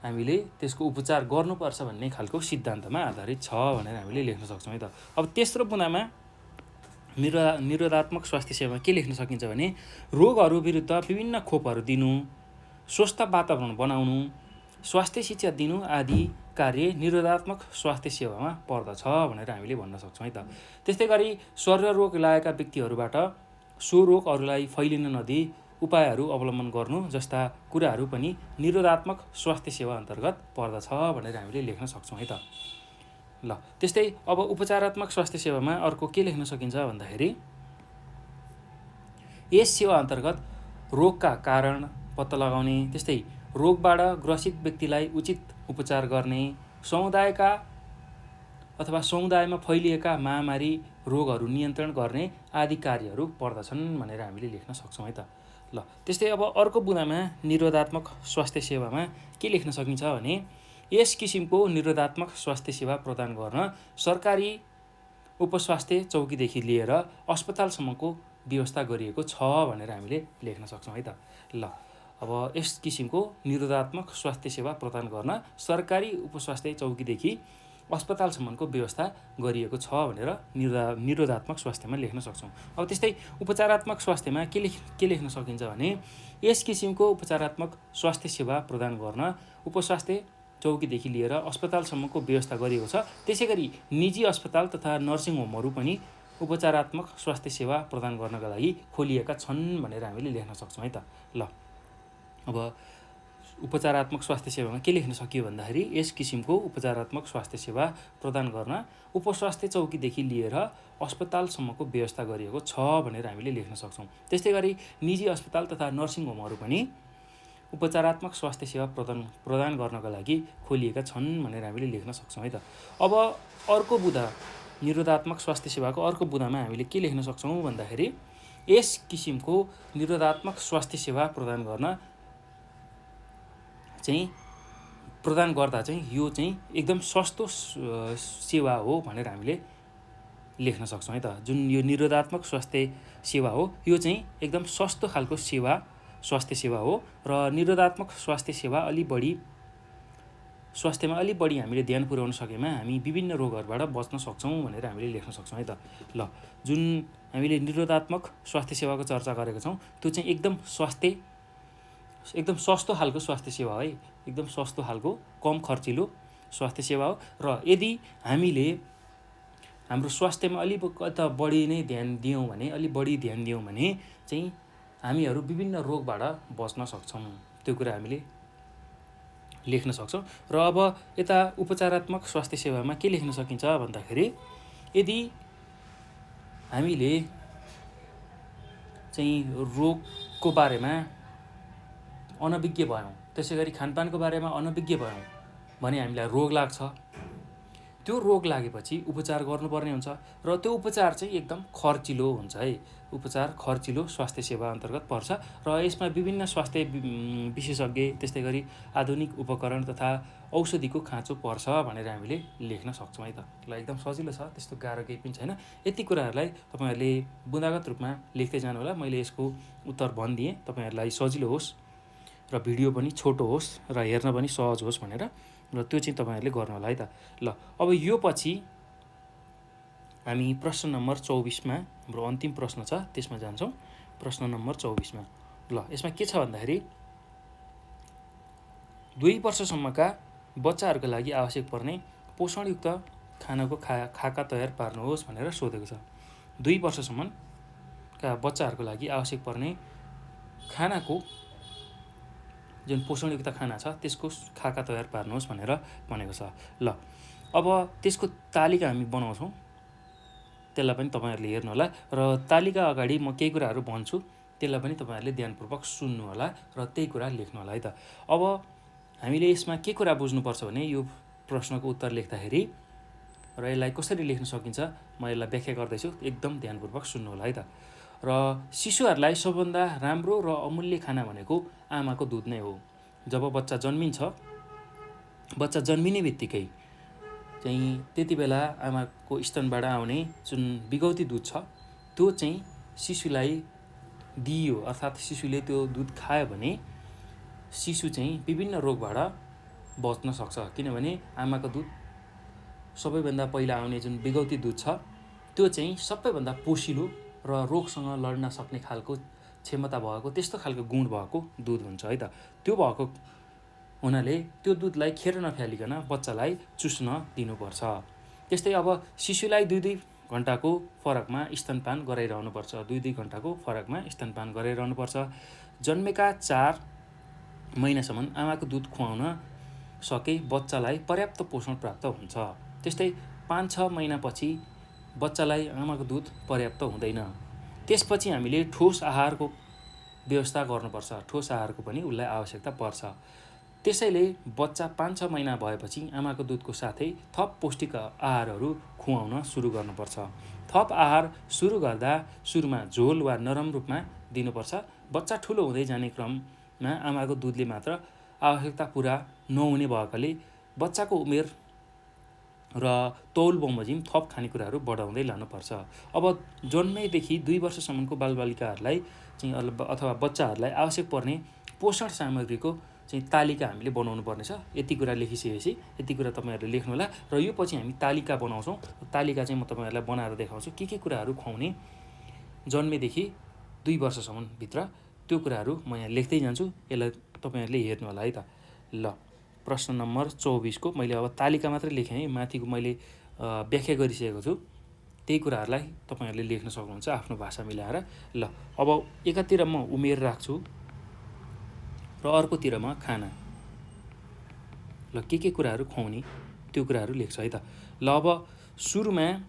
हामीले त्यसको उपचार गर्नुपर्छ भन्ने खालको सिद्धान्तमा आधारित छ भनेर हामीले लेख्न सक्छौँ है त। अब तेस्रो बुँदामा निरोधात्मक स्वास्थ्य सेवामा के लेख्न सकिन्छ भने रोगहरू विरुद्ध विभिन्न खोपहरू दिनु, स्वस्थ वातावरण बनाउनु, स्वास्थ्य शिक्षा दिनु आदि कार्य निरोधात्मक स्वास्थ्य सेवामा पर्दछ भनेर हामीले भन्न सक्छौँ है त। त्यस्तै गरी शरीर रोग लागेका व्यक्तिहरूबाट सो रोग अरूलाई फैलिन नदिई उपायहरू अवलम्बन गर्नु जस्ता कुराहरू पनि निरोधात्मक स्वास्थ्य सेवा अन्तर्गत पर्दछ भनेर हामीले लेख्न सक्छौँ है त। ल त्यस्तै अब उपचारात्मक स्वास्थ्य सेवामा अर्को के लेख्न सकिन्छ भन्दाखेरि यस सेवा अन्तर्गत रोगका कारण पत्ता लगाउने, त्यस्तै रोगबाट ग्रसित व्यक्तिलाई उचित उपचार गर्ने, समुदायका अथवा समुदायमा फैलिएका महामारी रोगहरू नियन्त्रण गर्ने आदि कार्यहरू पर्दछन् भनेर हामीले लेख्न सक्छौँ है त। ल त्यस्तै अब अर्को बुँदामा निरोधात्मक स्वास्थ्य सेवामा के लेख्न सकिन्छ भने यस किसिमको निरोधात्मक स्वास्थ्य सेवा प्रदान गर्न सरकारी उपस्वास्थ्य चौकीदेखि लिएर अस्पतालसम्मको व्यवस्था गरिएको छ भनेर हामीले लेख्न सक्छौँ है त। ल अब यस किसिमको निरोधात्मक स्वास्थ्य सेवा प्रदान गर्न सरकारी उपस्वास्थ्य चौकीदेखि अस्पतालसम्मको व्यवस्था गरिएको छ भनेर निरोधात्मक स्वास्थ्यमा लेख्न सक्छौँ। अब त्यस्तै उपचारात्मक स्वास्थ्यमा के लेख्न सकिन्छ भने यस किसिमको उपचारात्मक स्वास्थ्य सेवा प्रदान गर्न उपस्वास्थ्य चौकीदेखि लिएर अस्पतालसम्मको व्यवस्था गरिएको छ। त्यसै गरी निजी अस्पताल तथा नर्सिङ होमहरू पनि उपचारात्मक स्वास्थ्य सेवा प्रदान गर्नका लागि खोलिएका छन् भनेर हामीले लेख्न सक्छौँ है त। ल अब उपचारात्मक स्वास्थ्य सेवामा के लेख्न सकियो भन्दाखेरि यस किसिमको उपचारात्मक स्वास्थ्य सेवा प्रदान गर्न उपस्वास्थ्य चौकीदेखि लिएर अस्पतालसम्मको व्यवस्था गरिएको छ भनेर हामीले लेख्न सक्छौँ। त्यस्तै गरी निजी अस्पताल तथा नर्सिङ होमहरू पनि उपचारात्मक स्वास्थ्य सेवा प्रदान गर्नका लागि खोलिएका छन् भनेर हामीले लेख्न सक्छौँ है त। अब अर्को बुँदा निरोधात्मक स्वास्थ्य सेवाको अर्को बुँदामा हामीले के लेख्न सक्छौँ भन्दाखेरि यस किसिमको निरोधात्मक स्वास्थ्य सेवा प्रदान गर्दा यो एकदम सस्तो सेवा हो भनेर हामीले लेख्न सक्छौँ है त। जुन यो निरोधात्मक स्वास्थ्य सेवा हो यो एकदम सस्तो खालको स्वास्थ्य सेवा हो र निरोधात्मक स्वास्थ्य सेवा स्वास्थ्यमा अलि बढी हामीले ध्यान पुर्याउन सकेमा हामी विभिन्न रोगहरूबाट बच्न सक्छौँ भनेर हामीले लेख्न सक्छौँ है त। ल जुन हामीले निरोधात्मक स्वास्थ्य सेवाको चर्चा गरेका छौँ त्यो एकदम सस्तो खालको स्वास्थ्य सेवा है, एकदम सस्तो खालको कम खर्चिलो स्वास्थ्य सेवा हो। र यदि हामीले हाम्रो स्वास्थ्यमा अलि बढी ध्यान दियौँ भने हामीहरू विभिन्न रोगबाट बच्न सक्छौँ, त्यो कुरा हामीले लेख्न सक्छौँ। र अब यता उपचारात्मक स्वास्थ्य सेवामा के लेख्न सकिन्छ भन्दाखेरि यदि हामीले रोगको बारेमा अनभिज्ञ भयौँ, त्यसै गरी खानपानको बारेमा अनभिज्ञ भयौँ भने हामीलाई रोग लाग्छ। त्यो रोग लागेपछि उपचार गर्नुपर्ने हुन्छ र त्यो उपचार एकदम खर्चिलो हुन्छ है। उपचार खर्चिलो स्वास्थ्य सेवा अन्तर्गत पर्छ र यसमा विभिन्न स्वास्थ्य विशेषज्ञ त्यस्तै गरी आधुनिक उपकरण तथा औषधिको खाँचो पर्छ भनेर हामीले लेख्न सक्छौँ है त। ल एकदम सजिलो छ, त्यस्तो गाह्रो केही पनि छैन। यति कुराहरूलाई तपाईँहरूले बुँदागत रूपमा लेख्दै जानु होला। मैले यसको उत्तर भनिदिएँ तपाईँहरूलाई सजिलो होस् र भिडियो पनि छोटो होस् र हेर्न पनि सहज होस् भनेर, र त्यो तपाईँहरूले गर्नु होला है त। ल अब यो पछि हामी प्रश्न नम्बर 24मा हाम्रो अन्तिम प्रश्न छ त्यसमा जान्छौँ। प्रश्न नम्बर 24मा ल यसमा के छ भन्दाखेरि 2 वर्षसम्मका बच्चाहरूको लागि आवश्यक पर्ने पोषणयुक्त खानाको खाका तयार पार्नुहोस् भनेर सोधेको छ। 2 वर्षसम्मका बच्चाहरूको लागि आवश्यक पर्ने खानाको जुन पोषणयुक्त खाना छ त्यसको खाका तयार पार्नुहोस् भनेर भनेको छ। ल अब त्यसको तालिका हामी बनाउँछौँ, त्यसलाई पनि तपाईँहरूले हेर्नु होला र तालिका अगाडि म केही कुराहरू भन्छु, त्यसलाई पनि तपाईँहरूले ध्यानपूर्वक सुन्नु होला र त्यही कुरा लेख्नु होला है त। अब हामीले यसमा के कुरा बुझ्नुपर्छ भने यो प्रश्नको उत्तर लेख्दाखेरि र यसलाई कसरी लेख्न सकिन्छ म यसलाई व्याख्या गर्दैछु, एकदम ध्यानपूर्वक सुन्नु होला है त। र शिशुहरूलाई सबभन्दा राम्रो र अमूल्य खाना भनेको आमाको दुध नै हो। जब बच्चा जन्मिन्छ, बच्चा जन्मिने बित्तिकै त्यति बेला आमाको स्तनबाट आउने जुन बिगौती दुध छ त्यो शिशुलाई दिइयो, अर्थात् शिशुले त्यो दुध खायो भने शिशु विभिन्न रोगबाट बच्न सक्छ। किनभने आमाको दुध सबैभन्दा पहिला आउने जुन बिगौती दुध छ त्यो सबैभन्दा पोषिलो र रोगसँग लड्न सक्ने खालको क्षमता भएको, त्यस्तो खालको गुण भएको दुध हुन्छ है त। त्यो भएको हुनाले त्यो दुधलाई खेर नफ्यालिकन बच्चालाई चुस्न दिनुपर्छ। त्यस्तै अब शिशुलाई 2-2 घन्टाको फरकमा स्तनपान गराइरहनुपर्छ, 2-2 घन्टाको फरकमा स्तनपान गराइरहनुपर्छ। जन्मेका 4 महिनासम्म आमाको दुध खुवाउन सके बच्चालाई पर्याप्त पोषण प्राप्त हुन्छ। त्यस्तै 5-6 महिनापछि बच्चालाई आमाको दुध पर्याप्त हुँदैन। त्यसपछि हामीले ठोस आहारको व्यवस्था गर्नुपर्छ, ठोस आहारको पनि उसलाई आवश्यकता पर्छ। त्यसैले बच्चा 5-6 महिना भएपछि आमाको दुधको साथै थप पौष्टिक आहारहरू खुवाउन सुरु गर्नुपर्छ। थप आहार सुरु गर्दा सुरुमा झोल वा नरम रूपमा दिनुपर्छ। बच्चा ठुलो हुँदै जाने क्रममा आमाको दुधले मात्र आवश्यकता पुरा नहुने भएकाले बच्चाको उमेर र तौल बमोजिम थप खानेकुराहरू बढाउँदै लानुपर्छ। अब जन्मेदेखि 2 वर्षसम्मको बालबालिकाहरूलाई चाहिँ अथवा बच्चाहरूलाई आवश्यक पर्ने पोषण सामग्रीको चाहिँ तालिका हामीले बनाउनु पर्नेछ। यति कुरा लेखिसकेपछि यति कुरा तपाईँहरूले लेख्नुहोला र यो पछि हामी तालिका बनाउँछौँ। तालिका चाहिँ म तपाईँहरूलाई बनाएर देखाउँछु के कुराहरू खुवाउने जन्मेदेखि 2 वर्षसम्मभित्र, त्यो कुराहरू म यहाँ लेख्दै जान्छु। यसलाई तपाईँहरूले हेर्नु होला है त। ल, प्रश्न नम्बर 24 को मैले अब तालिका मात्रै लेखेँ है, माथिको मैले व्याख्या गरिसकेको छु। त्यही कुराहरूलाई तपाईँहरूले लेख्न सक्नुहुन्छ आफ्नो भाषा मिलाएर। ल, अब एकातिर म उमेर राख्छु र अर्कोतिर म खाना। ल, के कुराहरू खुवाउने त्यो कुराहरू लेख्छु है त। ल, अब सुरुमा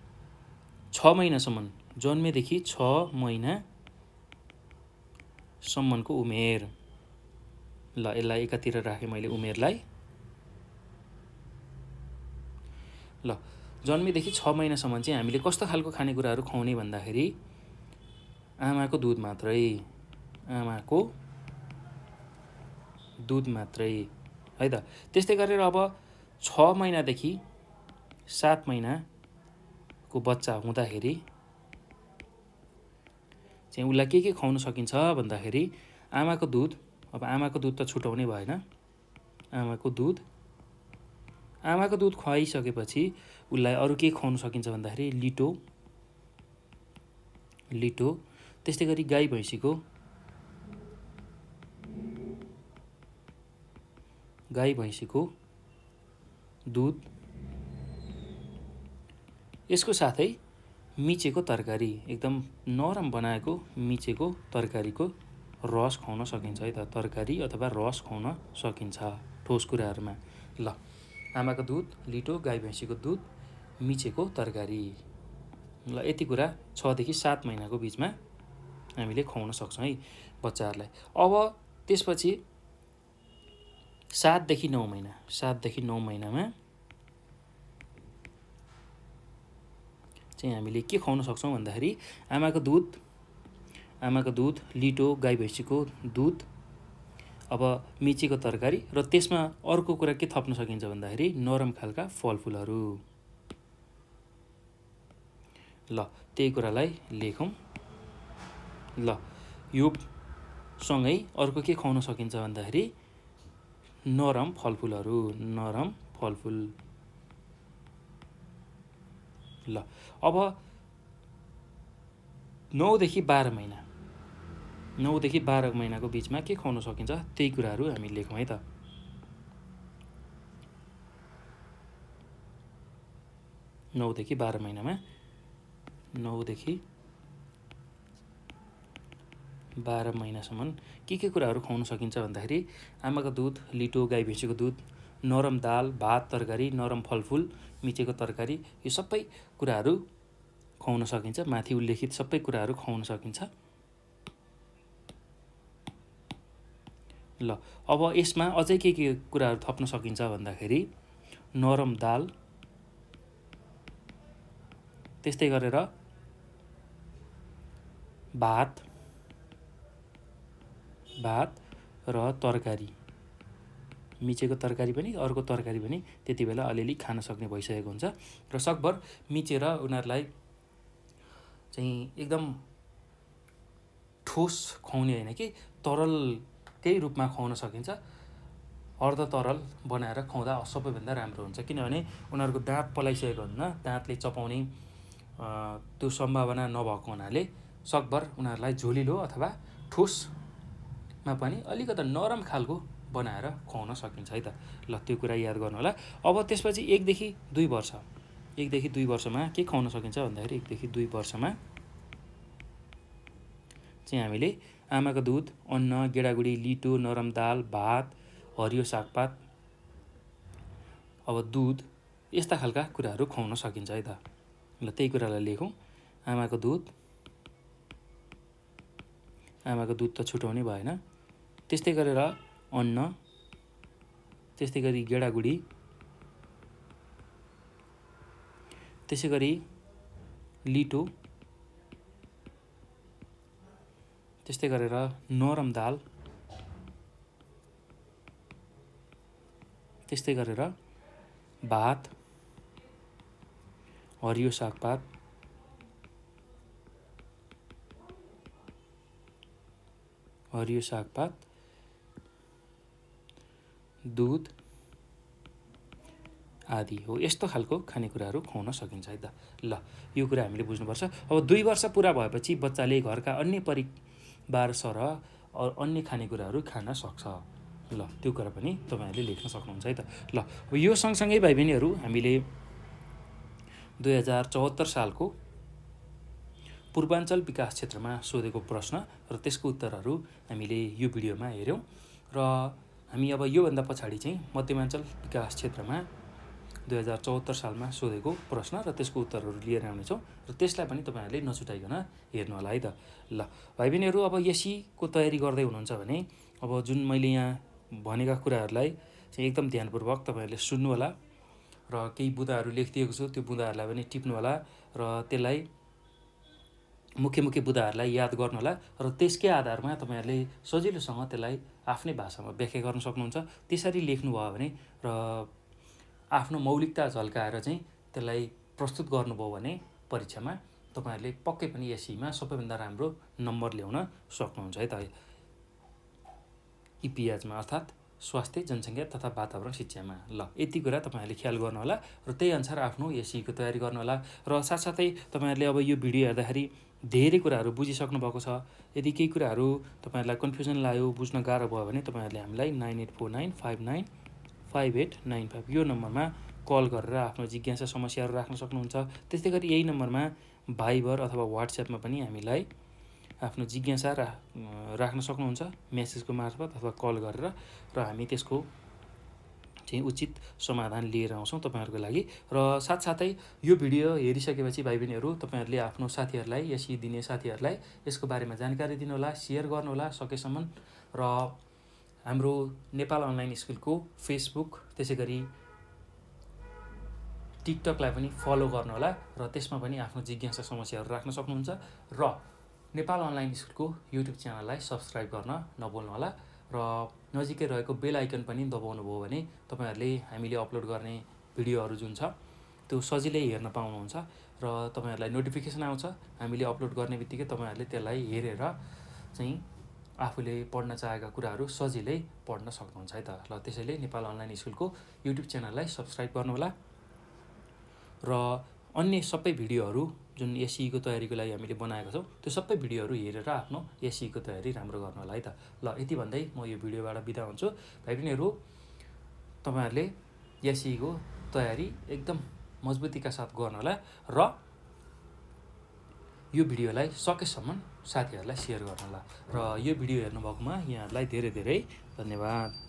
6 महिनासम्म, जन्मेदेखि 6 महिनासम्मको उमेर। ल, यसलाई एकातिर राखेँ मैले उमेरलाई। ल, जन्मेदेखि 6 महिनासम्म चाहिँ हामीले कस्तो खालको खानेकुराहरू खुवाउने भन्दाखेरि आमाको दुध मात्रै, आमाको दुध मात्रै है त। त्यस्तै गरेर अब 6 महिनादेखि 7 महिनाको बच्चा हुँदाखेरि चाहिँ उसलाई के खुवाउन सकिन्छ भन्दाखेरि आमाको दुध। अब आमाको दुध त छुटाउनै भएन। आमाको दुध खुवाइसकेपछि उसलाई अरू के खुवाउन सकिन्छ भन्दाखेरि लिटो, त्यस्तै गरी गाई भैँसीको दुध, यसको साथै मिचेको तरकारी, एकदम नरम बनाएको मिचेको तरकारीको रस खुवाउन सकिन्छ है त। तरकारी अथवा रस खुवाउन सकिन्छ ठोस कुराहरूमा। ल, आमाको दुध, लिटो, गाई भैँसीको दुध, मिचेको तरकारी। ल, यति कुरा 6 देखि 7 महिनाको बिचमा हामीले खुवाउन सक्छौँ है बच्चाहरूलाई। अब त्यसपछि 7 देखि 9 महिनामा चाहिँ हामीले के खुवाउन सक्छौँ भन्दाखेरि आमाको दुध, लिटो, गाई भैँसीको दुध, अब मिचेको तरकारी र त्यसमा अर्को कुरा के थप्न सकिन्छ भन्दाखेरि नरम खालका फलफुलहरू। ल, त्यही कुरालाई लेखौँ। ल, यो सँगै अर्को के खुवाउन सकिन्छ भन्दाखेरि नरम फलफुल। ल, अब 9 देखि 12 महिनाको बिचमा के खुवाउन सकिन्छ त्यही कुराहरू हामी लेखौँ है त। 9 देखि 12 महिनामा 9 देखि 12 महिनासम्म के कुराहरू खुवाउन सकिन्छ भन्दाखेरि आमाको दुध, लिटो, गाई भैँसीको दुध, नरम दाल, भात, तरकारी, नरम फलफुल, मिचेको तरकारी, यो सबै कुराहरू खुवाउन सकिन्छ। माथि उल्लेखित सबै कुराहरू खुवाउन सकिन्छ। ल, अब यसमा अझै के कुराहरू थप्न सकिन्छ भन्दाखेरि नरम दाल, त्यस्तै गरेर भात र तरकारी, मिचेको तरकारी पनि अर्को तरकारी पनि त्यति बेला अलिअलि खान सक्ने भइसकेको हुन्छ र सकभर मिचेर उनीहरूलाई चाहिँ एकदम ठोस खुवाउने होइन कि तरलकै रूपमा खुवाउन सकिन्छ। अर्ध तरल बनाएर खुवाउँदा सबैभन्दा राम्रो हुन्छ, किनभने उनीहरूको दाँत पलाइसकेको हुन्न, दाँतले चपाउने त्यो सम्भावना नभएको हुनाले सकभर उनीहरूलाई झोलिलो अथवा ठोसमा पनि अलिकति नरम खालको बनाएर खुवाउन सकिन्छ है त। ल, त्यो कुरा याद गर्नु होला। अब त्यसपछि 1 देखि 2 वर्षमा के खुवाउन सकिन्छ भन्दाखेरि 1 देखि 2 वर्षमा चाहिँ हामीले आमाको दुध, अन्न, गेडागुडी, लिटो, नरम दाल, भात, हरियो सागपात, अब दुध, यस्ता खालका कुराहरू खुवाउन सकिन्छ है त। ल, त्यही कुरालाई लेखौँ। आमाको दुध, आमाको दुध त छुटाउनै भएन। त्यस्तै गरेर अन्न, त्यस्तै गरी गेडागुडी, त्यसै गरी लिटो, त्यस्तै गरेर नरम दाल, त्यस्तै गरेर भात, हरियो सागपात, दुध आदि हो। यस्तो खालको खानेकुराहरू खुवाउन सकिन्छ है त। ल यो कुरा हामीले बुझ्नुपर्छ। अब 2 वर्ष पुरा भएपछि बच्चाले घरका अन्य परिवार सरह अन्य खानेकुराहरू खान सक्छ। ल त्यो कुरा पनि तपाईँहरूले लेख्न सक्नुहुन्छ है त। ल यो सँगसँगै भाइ बहिनीहरू हामीले 2074 सालको पूर्वाञ्चल विकास क्षेत्रमा सोधेको प्रश्न र त्यसको उत्तरहरू हामीले यो भिडियोमा हेऱ्यौँ र हामी अब योभन्दा पछाडि चाहिँ मध्यमाञ्चल विकास क्षेत्रमा 2074 सालमा सोधेको प्रश्न र त्यसको उत्तरहरू लिएर आउनेछौँ र त्यसलाई पनि तपाईँहरूले नछुटाइकन हेर्नु होला है त। ल भाइ बहिनीहरू अब एसईको तयारी गर्दै हुनुहुन्छ भने अब जुन मैले यहाँ भनेका कुराहरूलाई चाहिँ एकदम ध्यानपूर्वक तपाईँहरूले सुन्नु होला र केही बुँदाहरू लेखिदिएको छु त्यो बुँदाहरूलाई पनि टिप्नु होला र त्यसलाई मुख्य बुँदाहरूलाई याद गर्नु होला र त्यसकै आधारमा तपाईँहरूले सजिलोसँग त्यसलाई आफ्नै भाषामा व्याख्या गर्न सक्नुहुन्छ। त्यसरी लेख्नुभयो भने र आफ्नो मौलिकता झल्काएर चाहिँ त्यसलाई प्रस्तुत गर्नुभयो भने परीक्षामा तपाईँहरूले पक्कै पनि एसईमा सबैभन्दा राम्रो नम्बर ल्याउन सक्नुहुन्छ है त। इपिएचमा अर्थात् स्वास्थ्य, जनसङ्ख्या तथा वातावरण शिक्षामा। ल यति कुरा तपाईँहरूले ख्याल गर्नु होला र त्यही अनुसार आफ्नो एसईको तयारी गर्नु होला र साथसाथै तपाईँहरूले अब यो भिडियो हेर्दाखेरि धेरै कुराहरू बुझिसक्नु भएको छ। यदि केही कुराहरू तपाईँहरूलाई कन्फ्युजन लाग्यो, बुझ्न गाह्रो भयो भने तपाईँहरूले हामीलाई 9849595895 यो नम्बरमा कल गरेर आफ्नो जिज्ञासा समस्याहरू राख्न सक्नुहुन्छ। त्यस्तै गरी यही नम्बरमा भाइबर अथवा वाट्सएपमा पनि हामीलाई आफ्नो जिज्ञासा राख्न सक्नुहुन्छ मेसेजको मार्फत अथवा कल गरेर र हामी त्यसको चाहिँ उचित समाधान लिएर आउँछौँ तपाईँहरूको लागि। र साथसाथै यो भिडियो हेरिसकेपछि भाइ बहिनीहरू तपाईँहरूले आफ्नो साथीहरूलाई, एसई दिने साथीहरूलाई यसको बारेमा जानकारी दिनुहोला, सेयर गर्नुहोला सकेसम्म र हाम्रो नेपाल अनलाइन स्कुलको फेसबुक त्यसै गरी टिकटकलाई पनि फलो गर्नुहोला र त्यसमा पनि आफ्नो जिज्ञासा समस्याहरू राख्न सक्नुहुन्छ र नेपाल अनलाइन स्कुलको युट्युब च्यानललाई सब्सक्राइब गर्न नभुल्नुहोला र नजिकै रहेको बेल आइकन पनि दबाउनु भयो भने तपाईँहरूले हामीले अपलोड गर्ने भिडियोहरू जुन छ त्यो सजिलै हेर्न पाउनुहुन्छ र तपाईँहरूलाई नोटिफिकेसन आउँछ। हामीले अपलोड गर्ने बित्तिकै तपाईँहरूले त्यसलाई हेरेर चाहिँ आफूले पढ्न चाहेका कुराहरू सजिलै पढ्न सक्नुहुन्छ है त। ल त्यसैले नेपाल अनलाइन स्कुलको युट्युब च्यानललाई सब्सक्राइब गर्नुहोला र अन्य सबै भिडियोहरू जुन एसईको तयारीको लागि हामीले बनाएको छौँ त्यो सबै भिडियोहरू हेरेर आफ्नो एसईको तयारी राम्रो गर्नु होला है त। ल यति भन्दै म यो भिडियोबाट बिदा हुन्छु। भाइ बहिनीहरू तपाईँहरूले एसईको तयारी एकदम मजबुतीका साथ गर्नु होला र यो भिडियोलाई सकेसम्म साथीहरूलाई सेयर गर्नु होला र यो भिडियो हेर्नुभएकोमा यहाँहरूलाई धेरै धेरै धन्यवाद।